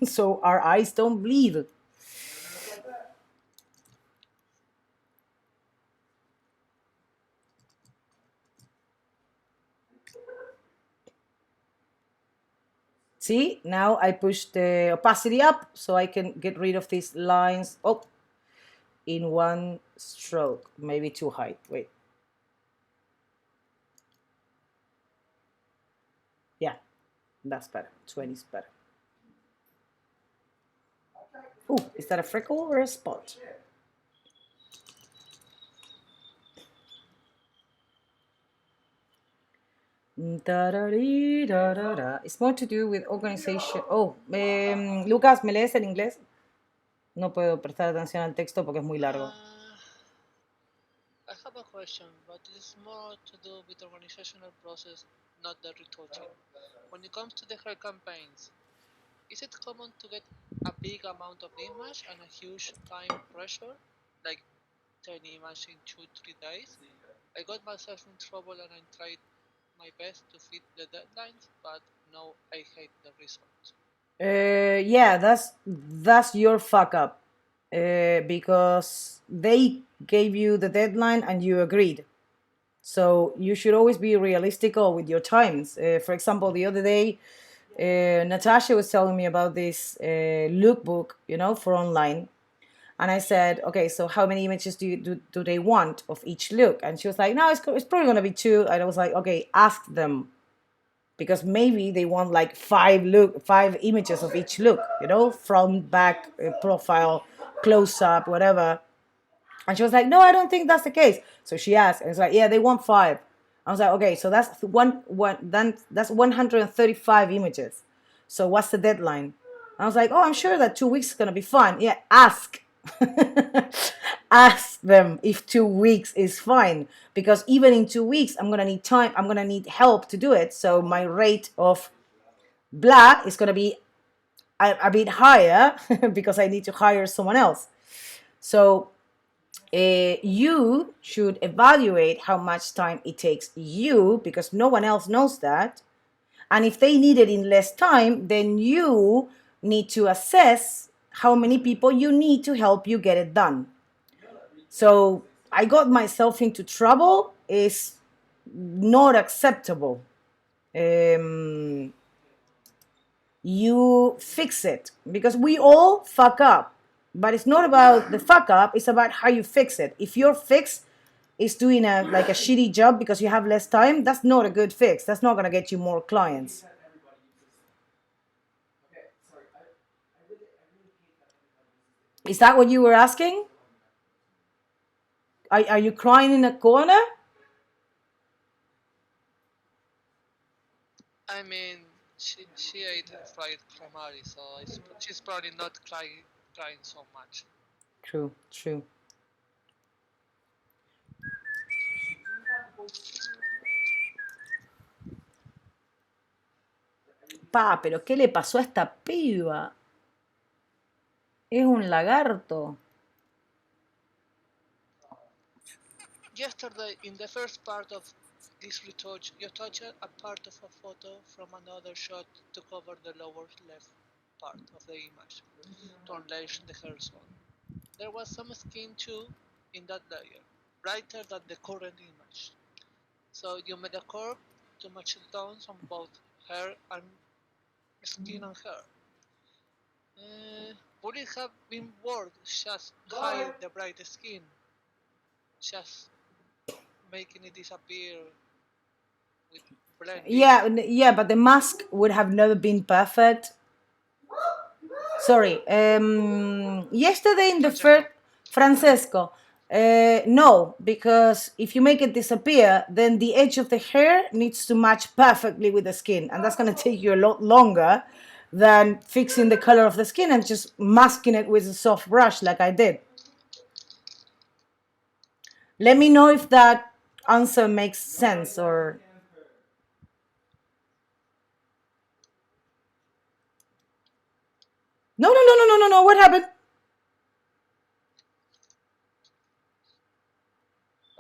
So our eyes don't bleed. See, now I push the opacity up so I can get rid of these lines. Oh, in one stroke, maybe too high. Wait. Yeah, that's better. 20 is better. Ooh, is that a freckle or a spot? It's more to do with organization. Oh, Lucas, ¿me lees en inglés? No puedo prestar atención al texto porque es muy largo. I have a question, but it's more to do with organizational process, not the retouching. When it comes to the hair campaigns, is it common to get a big amount of image and a huge time pressure, like 10 images in 2-3 days? I got myself in trouble and I tried my best to fit the deadlines, but now I hate the results. Yeah, that's your fuck up. Because they gave you the deadline and you agreed. So you should always be realistical with your times. For example, the other day, Natasha was telling me about this lookbook, for online. And I said, okay, so how many images do they want of each look? And she was like, no, it's probably going to be 2. And I was like, okay, ask them. Because maybe they want like 5 images of each look, front, back, profile, close up, whatever. And she was like, no, I don't think that's the case. So she asked, and it's like, yeah, they want 5. I was like, okay, so that's that's 135 images. So what's the deadline? I was like, oh, I'm sure that 2 weeks is gonna be fine. Yeah, ask. Ask them if 2 weeks is fine, because even in 2 weeks I'm gonna need time, I'm gonna need help to do it, so my rate of blah is gonna be a bit higher because I need to hire someone else. So you should evaluate how much time it takes you, because no one else knows that. And if they need it in less time, then you need to assess how many people you need to help you get it done. So I got myself into trouble. Is not acceptable. You fix it, because we all fuck up, but it's not about the fuck up, it's about how you fix it. If your fix is doing a shitty job because you have less time, that's not a good fix. That's not going to get you more clients. Is that what you were asking? Are you crying in a corner? I mean, she ate fried calamari, so she's probably not crying so much. True. Pa, pero ¿qué le pasó a esta piba? Es un lagarto. Yesterday, in the first part of this retouch, you touched a part of a photo from another shot to cover the lower left part of the image, to unlace the hairstone. There was some skin too in that layer, brighter than the current image. So you made a curve to match the tones on both hair and skin and hair. Would it have been worth just hide the bright skin, just making it disappear with blend Yeah, but the mask would have never been perfect. Sorry. Yesterday in the first Francesco. No, because if you make it disappear, then the edge of the hair needs to match perfectly with the skin, and that's going to take you a lot longer than fixing the color of the skin and just masking it with a soft brush like I did. Let me know if that answer makes sense or... No. What happened?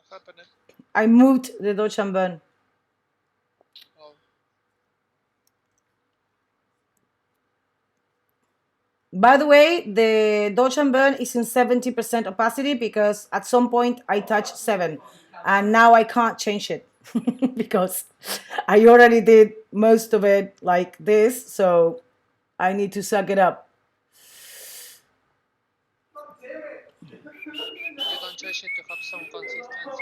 What happened? I moved the Dodge and Burn. Oh, By the way, the Dodge and Burn is in 70% opacity because at some point I touched 7 and now I can't change it because I already did most of it like this, so I need to suck it up. you don't change it to have some consistency on top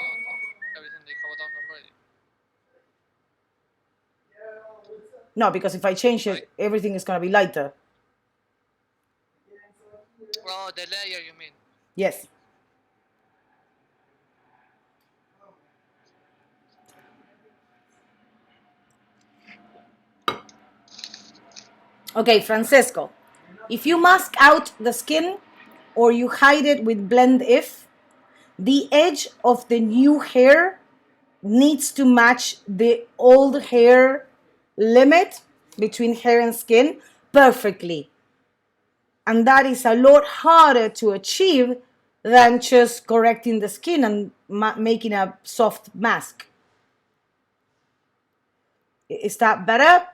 everything they have done already. No, because if I change it, Right? everything is going to be lighter. Oh, the layer you mean? Yes. Okay, Francesco, if you mask out the skin or you hide it with blend if, the edge of the new hair needs to match the old hair limit between hair and skin perfectly. And that is a lot harder to achieve than just correcting the skin and making a soft mask. Is that better?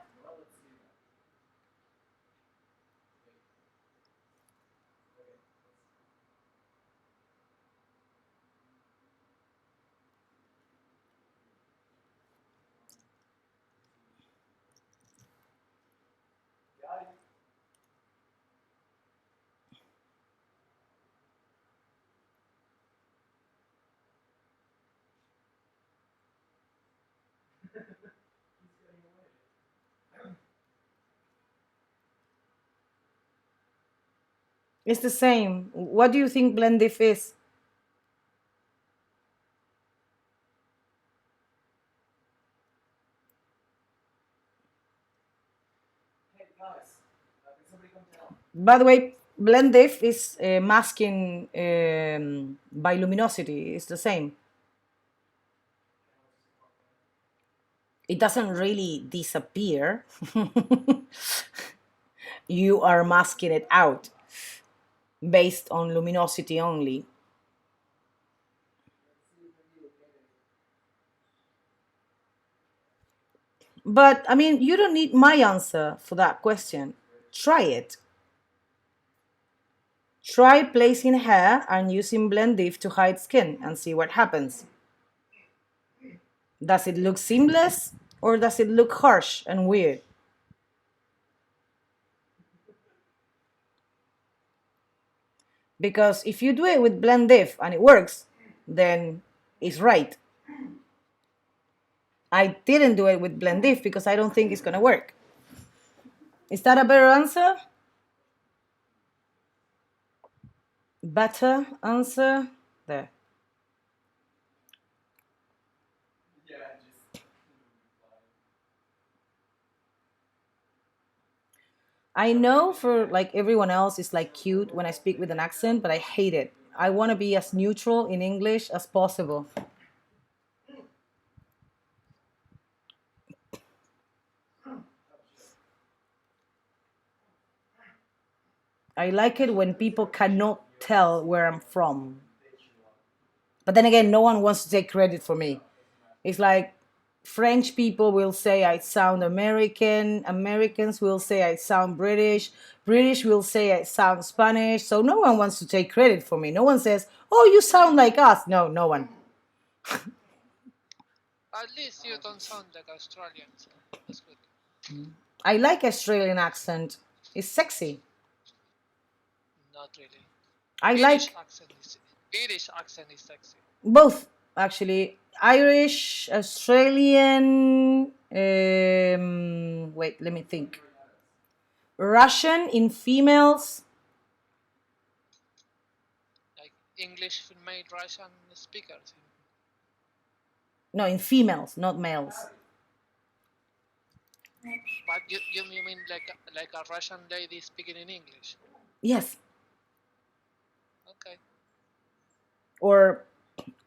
It's the same. What do you think blend if is? Hey guys, can somebody come down? By the way, blend if is masking by luminosity. It's the same. It doesn't really disappear. You are masking it out based on luminosity only. But I mean, you don't need my answer for that question. Try it. Try placing hair and using blend if to hide skin and see what happens. Does it look seamless or does it look harsh and weird? Because if you do it with blend if and it works, then it's right. I didn't do it with blend if because I don't think it's gonna work. Is that a better answer? Better answer? There. Yeah, just. I know for like everyone else it's like cute when I speak with an accent, but I hate it. I want to be as neutral in English as possible. I like it when people cannot tell where I'm from. But then again, no one wants to take credit for me. It's like French people will say I sound American, Americans will say I sound British, British will say I sound Spanish. So no one wants to take credit for me. No one says, "Oh, you sound like us." No, no one. At least you don't sound like Australian, so that's good. I like Australian accent. It's sexy. Not really. I Irish like accent is Irish accent is sexy. both actually. Irish, Australian. Wait, let me think. Russian in females. Like English made Russian speakers. No, in females, not males. But you mean like a Russian lady speaking in English? Yes, Okay. or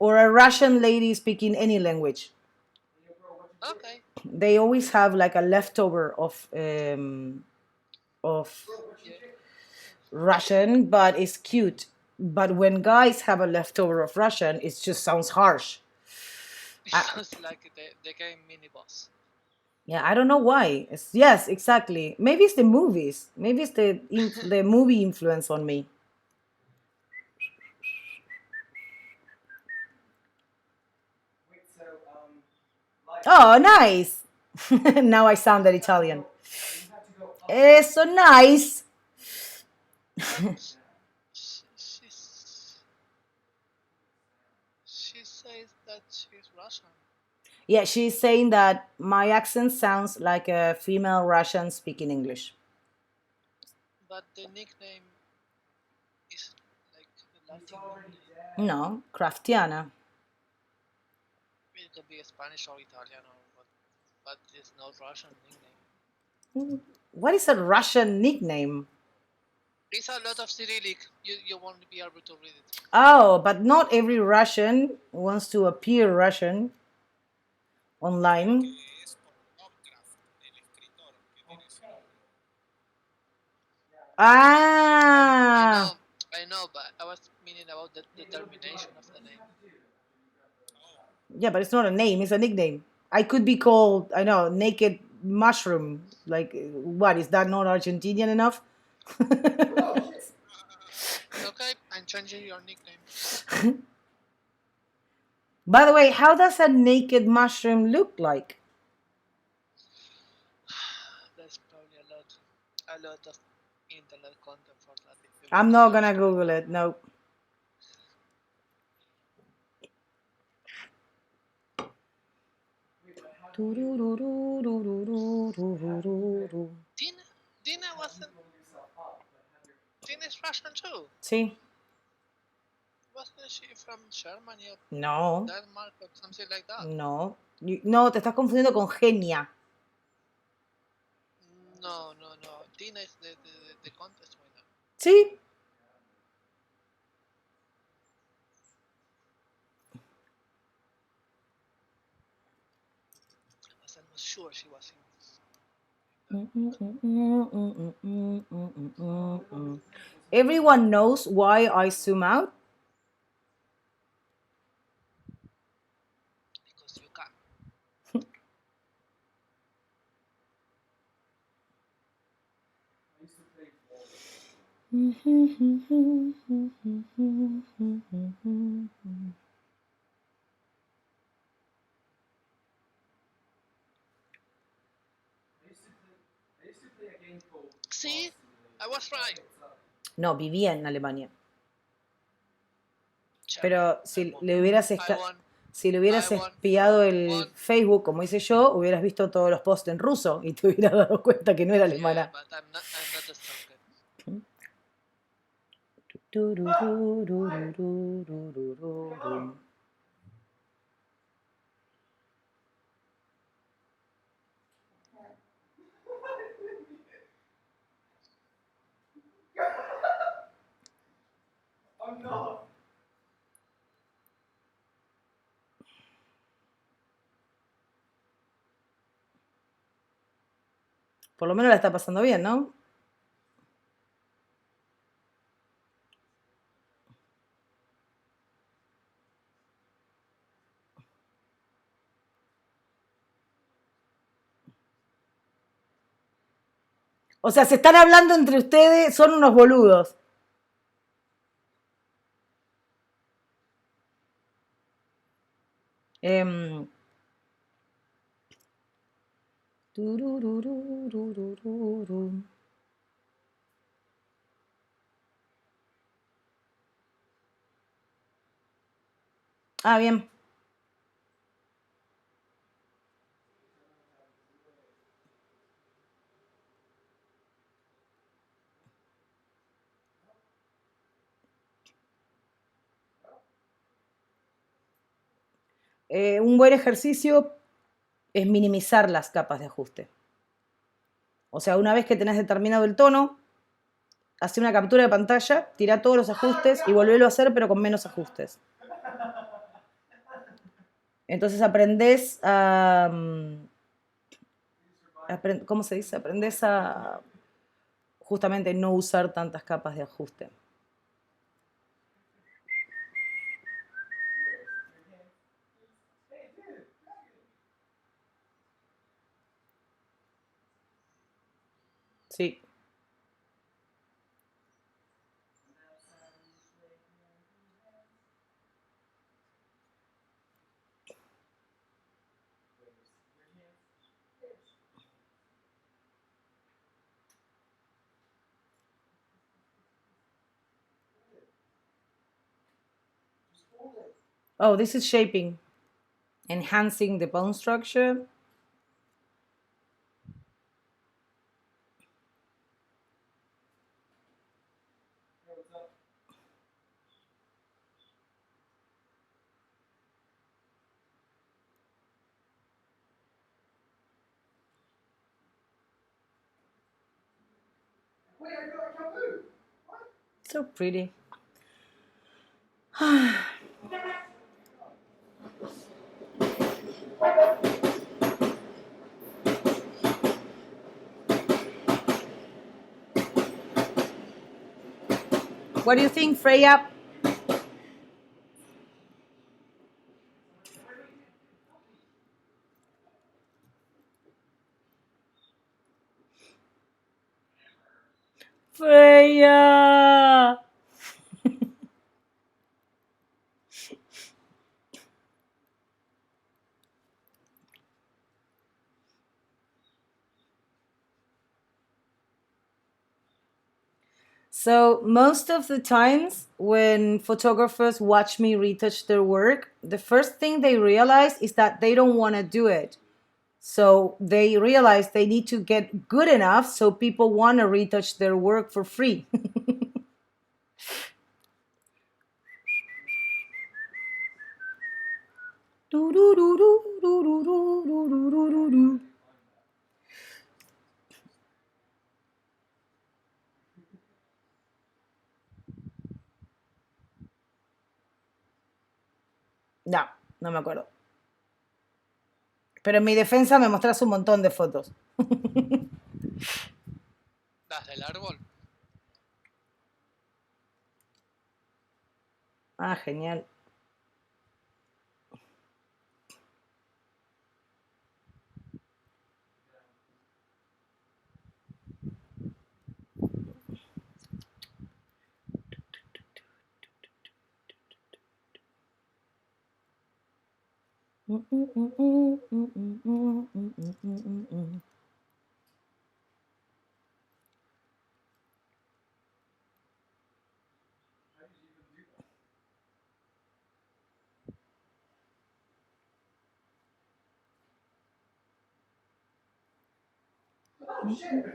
a Russian lady speaking any language. Okay. They always have like a leftover of Yeah. Russian, but it's cute. But when guys have a leftover of Russian, it just sounds harsh. It sounds like the game mini boss. Yeah, I don't know why. Yes, exactly. Maybe it's the movies. Maybe it's the movie influence on me. Wait, so, like, Oh, nice. Now I sound that Italian. you had to go up. It's so nice. But she says that she's Russian. Yeah, she's saying that my accent sounds like a female Russian speaking English. But the nickname is like a He's Latin already nickname. dead. No, Craftiana. It could be Spanish or Italian or what, but it's not Russian nickname. What is a Russian nickname? It's a lot of Cyrillic. You won't be able to read it. Oh, but not every Russian wants to appear Russian online. Que es por Lovecraft, el escritor que tiene ese nombre. Ah, I know, but I was meaning about the determination of the name. Oh, yeah, but it's not a name, it's a nickname. I could be called, I know, Naked Mushroom. Like, what, is that not Argentinian enough? Okay, I'm changing your nickname. By the way, how does a naked mushroom look like? There's probably a lot of internet content for that. If you I'm want not to gonna search. Google it, no. Dina wasn't. Dina's Russian too. Sí, Wasn't she from Germany or no, Denmark or something like that? no. No, te estás confundiendo con Genia. No. Dina is the contest winner. Sí. I was almost sure she was in. Everyone knows why I zoom out. Because you can. I used to play ball. I used to play a game called See, I was right. No, vivía en Alemania. German. Pero I si won. le hubieras, I won. si le hubieras I won. espiado el Won. Facebook, como hice yo, hubieras visto todos los posts en ruso y te hubieras dado cuenta que no era Yeah, alemana. but I'm not a stalker. I'm not. Por lo menos la está pasando bien, ¿no? O sea, se están hablando entre ustedes, son unos boludos. Em, turururururururu. Ah, bien. Un buen ejercicio es minimizar las capas de ajuste. O sea, una vez que tenés determinado el tono, hace una captura de pantalla, tira todos los ajustes y volvelo a hacer, pero con menos ajustes. Entonces aprendés a... ¿Cómo se dice? Aprendés a justamente no usar tantas capas de ajuste. Sí. Oh, this is shaping. Enhancing the bone structure. Wait, I can't move. What? So pretty. What do you think, Freya? Freya! So most of the times when photographers watch me retouch their work, the first thing they realize is that they don't want to do it. So they realize they need to get good enough so people want to retouch their work for free. No, no me acuerdo. Pero en mi defensa me mostraste un montón de fotos. ¿Las del árbol? Ah, genial. Oh, shit.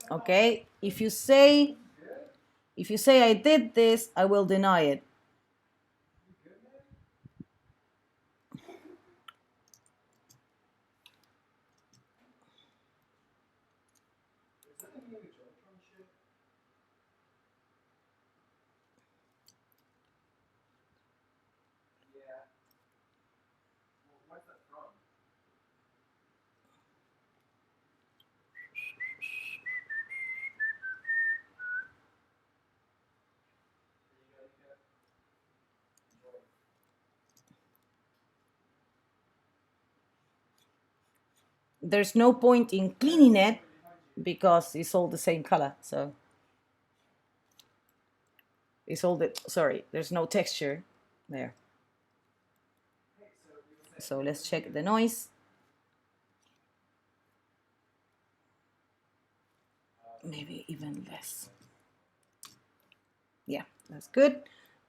Okay, if you say I did this, I will deny it. Is that a new Jontron shit? Yeah. Well, where's that from? there's no point in cleaning it because it's all the same color. So it's all the, sorry, there's no texture there. So let's check the noise. Maybe even less. Yeah, that's good.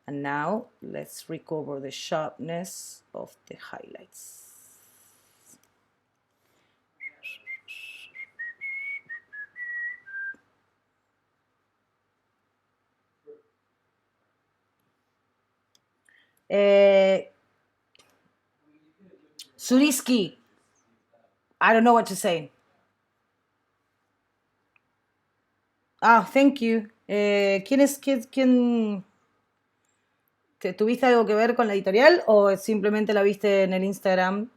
And now let's recover the sharpness of the highlights. Suriski, I don't know what to say. Ah, thank you. ¿Quién es, quién, tuviste algo que ver con la editorial o simplemente la viste en el Instagram?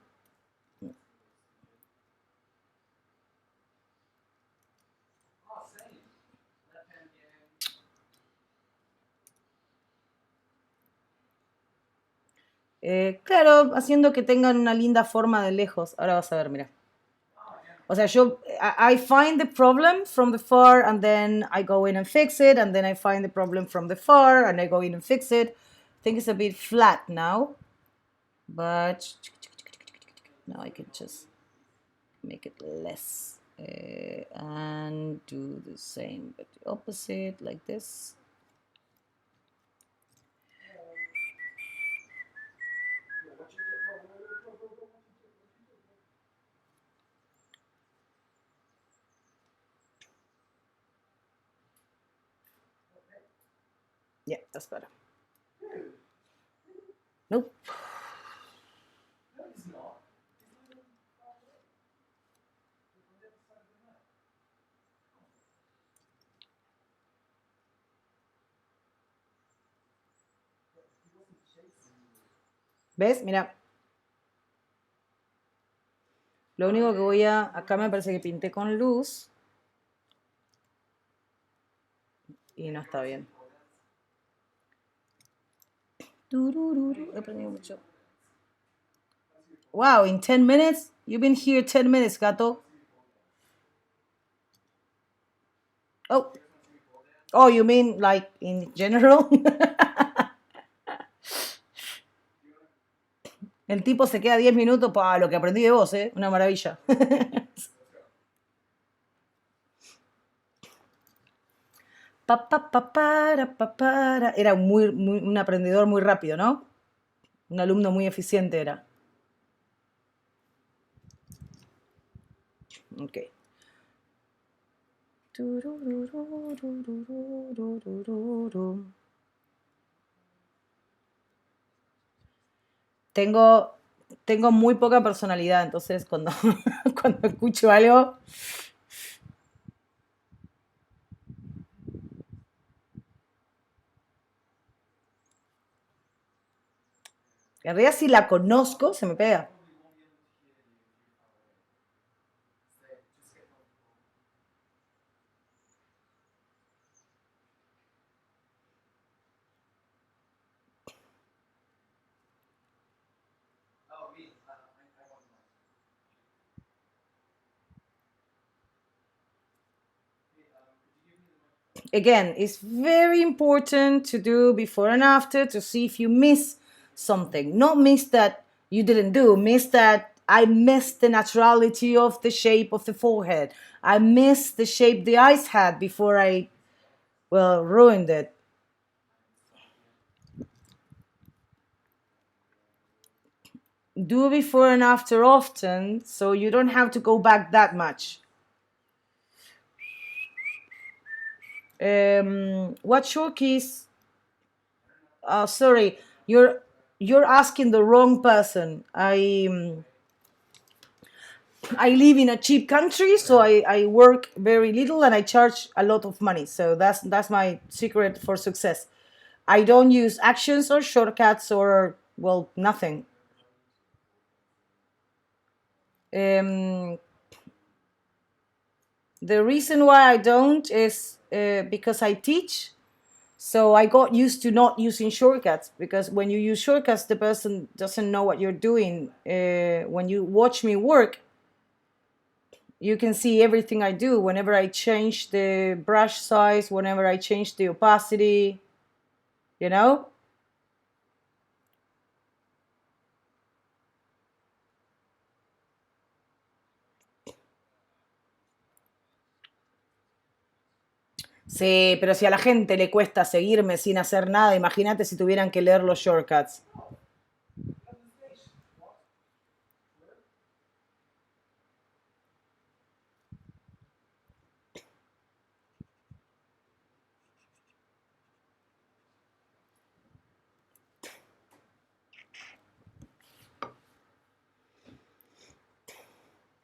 Claro, haciendo que tengan una linda forma de lejos. Ahora vas a ver, mira. O sea, I find the problem from the far and then I go in and fix it, and then I find the problem from the far and I go in and fix it. I think it's a bit flat now, but now I can just make it less and do the same, but the opposite, like this. Yeah, that's better. Nope. ¿Ves? Mira. Lo único que voy a... Acá me parece que pinté con luz. Y no está bien. He prendido mucho. Wow, in 10 minutes? You've been here 10 minutes, gato. Oh. Oh, you mean like in general? El tipo se queda 10 minutos para lo que aprendí de vos, ¿eh? Una maravilla. Era un aprendedor muy rápido, ¿no? Un alumno muy eficiente era. Ok. Tengo muy poca personalidad, entonces cuando, cuando escucho algo... En realidad si la conozco, se me pega. Again, it's very important to do before and after to see if you miss something. Not miss that you didn't do, miss that I missed the naturality of the shape of the forehead. I missed the shape the eyes had before I, well, ruined it. Do before and after often so you don't have to go back that much. What short keys? Sorry, you're asking the wrong person. I live in a cheap country, so I work very little and I charge a lot of money. So that's my secret for success. I don't use actions or shortcuts or, well, nothing. The reason why I don't is because I teach. So I got used to not using shortcuts, because when you use shortcuts, the person doesn't know what you're doing. When you watch me work, you can see everything I do whenever I change the brush size, whenever I change the opacity, you know? Sí, pero si a la gente le cuesta seguirme sin hacer nada, imagínate si tuvieran que leer los shortcuts.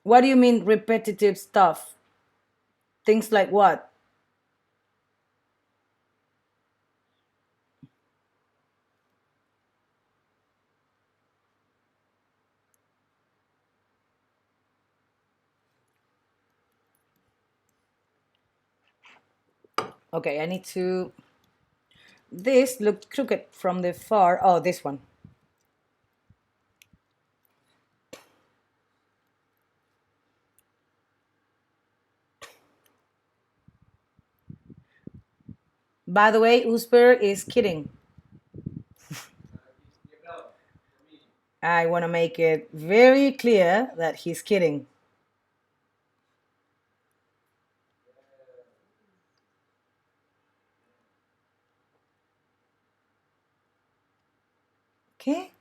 What do you mean repetitive stuff? Things like what? Okay, I need to... This looked crooked from the far. Oh, this one. By the way, Usper is kidding. I want to make it very clear that he's kidding. Okay.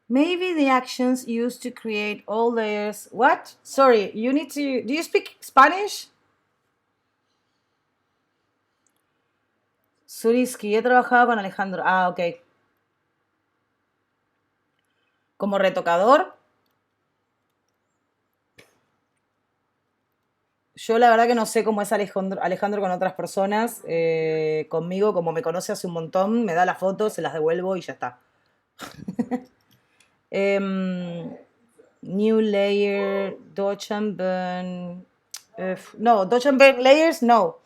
Maybe the actions used to create all layers. What? Sorry, you need to... Do you speak Spanish? Suriski, he trabajado con Alejandro. Ah, ok. Como retocador. Yo la verdad que no sé cómo es Alejandro con otras personas. Conmigo, como me conoce hace un montón, me da las fotos, se las devuelvo y ya está. New layer, dodge and burn. No, dodge and burn layers, no.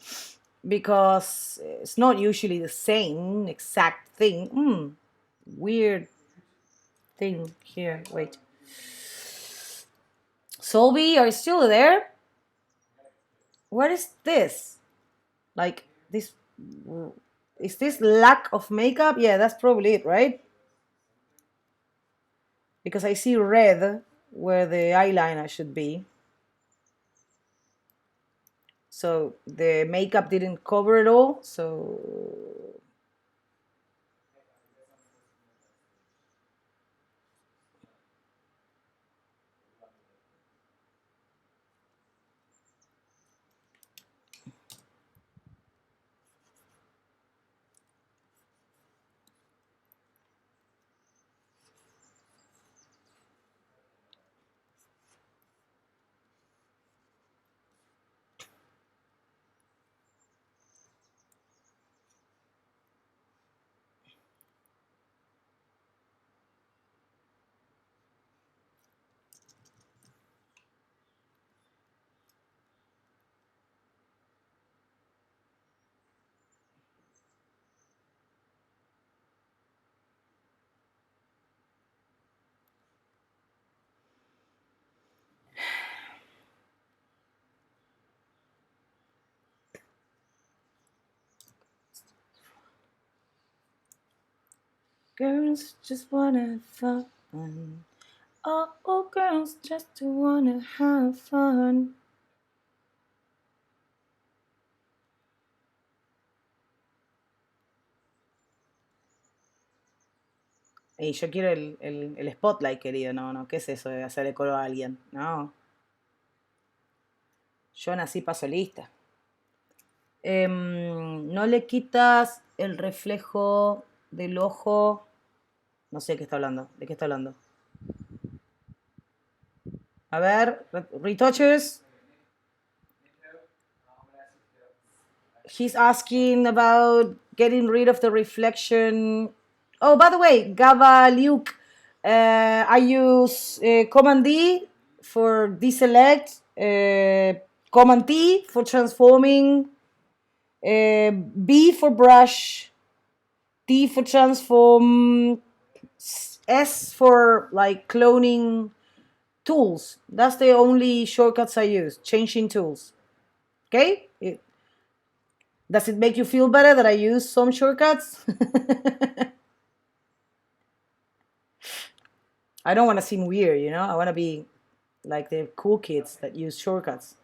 Because it's not usually the same exact thing. Weird thing here. Wait. Solby, are you still there? What is this? Like this? Is this lack of makeup? Yeah, that's probably it, right? Because I see red where the eyeliner should be. So the makeup didn't cover it all. So girls just wanna have fun. Oh, girls just wanna have fun. Y yo quiero el spotlight, querido. No, no, ¿qué es eso de hacerle coro a alguien? No. Yo nací pa' solista. No le quitas el reflejo del ojo. No sé qué está hablando. ¿De qué está hablando? A ver, retouchers. He's asking about getting rid of the reflection. Oh, by the way, Gava Luke, I use Command D for deselect, Command T for transforming, B for brush, T for transform, S for like cloning tools. That's the only shortcuts I use. Changing tools. Okay? Does it make you feel better that I use some shortcuts? I don't want to seem weird, you know? I want to be like the cool kids that use shortcuts.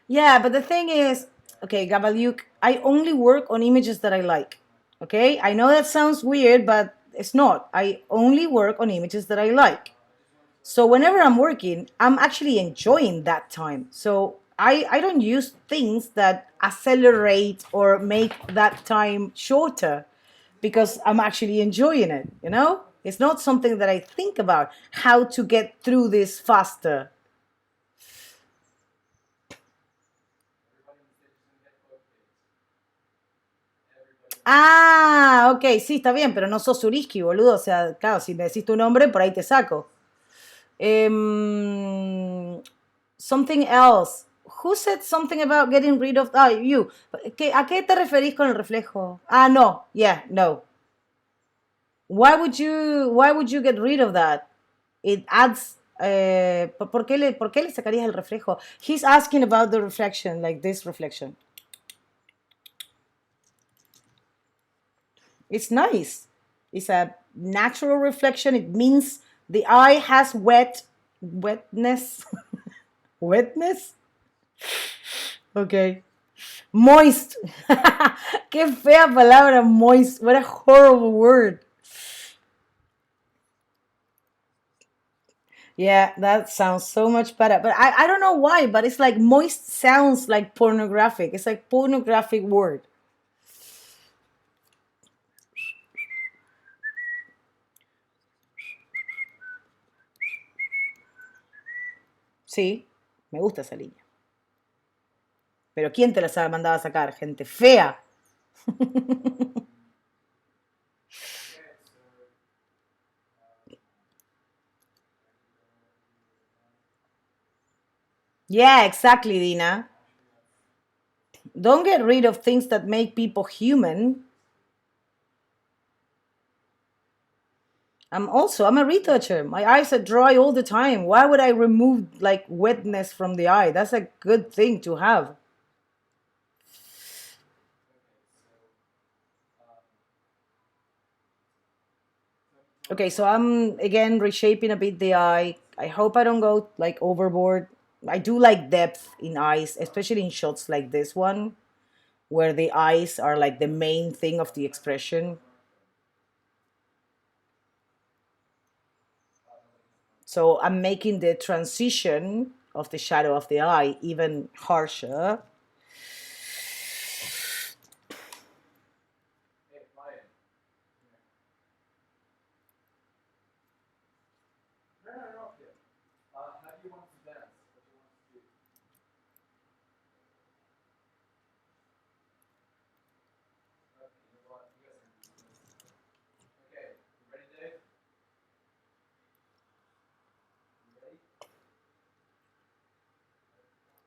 Yeah, but the thing is, okay, Gabaliuk, I only work on images that I like. Okay? I know that sounds weird, but it's not. I only work on images that I like. So whenever I'm working, I'm actually enjoying that time. So I don't use things that accelerate or make that time shorter because I'm actually enjoying it, you know? It's not something that I think about how to get through this faster. Ah, ok, sí, está bien, pero no sos Zuriski, boludo. O sea, claro, si me decís tu nombre, por ahí te saco. Something else. Who said something about getting rid of... Ah, you. ¿A qué te referís con el reflejo? Ah, no. Yeah, no. Why would you get rid of that? It adds... ¿por qué le sacarías el reflejo? He's asking about the reflection, like this reflection. It's nice. It's a natural reflection. It means the eye has wetness. Wetness? Okay. Moist. Qué fea palabra, moist. What a horrible word. Yeah, that sounds so much better. But I don't know why, but it's like moist sounds like pornographic. It's like pornographic word. Sí, me gusta esa línea. Pero ¿quién te las ha mandado a sacar? Gente fea. Yeah, exactly, Dina. Don't get rid of things that make people human. I'm a retoucher. My eyes are dry all the time. Why would I remove like wetness from the eye? That's a good thing to have. Okay, so I'm again reshaping a bit the eye. I hope I don't go like overboard. I do like depth in eyes, especially in shots like this one, where the eyes are like the main thing of the expression. So I'm making the transition of the shadow of the eye even harsher.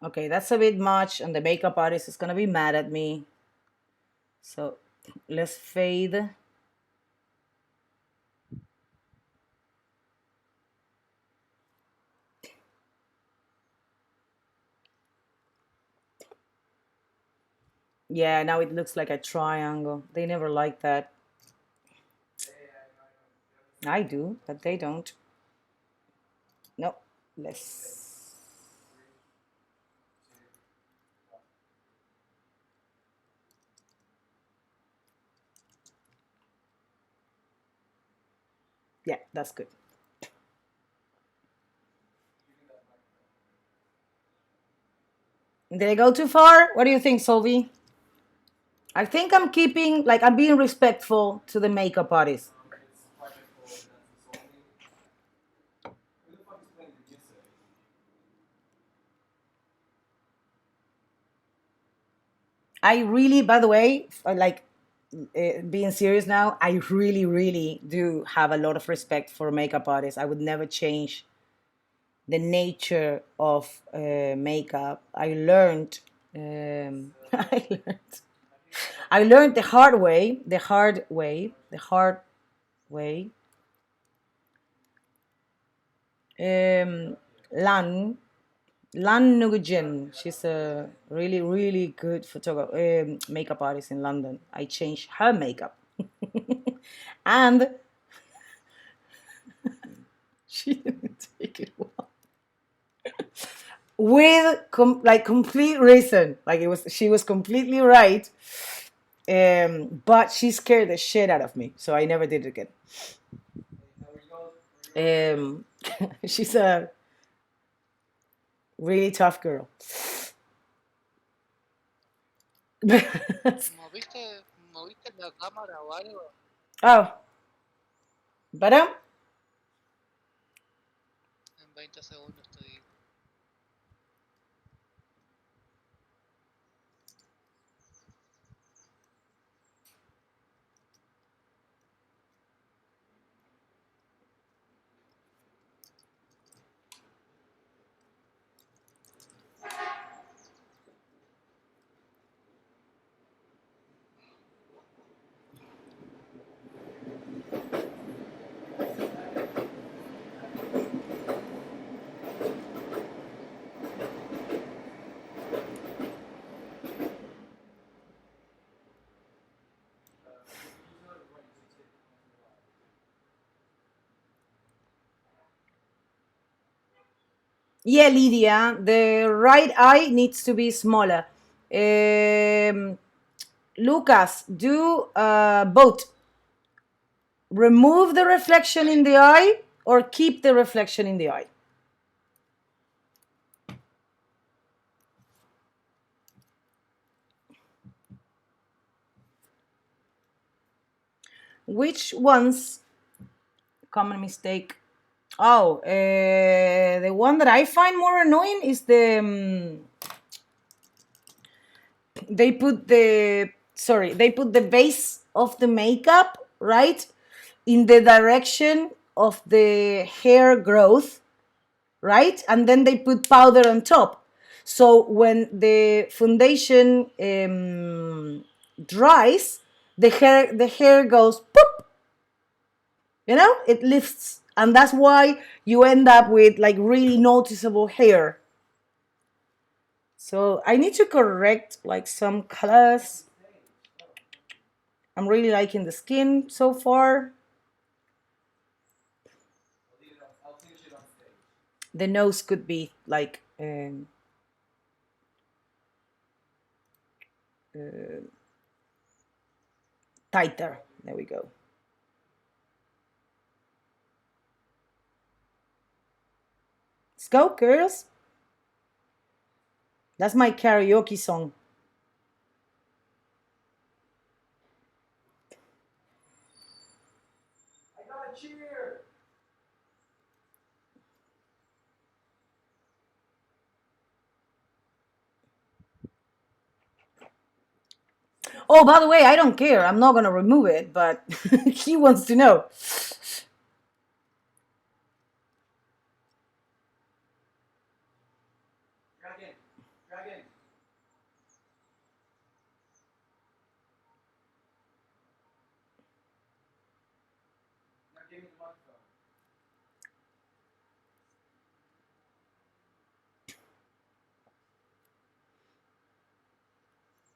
Okay, that's a bit much, and the makeup artist is gonna be mad at me. So let's fade. Yeah, now it looks like a triangle. They never like that. I do, but they don't. No, let's. Yeah, that's good. Did I go too far? What do you think, Solvi? I think I'm being respectful to the makeup artist. I really, by the way, being serious now, I really, really do have a lot of respect for makeup artists. I would never change the nature of makeup. I learned, I learned the hard way, the hard way. Um, Lan Lan Nguyen. She's a really, really good makeup artist in London. I changed her makeup. And she didn't take it well. With like complete reason. Like she was completely right. But she scared the shit out of me. So I never did it again. She's a really tough girl. ¿Moviste la cámara o algo? Oh, but En 20 segundos te digo. yeah, Lydia, the right eye needs to be smaller. Lucas, do both. Remove the reflection in the eye or keep the reflection in the eye. Which ones? Common mistake. Oh, the one that I find more annoying is they put the base of the makeup right in the direction of the hair growth, right? And then they put powder on top. So when the foundation dries, the hair goes pop. It lifts, and that's why you end up with like really noticeable hair. So I need to correct like some colors. I'm really liking the skin so far. The nose could be like tighter. There we go. Let's go, girls. That's my karaoke song. I got a cheer. Oh, by the way, I don't care. I'm not gonna remove it, but he wants to know. Dragon. Dragon. Now give me the microphone.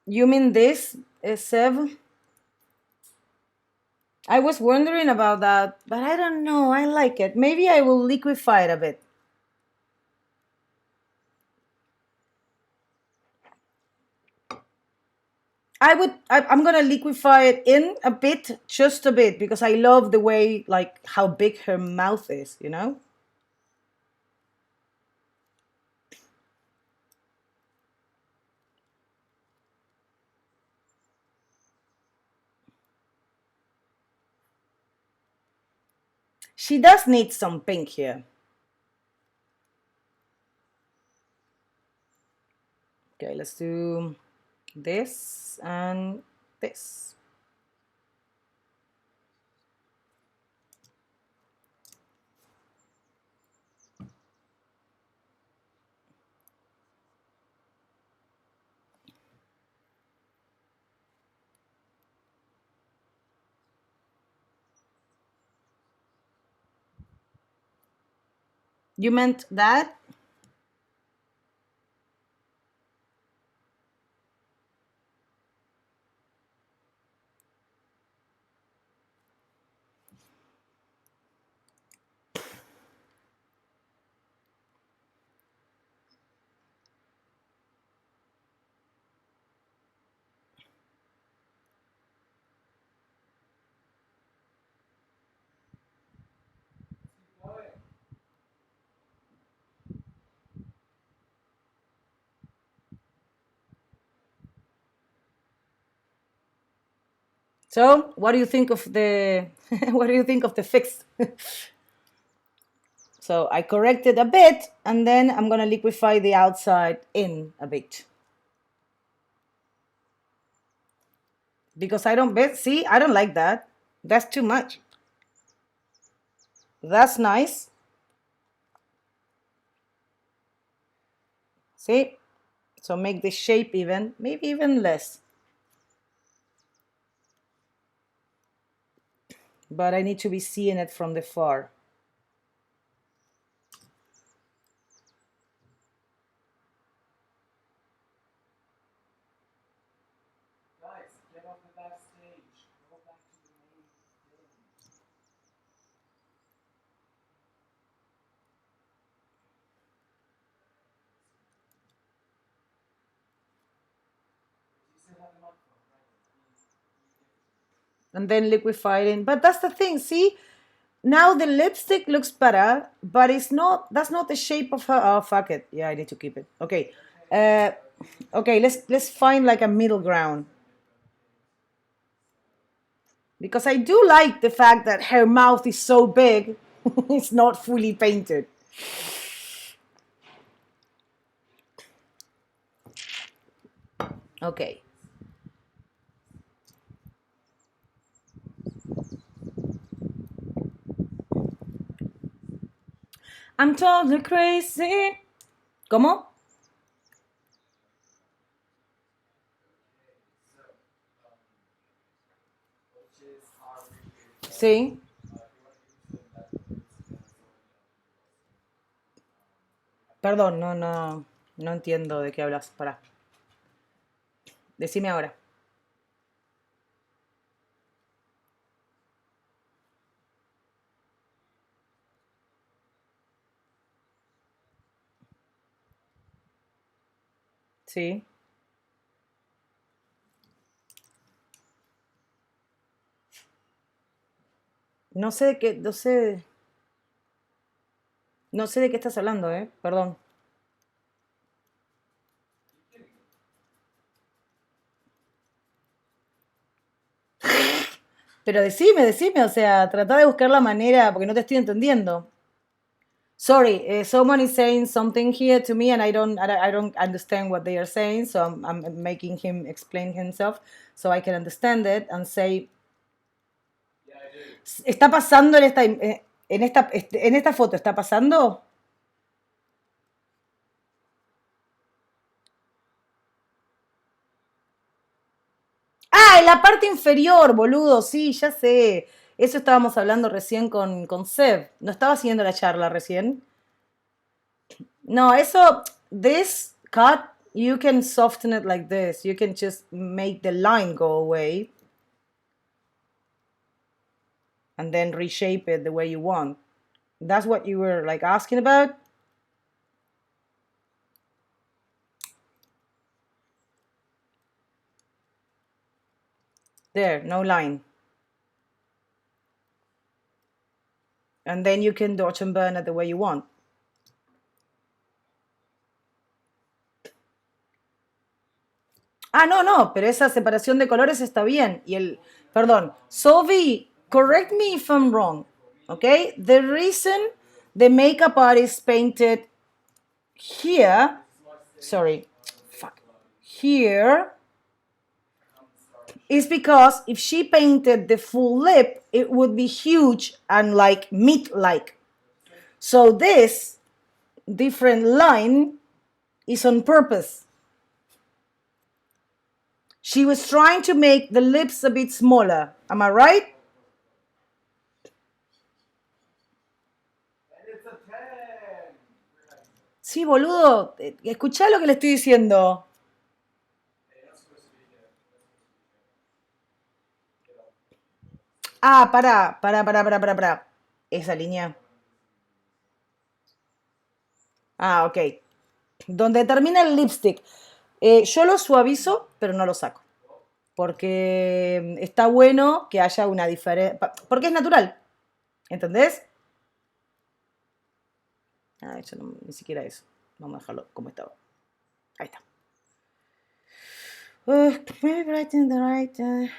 You mean this, Sev? I was wondering about that, but I don't know. I like it. Maybe I will liquefy it a bit. I'm gonna liquefy it in a bit, just a bit, because I love the way, like, how big her mouth is. She does need some pink here. Okay, let's do this and this. You meant that? So, what do you think of the what do you think of the fix? So I corrected a bit, and then I'm gonna liquefy the outside in a bit. Because I don't see, I don't like that. That's too much. That's nice. See? So make the shape even, maybe even less. But I need to be seeing it from the far. Guys, get off the backstage. Go back to the main thing. You still have the microphone, right? And then liquefy it in. But that's the thing, see? Now the lipstick looks better, but it's not, that's not the shape of her. Oh, fuck it. Yeah, I need to keep it. Okay. Okay, let's find like a middle ground. Because I do like the fact that her mouth is so big, it's not fully painted. Okay. I'm totally crazy. ¿Cómo? Sí. Perdón, no entiendo de qué hablas. Pará. Decime ahora. Sí. No sé de qué, no sé de qué estás hablando, perdón. Pero decime, o sea, trata de buscar la manera, porque no te estoy entendiendo. Sorry, someone is saying something here to me, and I don't understand what they are saying, so I'm making him explain himself, so I can understand it and say. ¿Está pasando en esta foto? ¿Está pasando? Ah, en la parte inferior, boludo, sí, ya sé. Eso estábamos hablando recién con Seb. ¿No estaba siguiendo la charla recién? No, eso, this cut, you can soften it like this. You can just make the line go away. And then reshape it the way you want. That's what you were like asking about? There, no line. And then you can dodge and burn it the way you want. Ah, no, pero esa separación de colores está bien. Perdón, Sophie, correct me if I'm wrong, okay? The reason the makeup artist painted here, sorry, fuck, here, is because if she painted the full lip, it would be huge and like meat-like. So this different line is on purpose. She was trying to make the lips a bit smaller. Am I right? And it's a 10. Sí, boludo, escuchá lo que le estoy diciendo. Ah, pará. Esa línea. Ah, ok. Donde termina el lipstick. Yo lo suavizo, pero no lo saco. Porque está bueno que haya una diferencia. Porque es natural. ¿Entendés? Ah, eso ni siquiera eso. Vamos a dejarlo como estaba. Ahí está. Maybe right in the right.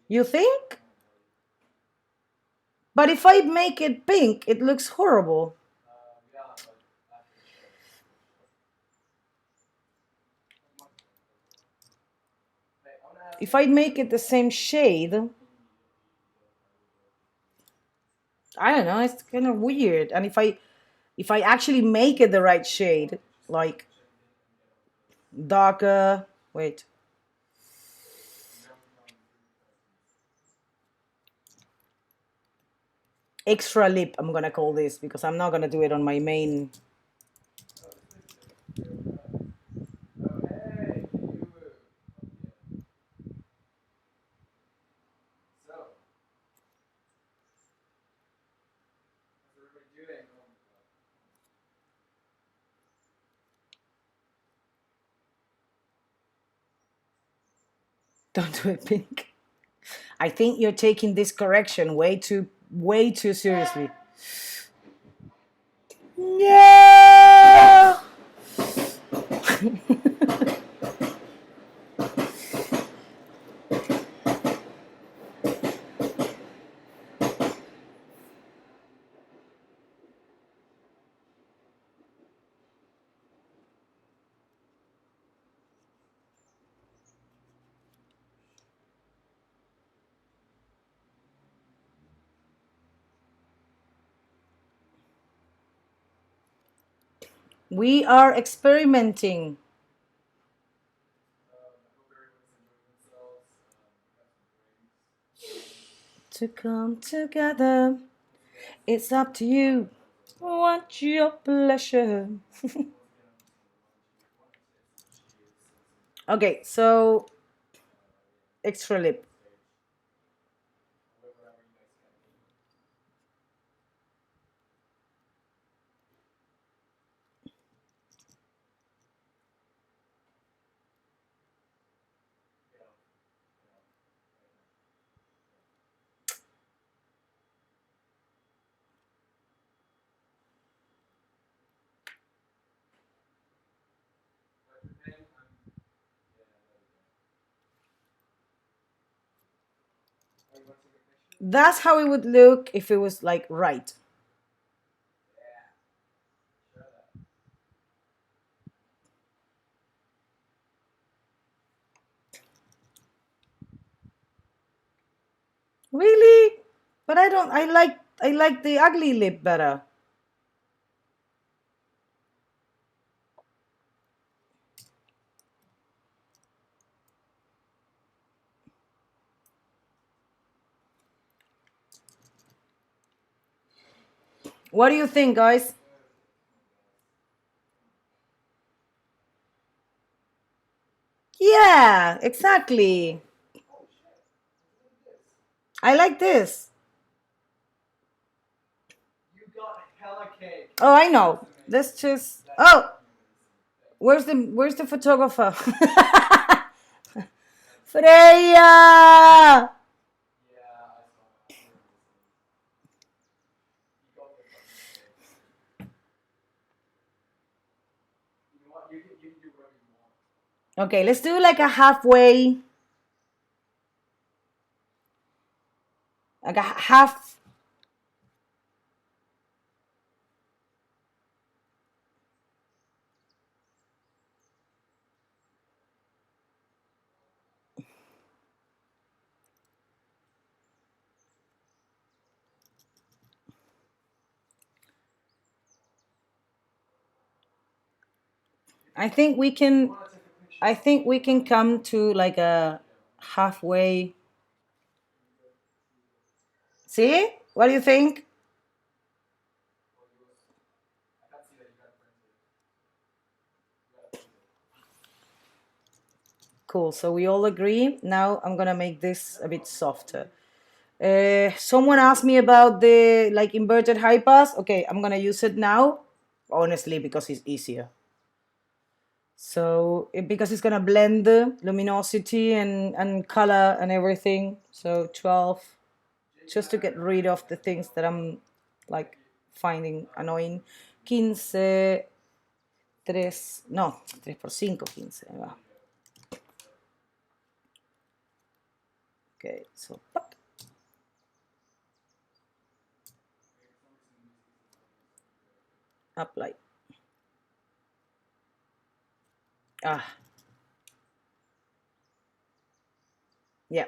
You think? But if I make it pink, it looks horrible. If I make it the same shade, I don't know, it's kind of weird. And if I actually make it the right shade, like darker, wait. Extra lip, I'm gonna call this because I'm not gonna do it on my main. Don't do it pink. I think you're taking this correction way too seriously. Yeah. We are experimenting. To come together, it's up to you. Want your pleasure. Okay, so extra lip. That's how it would look if it was like right. Really? But I don't I like the ugly lip better. What do you think, guys? Yeah, exactly. I like this. Oh, I know. Let's just. Oh, where's the photographer? Freya. Okay, let's do like a halfway, like a half. I think we can. I think we can come to like a halfway. See? What do you think? Cool. So we all agree. Now I'm gonna make this a bit softer. Someone asked me about the like inverted high pass. Okay, I'm gonna use it now, honestly, because it's easier. So because it's gonna blend the luminosity and color and everything. So 12, just to get rid of the things that I'm like finding annoying. 15, 3, no, 3 por 5, 15. Va. Okay, so apply. Ah, yeah.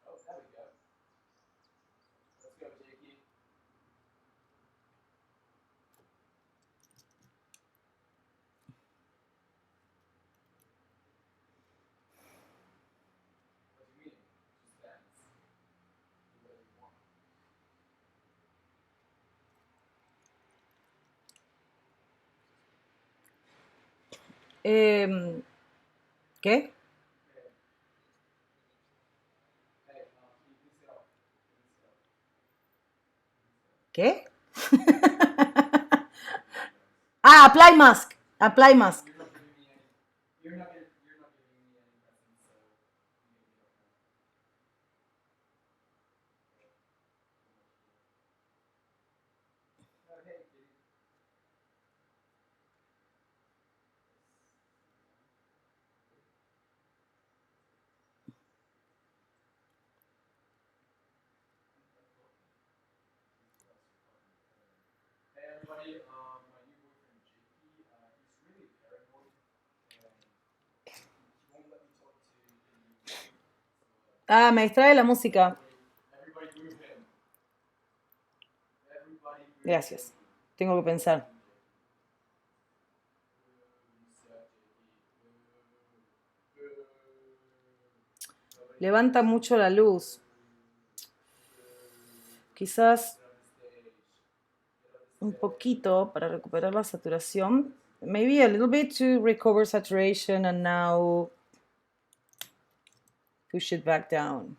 Oh, there we go. Let's go, Jakey. What do you mean? Just dance. Do whatever you want. ¿Qué? Hey, hey, can you please get off? Please get off. ¿Qué? Ah, apply mask. Apply mask. You're not giving me any. You're not giving me any presents, so you need to get off now. No, hey, kitty. Hey everybody, my new boyfriend Jakey, he's really paranoid and he won't let me talk to the new people. Ah, me distrae la música. Everybody move him. Everybody move Gracias. Jakey. Tengo que pensar. You suck, Jakey. Boo. Nobody Levanta likes mucho la luz. Quizás Get on the stage. Get on the un stage. poquito para recuperar la saturación. Maybe a little bit to recover saturation and now push it back down.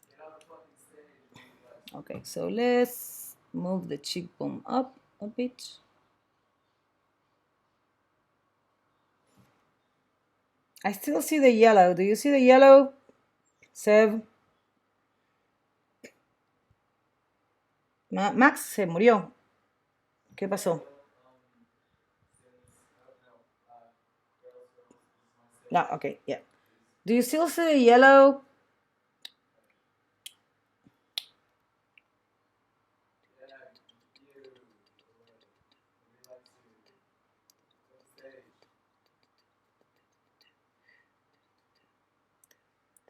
Get on the fucking stage. Nobody likes you. Okay, so let's move the cheekbone up a bit. I still see the yellow. Do you see the yellow, Seb? Max se murió. ¿Qué pasó? Since I don't know, girls, this is my stage. No, okay, yeah. Do you still see the yellow? Yeah, you. Nobody likes you. Get on the stage.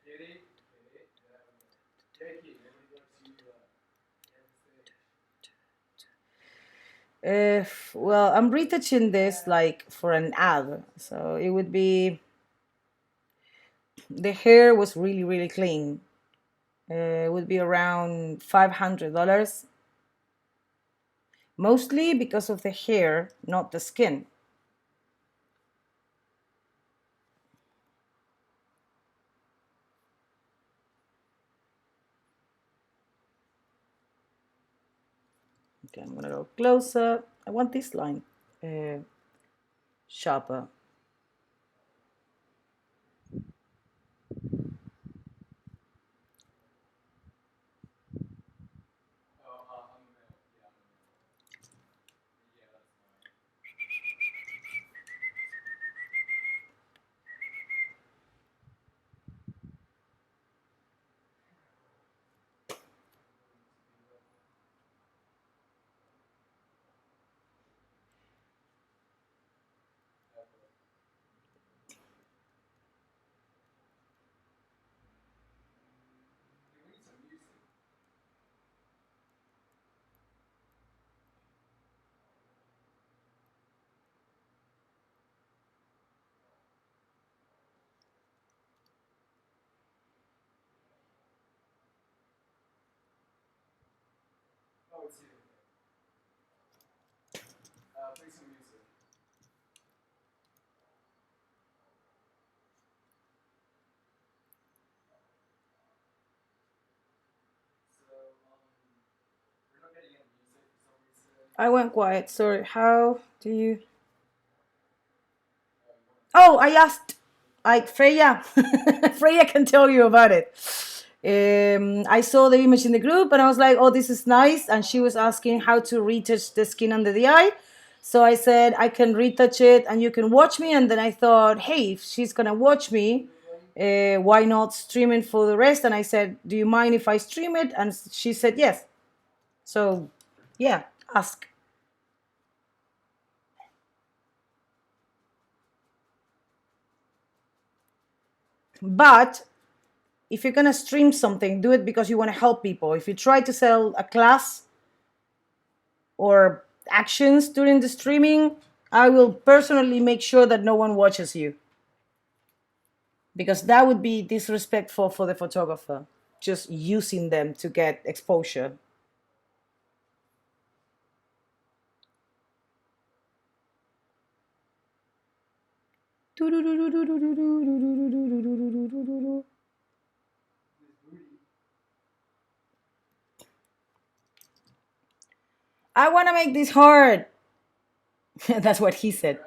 Kitty, kitty, get out of here. Jakey, nobody likes you. Get on the stage. Well, I'm retouching this like for an ad, so it would be. The hair was really, really clean. It would be around $500, mostly because of the hair, not the skin. Okay, I'm gonna go closer. I want this line sharper. Oh, I'm the male. Yeah, I'm the male. Yeah, that's mine. too. Play some music. So, we're not getting any music for some reason. I went quiet. Sorry. How do you? Oh, I asked. Freya. Freya can tell you about it. I saw the image in the group and I was like, oh, this is nice. And she was asking how to retouch the skin under the eye. So I said, I can retouch it and you can watch me. And then I thought, hey, if she's going to watch me, why not stream it for the rest? And I said, do you mind if I stream it? And she said, yes. So, yeah, ask. But if you're going to stream something, do it because you want to help people. If you try to sell a class or actions during the streaming, I will personally make sure that no one watches you. Because that would be disrespectful for the photographer, just using them to get exposure. I want to make this hard. That's what he said.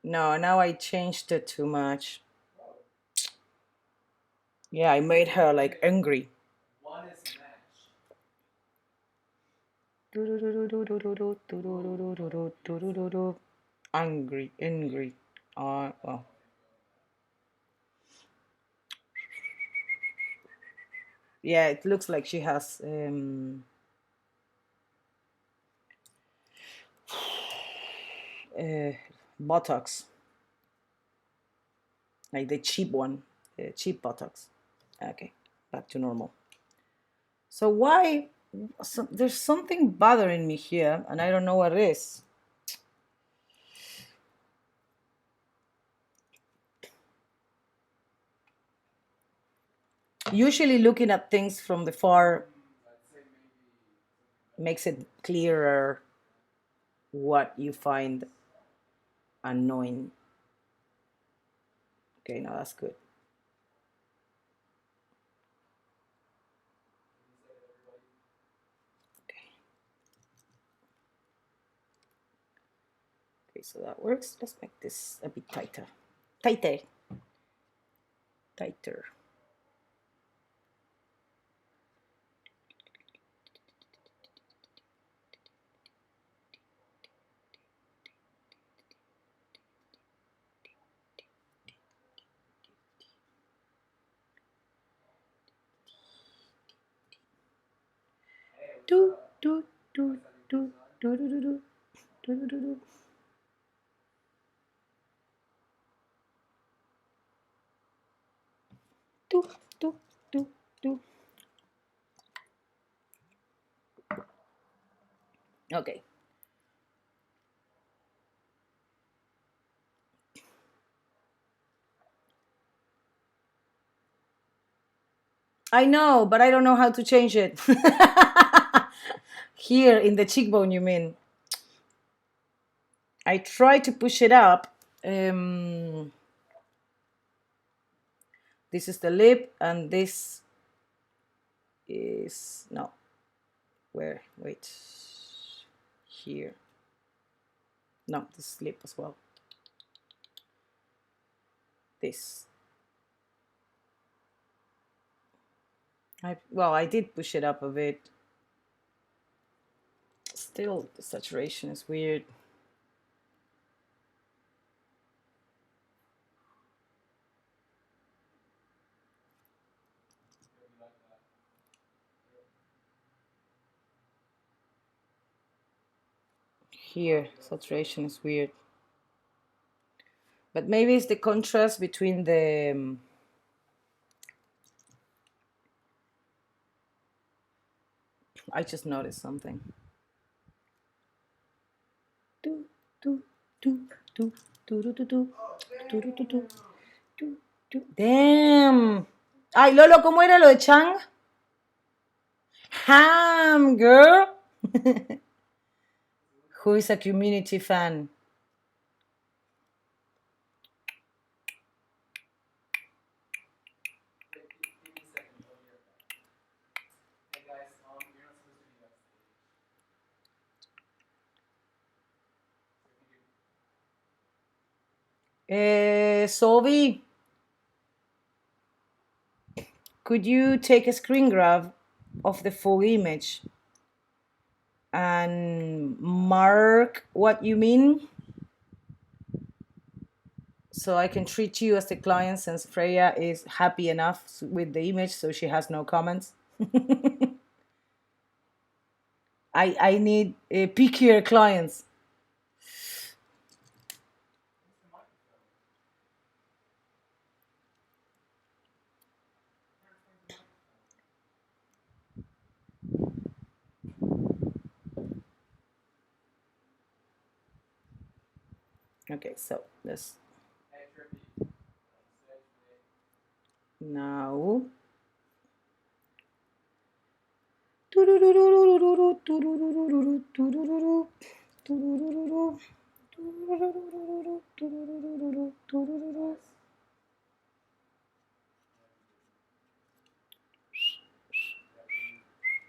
No, now I changed it too much. Yeah, I made her like angry. One is match. Angry. Well. Yeah, it looks like she has Botox, like the cheap one, cheap Botox. Okay, back to normal. So why? There's something bothering me here, and I don't know what it is. Usually, looking at things from the far makes it clearer what you find annoying. Okay, now that's good. Okay, so that works. Let's make this a bit tighter. Tighter. Tighter. Do do do do do do do do do do do. Do do do do. Okay. I know, but I don't know how to change it. Here in the cheekbone, you mean? I try to push it up. This is the lip, and this is no. Where? Wait. Here. No, this lip as well. This. I did push it up a bit. Still, the saturation is weird. Here, saturation is weird. But maybe it's the contrast between the I just noticed something. Do, do, do, do, do, do, do, do, do, do, do, do, do, do. Damn. Ay, Lolo, ¿cómo era lo de Chang? Ham, girl. Who is a community fan? Give me a second. I'll be right back. Hey guys, you're not supposed to be on stage. Sovi, could you take a screen grab of the full image and mark what you mean so I can treat you as the client since Freya is happy enough with the image so she has no comments. I need pickier clients. Okay, so let's Hey, Trippy. now.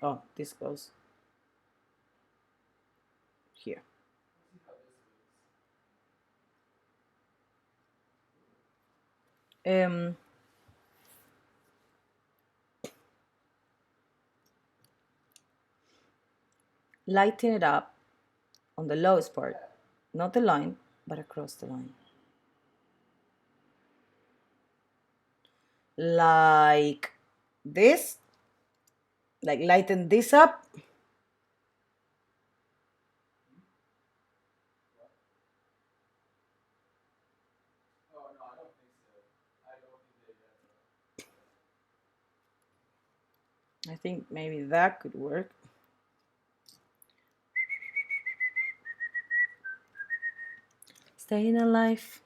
Oh, this goes here. Lighten it up on the lowest part, not the line, but across the line. Like this, like lighten this up. Oh no, I don't think so. I don't think they. I think maybe that could work. Staying alive.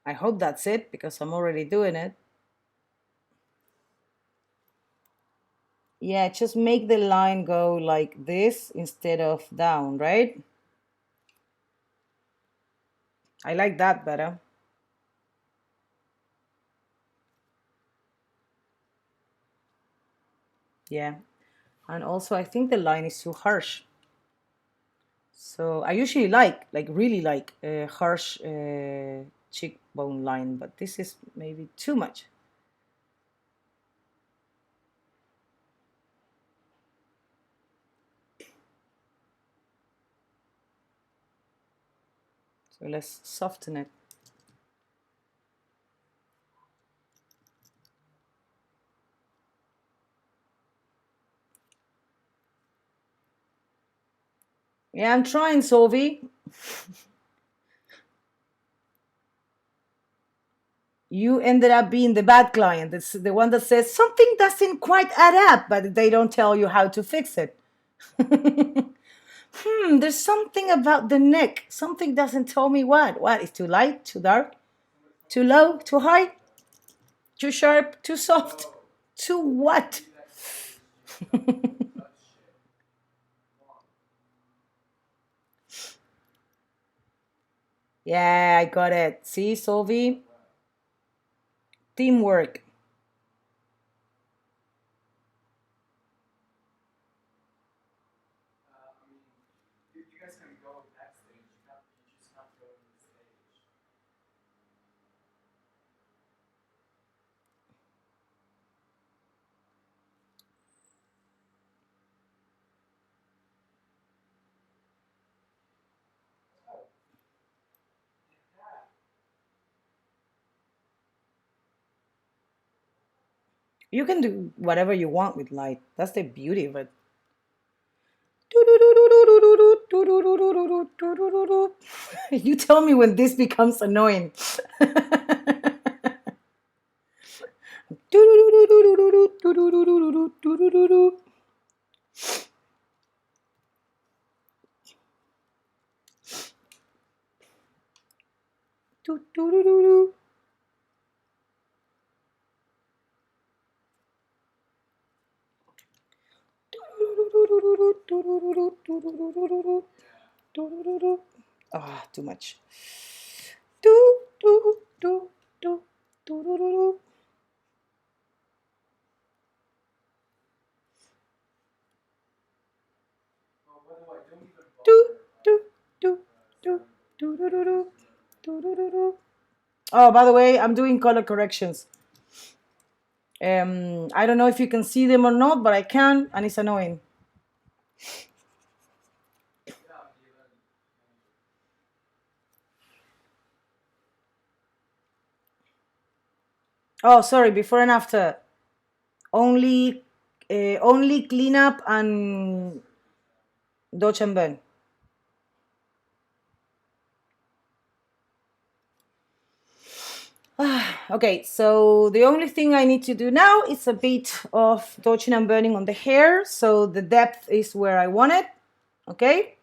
I hope that's it because I'm already doing it. Yeah, just make the line go like this instead of down, right? I like that better. Yeah. And also I think the line is too harsh. So I usually like really like a harsh cheekbone line, but this is maybe too much. So let's soften it. Yeah, I'm trying, Sovi. You ended up being the bad client. It's the one that says something doesn't quite add up, but they don't tell you how to fix it. There's something about the neck. Something doesn't tell me what. What? It's too light, too dark, too low, too high, too sharp, too soft, too what? Yeah, I got it. See, Solvi? Teamwork. I mean, you guys can go backstage. You just have to go to the stage. You can do whatever you want with light. That's the beauty of it. You tell me when this becomes annoying. Ah, too much. Oh, by the way, don't even bother. Oh, by the way, I'm doing color corrections. I don't know if you can see them or not, but I can, and it's annoying. Oh, sorry, before and after. Only cleanup and dodge and burn. Okay, so the only thing I need to do now is a bit of dodging and burning on the hair, so the depth is where I want it, okay?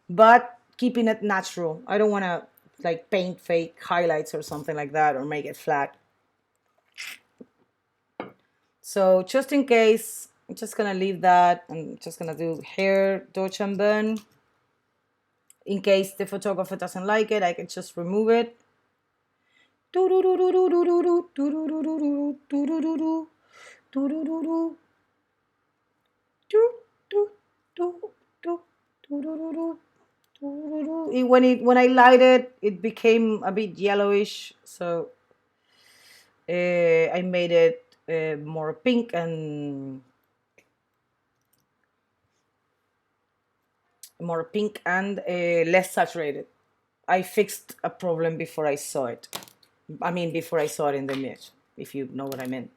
But keeping it natural. I don't want to like paint fake highlights or something like that or make it flat. So just in case, I'm just gonna leave that. I'm just gonna do hair dodge and burn. In case the photographer doesn't like it, I can just remove it. When I light it, it became a bit yellowish, so I made it more pink and less saturated. I fixed a problem before I saw it. I mean, before I saw it in the image, if you know what I mean.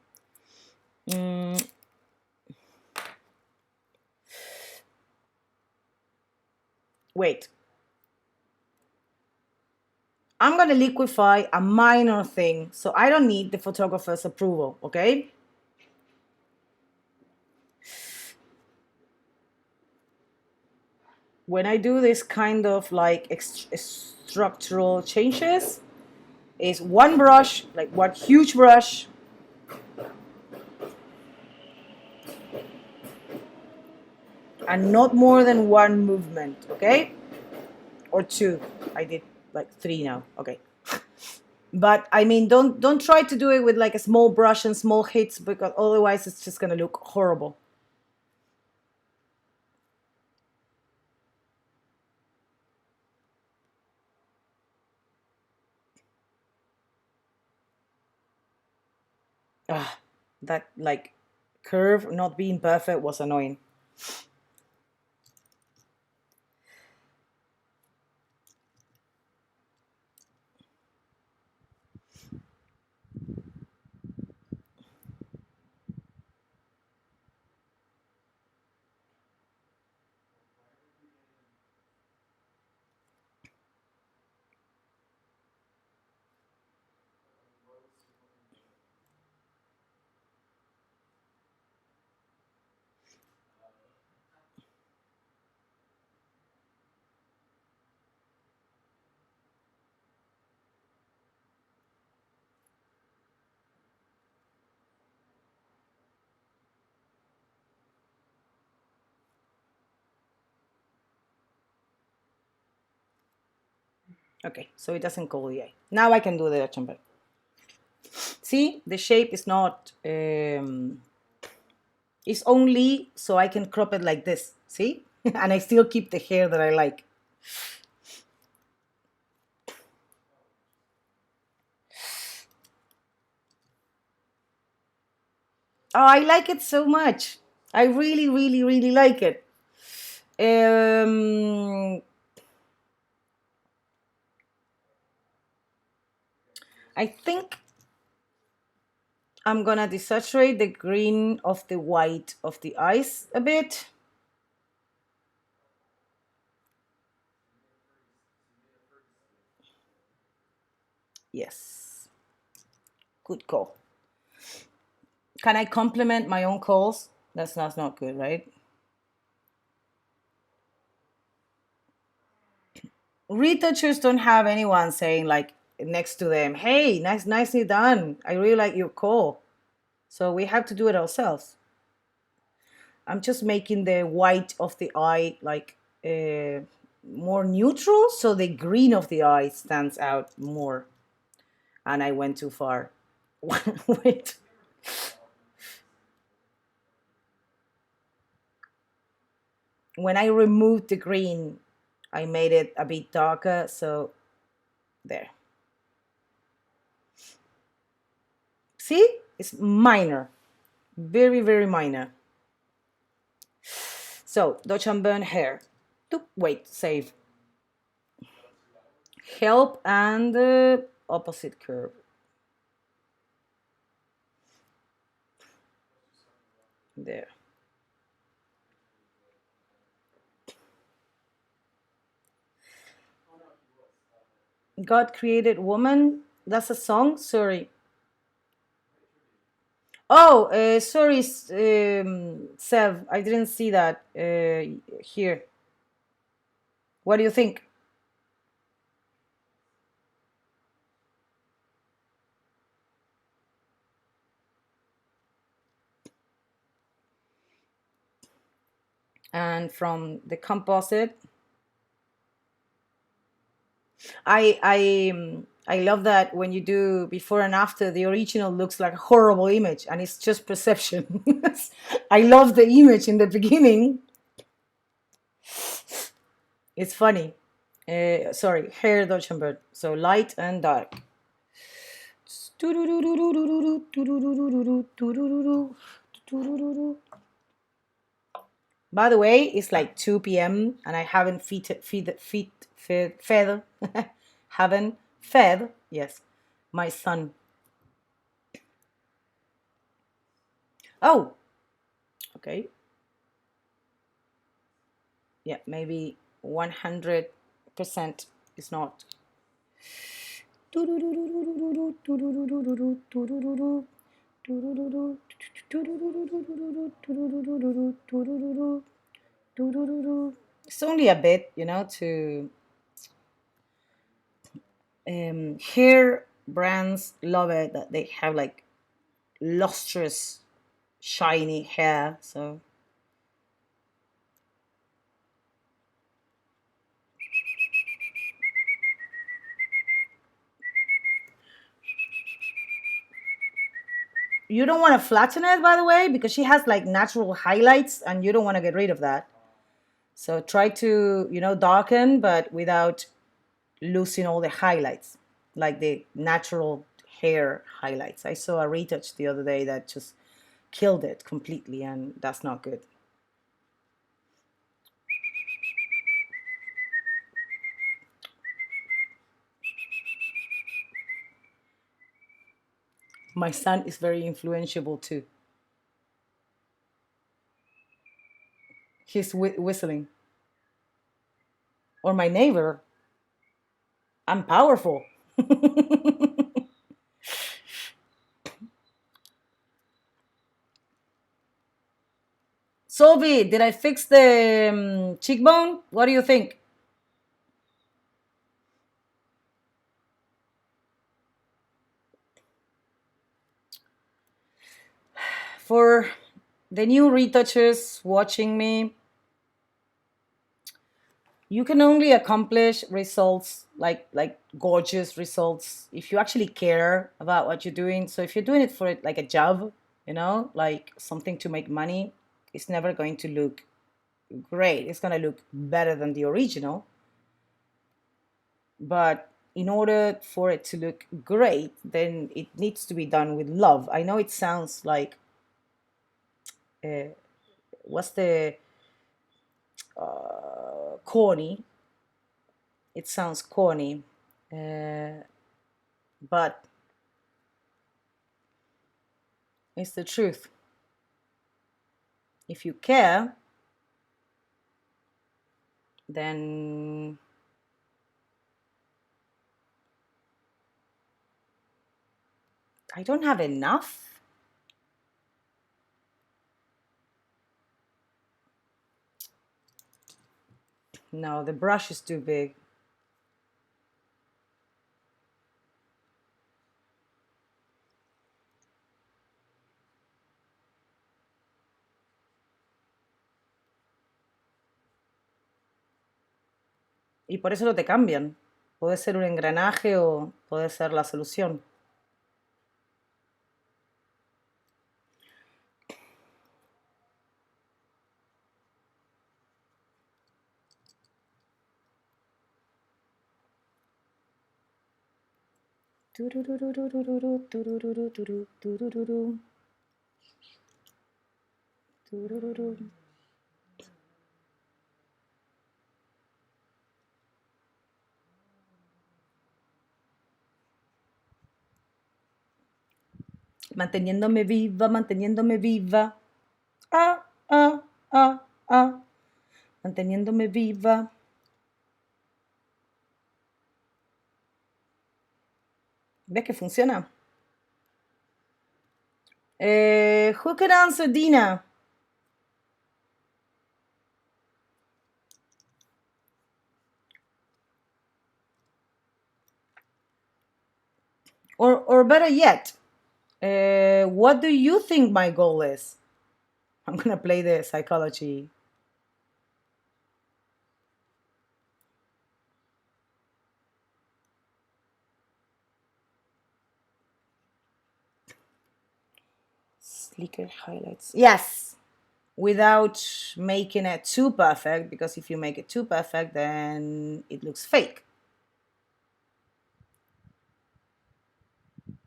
Wait. I'm going to liquefy a minor thing, so I don't need the photographer's approval, okay? When I do this kind of like structural changes, is one brush, like one huge brush, and not more than one movement, okay? Or two. I did like three now, okay. But I mean, don't try to do it with like a small brush and small hits, because otherwise it's just gonna look horrible. Ah, that like curve not being perfect was annoying. Okay, so it doesn't call the eye. Now I can do the chamber. See, the shape is not, it's only so I can crop it like this, see? And I still keep the hair that I like. Oh, I like it so much. I really, really, really like it. I think I'm gonna desaturate the green of the white of the eyes a bit. Yes. Good call. Can I compliment my own calls? That's not good, right? Retouchers don't have anyone saying like next to them, "Hey, nicely done. I really like your call." So we have to do it ourselves. I'm just making the white of the eye like more neutral, so the green of the eye stands out more. And I went too far. Wait. When I removed the green, I made it a bit darker, so there. See? It's minor. Very, very minor. So, Dodge and burn hair. Wait, save. Help and opposite curve. There. God created woman. That's a song? Sorry. Oh, sorry, Sev. I didn't see that here. What do you think? And from the composite, I love that when you do before and after, the original looks like a horrible image, and it's just perception. I love the image in the beginning. It's funny. Sorry, hair Deutschenberg. So light and dark. By the way, it's like 2 p.m. and I haven't fed haven't fed, yes, my son. Oh, okay. Yeah, maybe 100% is not. It's only a bit, to hair brands love it that they have like lustrous, shiny hair. So you don't want to flatten it, by the way, because she has like natural highlights and you don't want to get rid of that. So try to, darken, but without losing all the highlights, like the natural hair highlights. I saw a retouch the other day that just killed it completely, and that's not good. My son is very influential too. He's whistling. Or my neighbor. I'm powerful. Solvi, did I fix the cheekbone? What do you think? For the new retouchers watching me, you can only accomplish results like gorgeous results if you actually care about what you're doing. So if you're doing it for like a job, like something to make money, it's never going to look great. It's going to look better than the original, but in order for it to look great, then it needs to be done with love. I know it sounds like what's the corny. It sounds corny, but it's the truth. If you care, then I don't have enough. No, the brush is too big. Y por eso no te cambian. Puede ser un engranaje o puede ser la solución. Tururururururu, turururu, turu, turururu. Turururu. Manteniéndome viva, manteniéndome viva. Ah, ah, ah, ah. Manteniéndome viva. ¿Ves que funciona? Who can answer Dina? Or better yet, what do you think my goal is? I'm gonna play the psychology. Sleeker highlights. Yes, without making it too perfect, because if you make it too perfect, then it looks fake.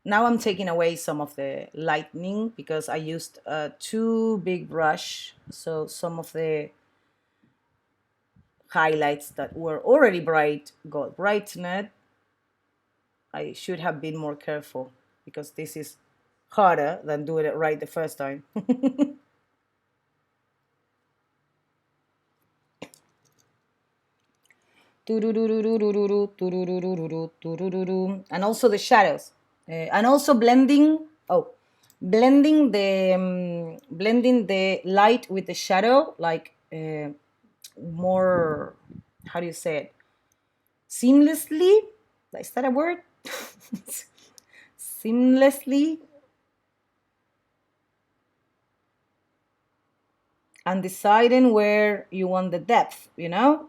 Now I'm taking away some of the lightning because I used a too big brush, so some of the highlights that were already bright got brightened. I should have been more careful because this is harder than doing it right the first time. And also the shadows, and also blending. Oh, blending the light with the shadow, like more. How do you say it? Seamlessly. Is that a word? Seamlessly. And deciding where you want the depth, you know?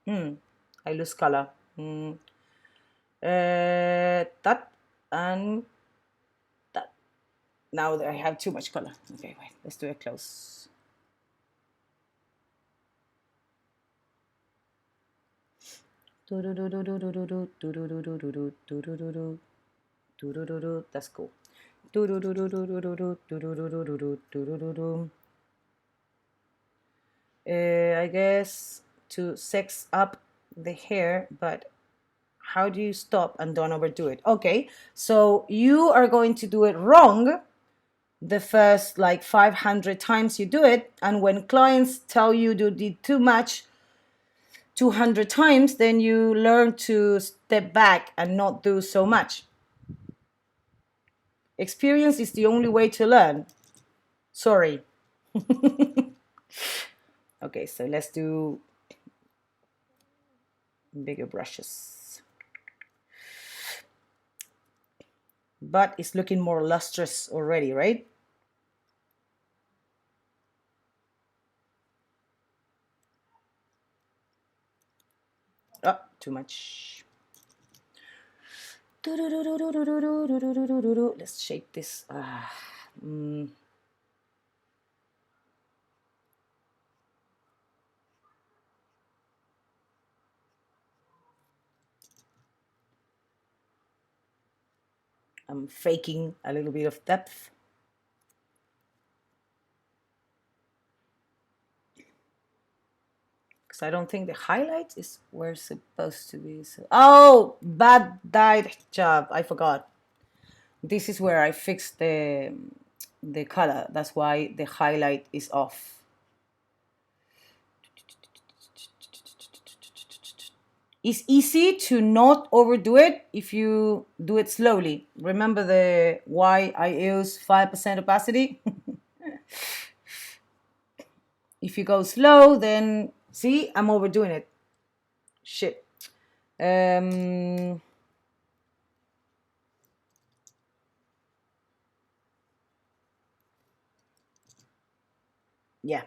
I lose color. That and that. Now that I have too much color. Okay, wait, let's do it close. That's cool. I guess to sex up the hair, but how do you stop and don't overdo it? Okay, so you are going to do it wrong the first like 500 times you do it, and when clients tell you you did too much 200 times, then you learn to step back and not do so much. Experience is the only way to learn. Sorry. Okay, so let's do bigger brushes. But it's looking more lustrous already, right? Oh, too much. Let's shape this. I'm faking a little bit of depth. Because I don't think the highlight is where it's supposed to be. So, oh, bad job. I forgot. This is where I fixed the color. That's why the highlight is off. It's easy to not overdo it if you do it slowly. Remember why I use 5% opacity? If you go slow, then See, I'm overdoing it. Shit. Yeah.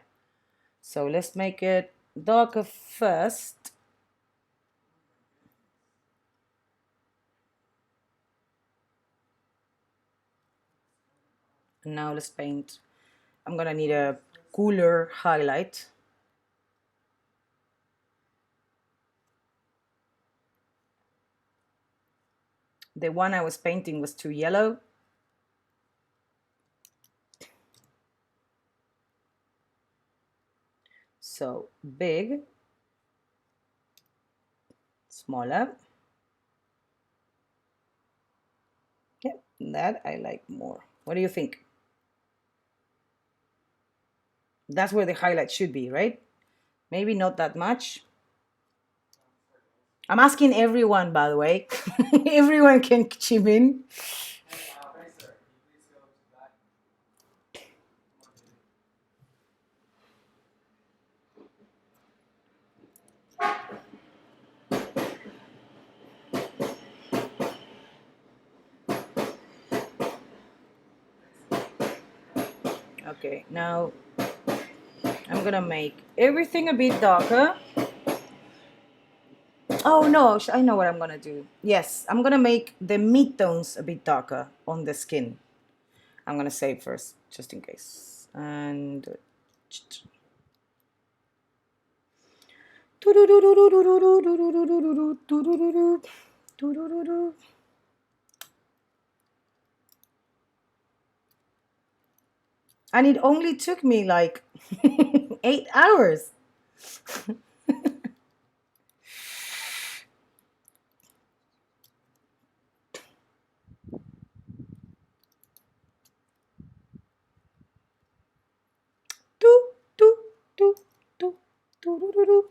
So let's make it darker first. And now let's paint. I'm gonna need a cooler highlight. The one I was painting was too yellow. So big, smaller. Yeah, that I like more. What do you think? That's where the highlight should be, right? Maybe not that much. I'm asking everyone, by the way. Everyone can chime in. Racer, can you please go to that? Okay, now I'm gonna make everything a bit darker. Oh no, I know what I'm gonna do. Yes, I'm gonna make the mid-tones a bit darker on the skin. I'm gonna save first, just in case. And and it only took me like 8 hours. Do, do, do, do, do, do, do, do.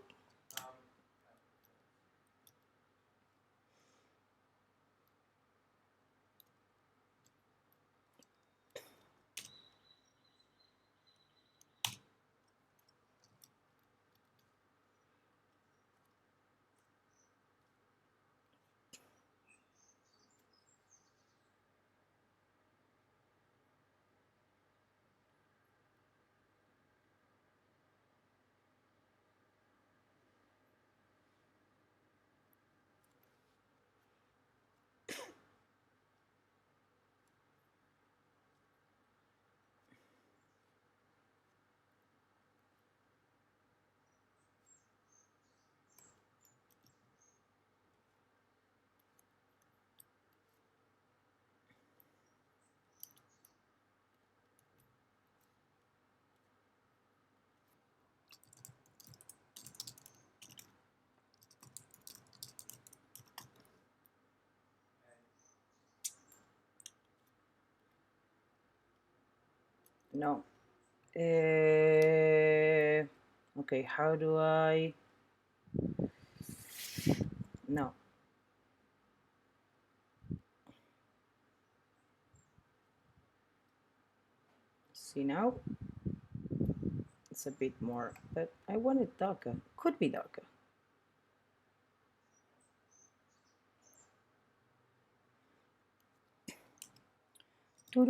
No. Okay, how do I? No. See now? It's a bit more, but I want it darker. Could be darker. Hey,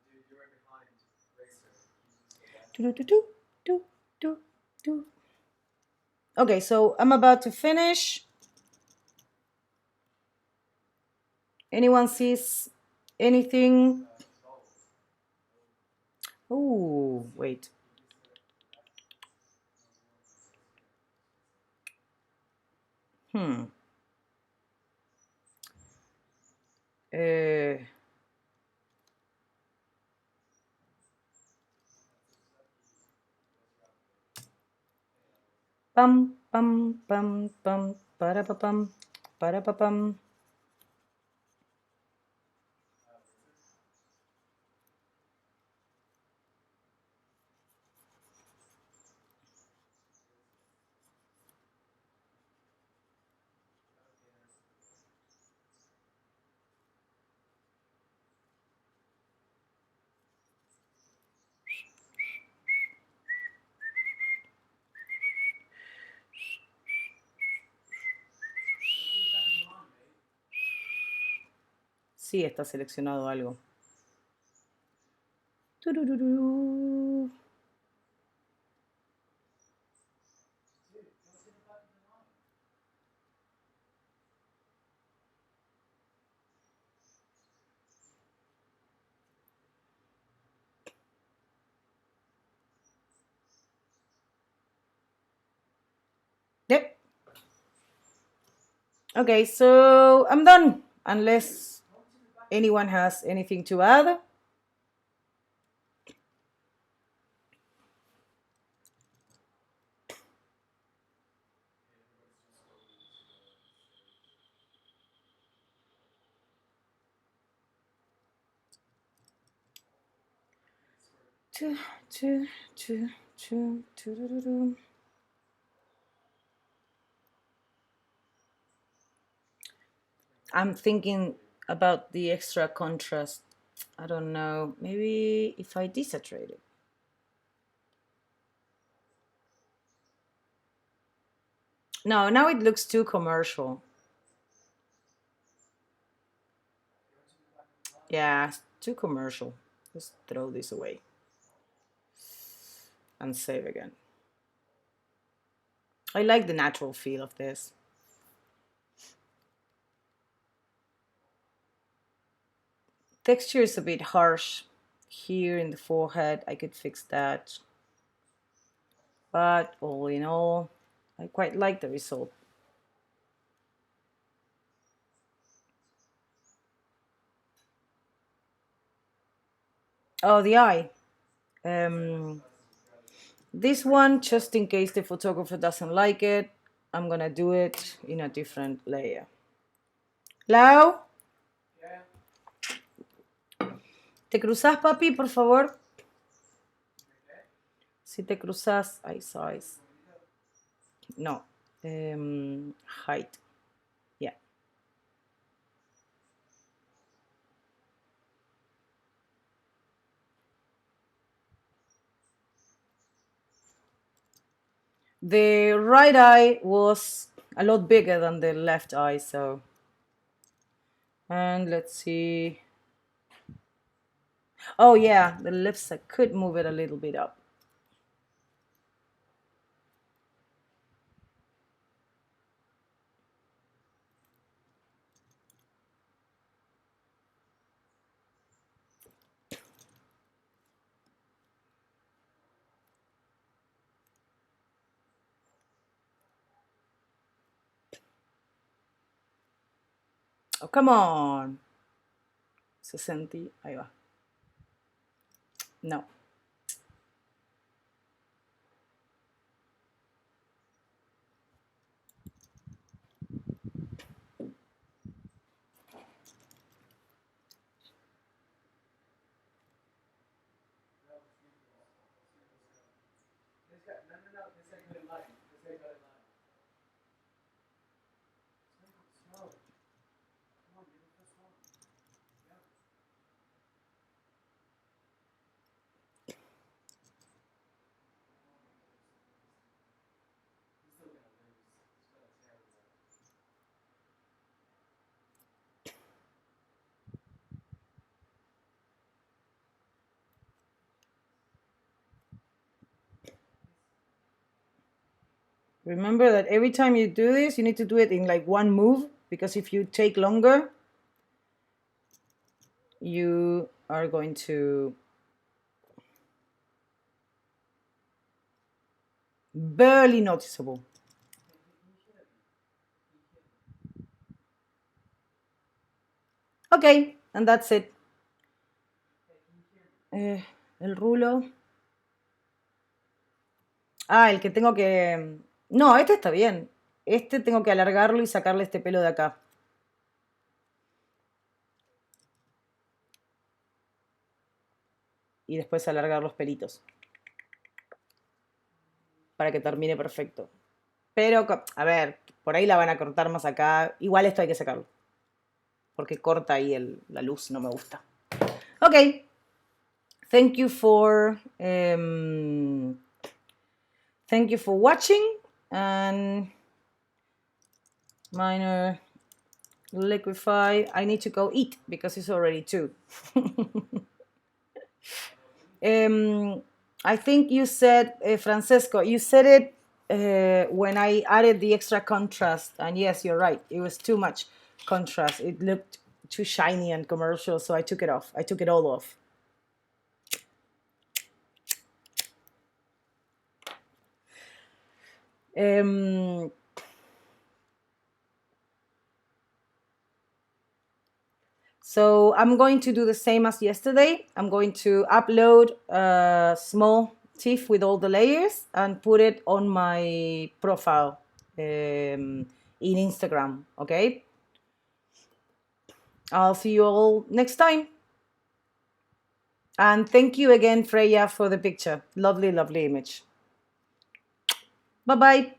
dude, you're right behind Racer. Can you just go back? Okay, so I'm about to finish. Anyone sees anything? Oh, wait. Hmm. Uh, pum pum pum pum para pa pum para pa pum. Sí, está seleccionado algo. Tururú. Yep. Okay, so I'm done. Unless anyone has anything to add. I'm thinking about the extra contrast. I don't know. Maybe if I desaturate it. No, now it looks too commercial. Yeah, it's too commercial. Just throw this away and save again. I like the natural feel of this. Texture is a bit harsh here in the forehead. I could fix that. But all in all, I quite like the result. Oh, the eye. This one, just in case the photographer doesn't like it, I'm gonna do it in a different layer. Lau, ¿te cruzas, papi, por favor? Si te cruzas, size. No, height. Yeah. The right eye was a lot bigger than the left eye, so. And let's see. Oh yeah, the lips, I could move it a little bit up. Oh, come on. 60, ahí va. No. Remember that every time you do this, you need to do it in like one move, because if you take longer, you are going to barely noticeable. Okay, and that's it. El rulo. Ah, el que tengo que... No, este está bien. Este tengo que alargarlo y sacarle este pelo de acá. Y después alargar los pelitos. Para que termine perfecto. Pero, a ver, por ahí la van a cortar más acá. Igual esto hay que sacarlo. Porque corta ahí la luz, no me gusta. Ok. Thank you for watching, and minor liquefy. I need to go eat because it's already 2. I think you said, Francesco, you said it when I added the extra contrast. And yes, you're right. It was too much contrast. It looked too shiny and commercial, so I took it off. I took it all off. So I'm going to do the same as yesterday. I'm going to upload a small TIFF with all the layers and put it on my profile in Instagram, okay? I'll see you all next time. And thank you again, Freya, for the picture. Lovely, lovely image. Bye-bye.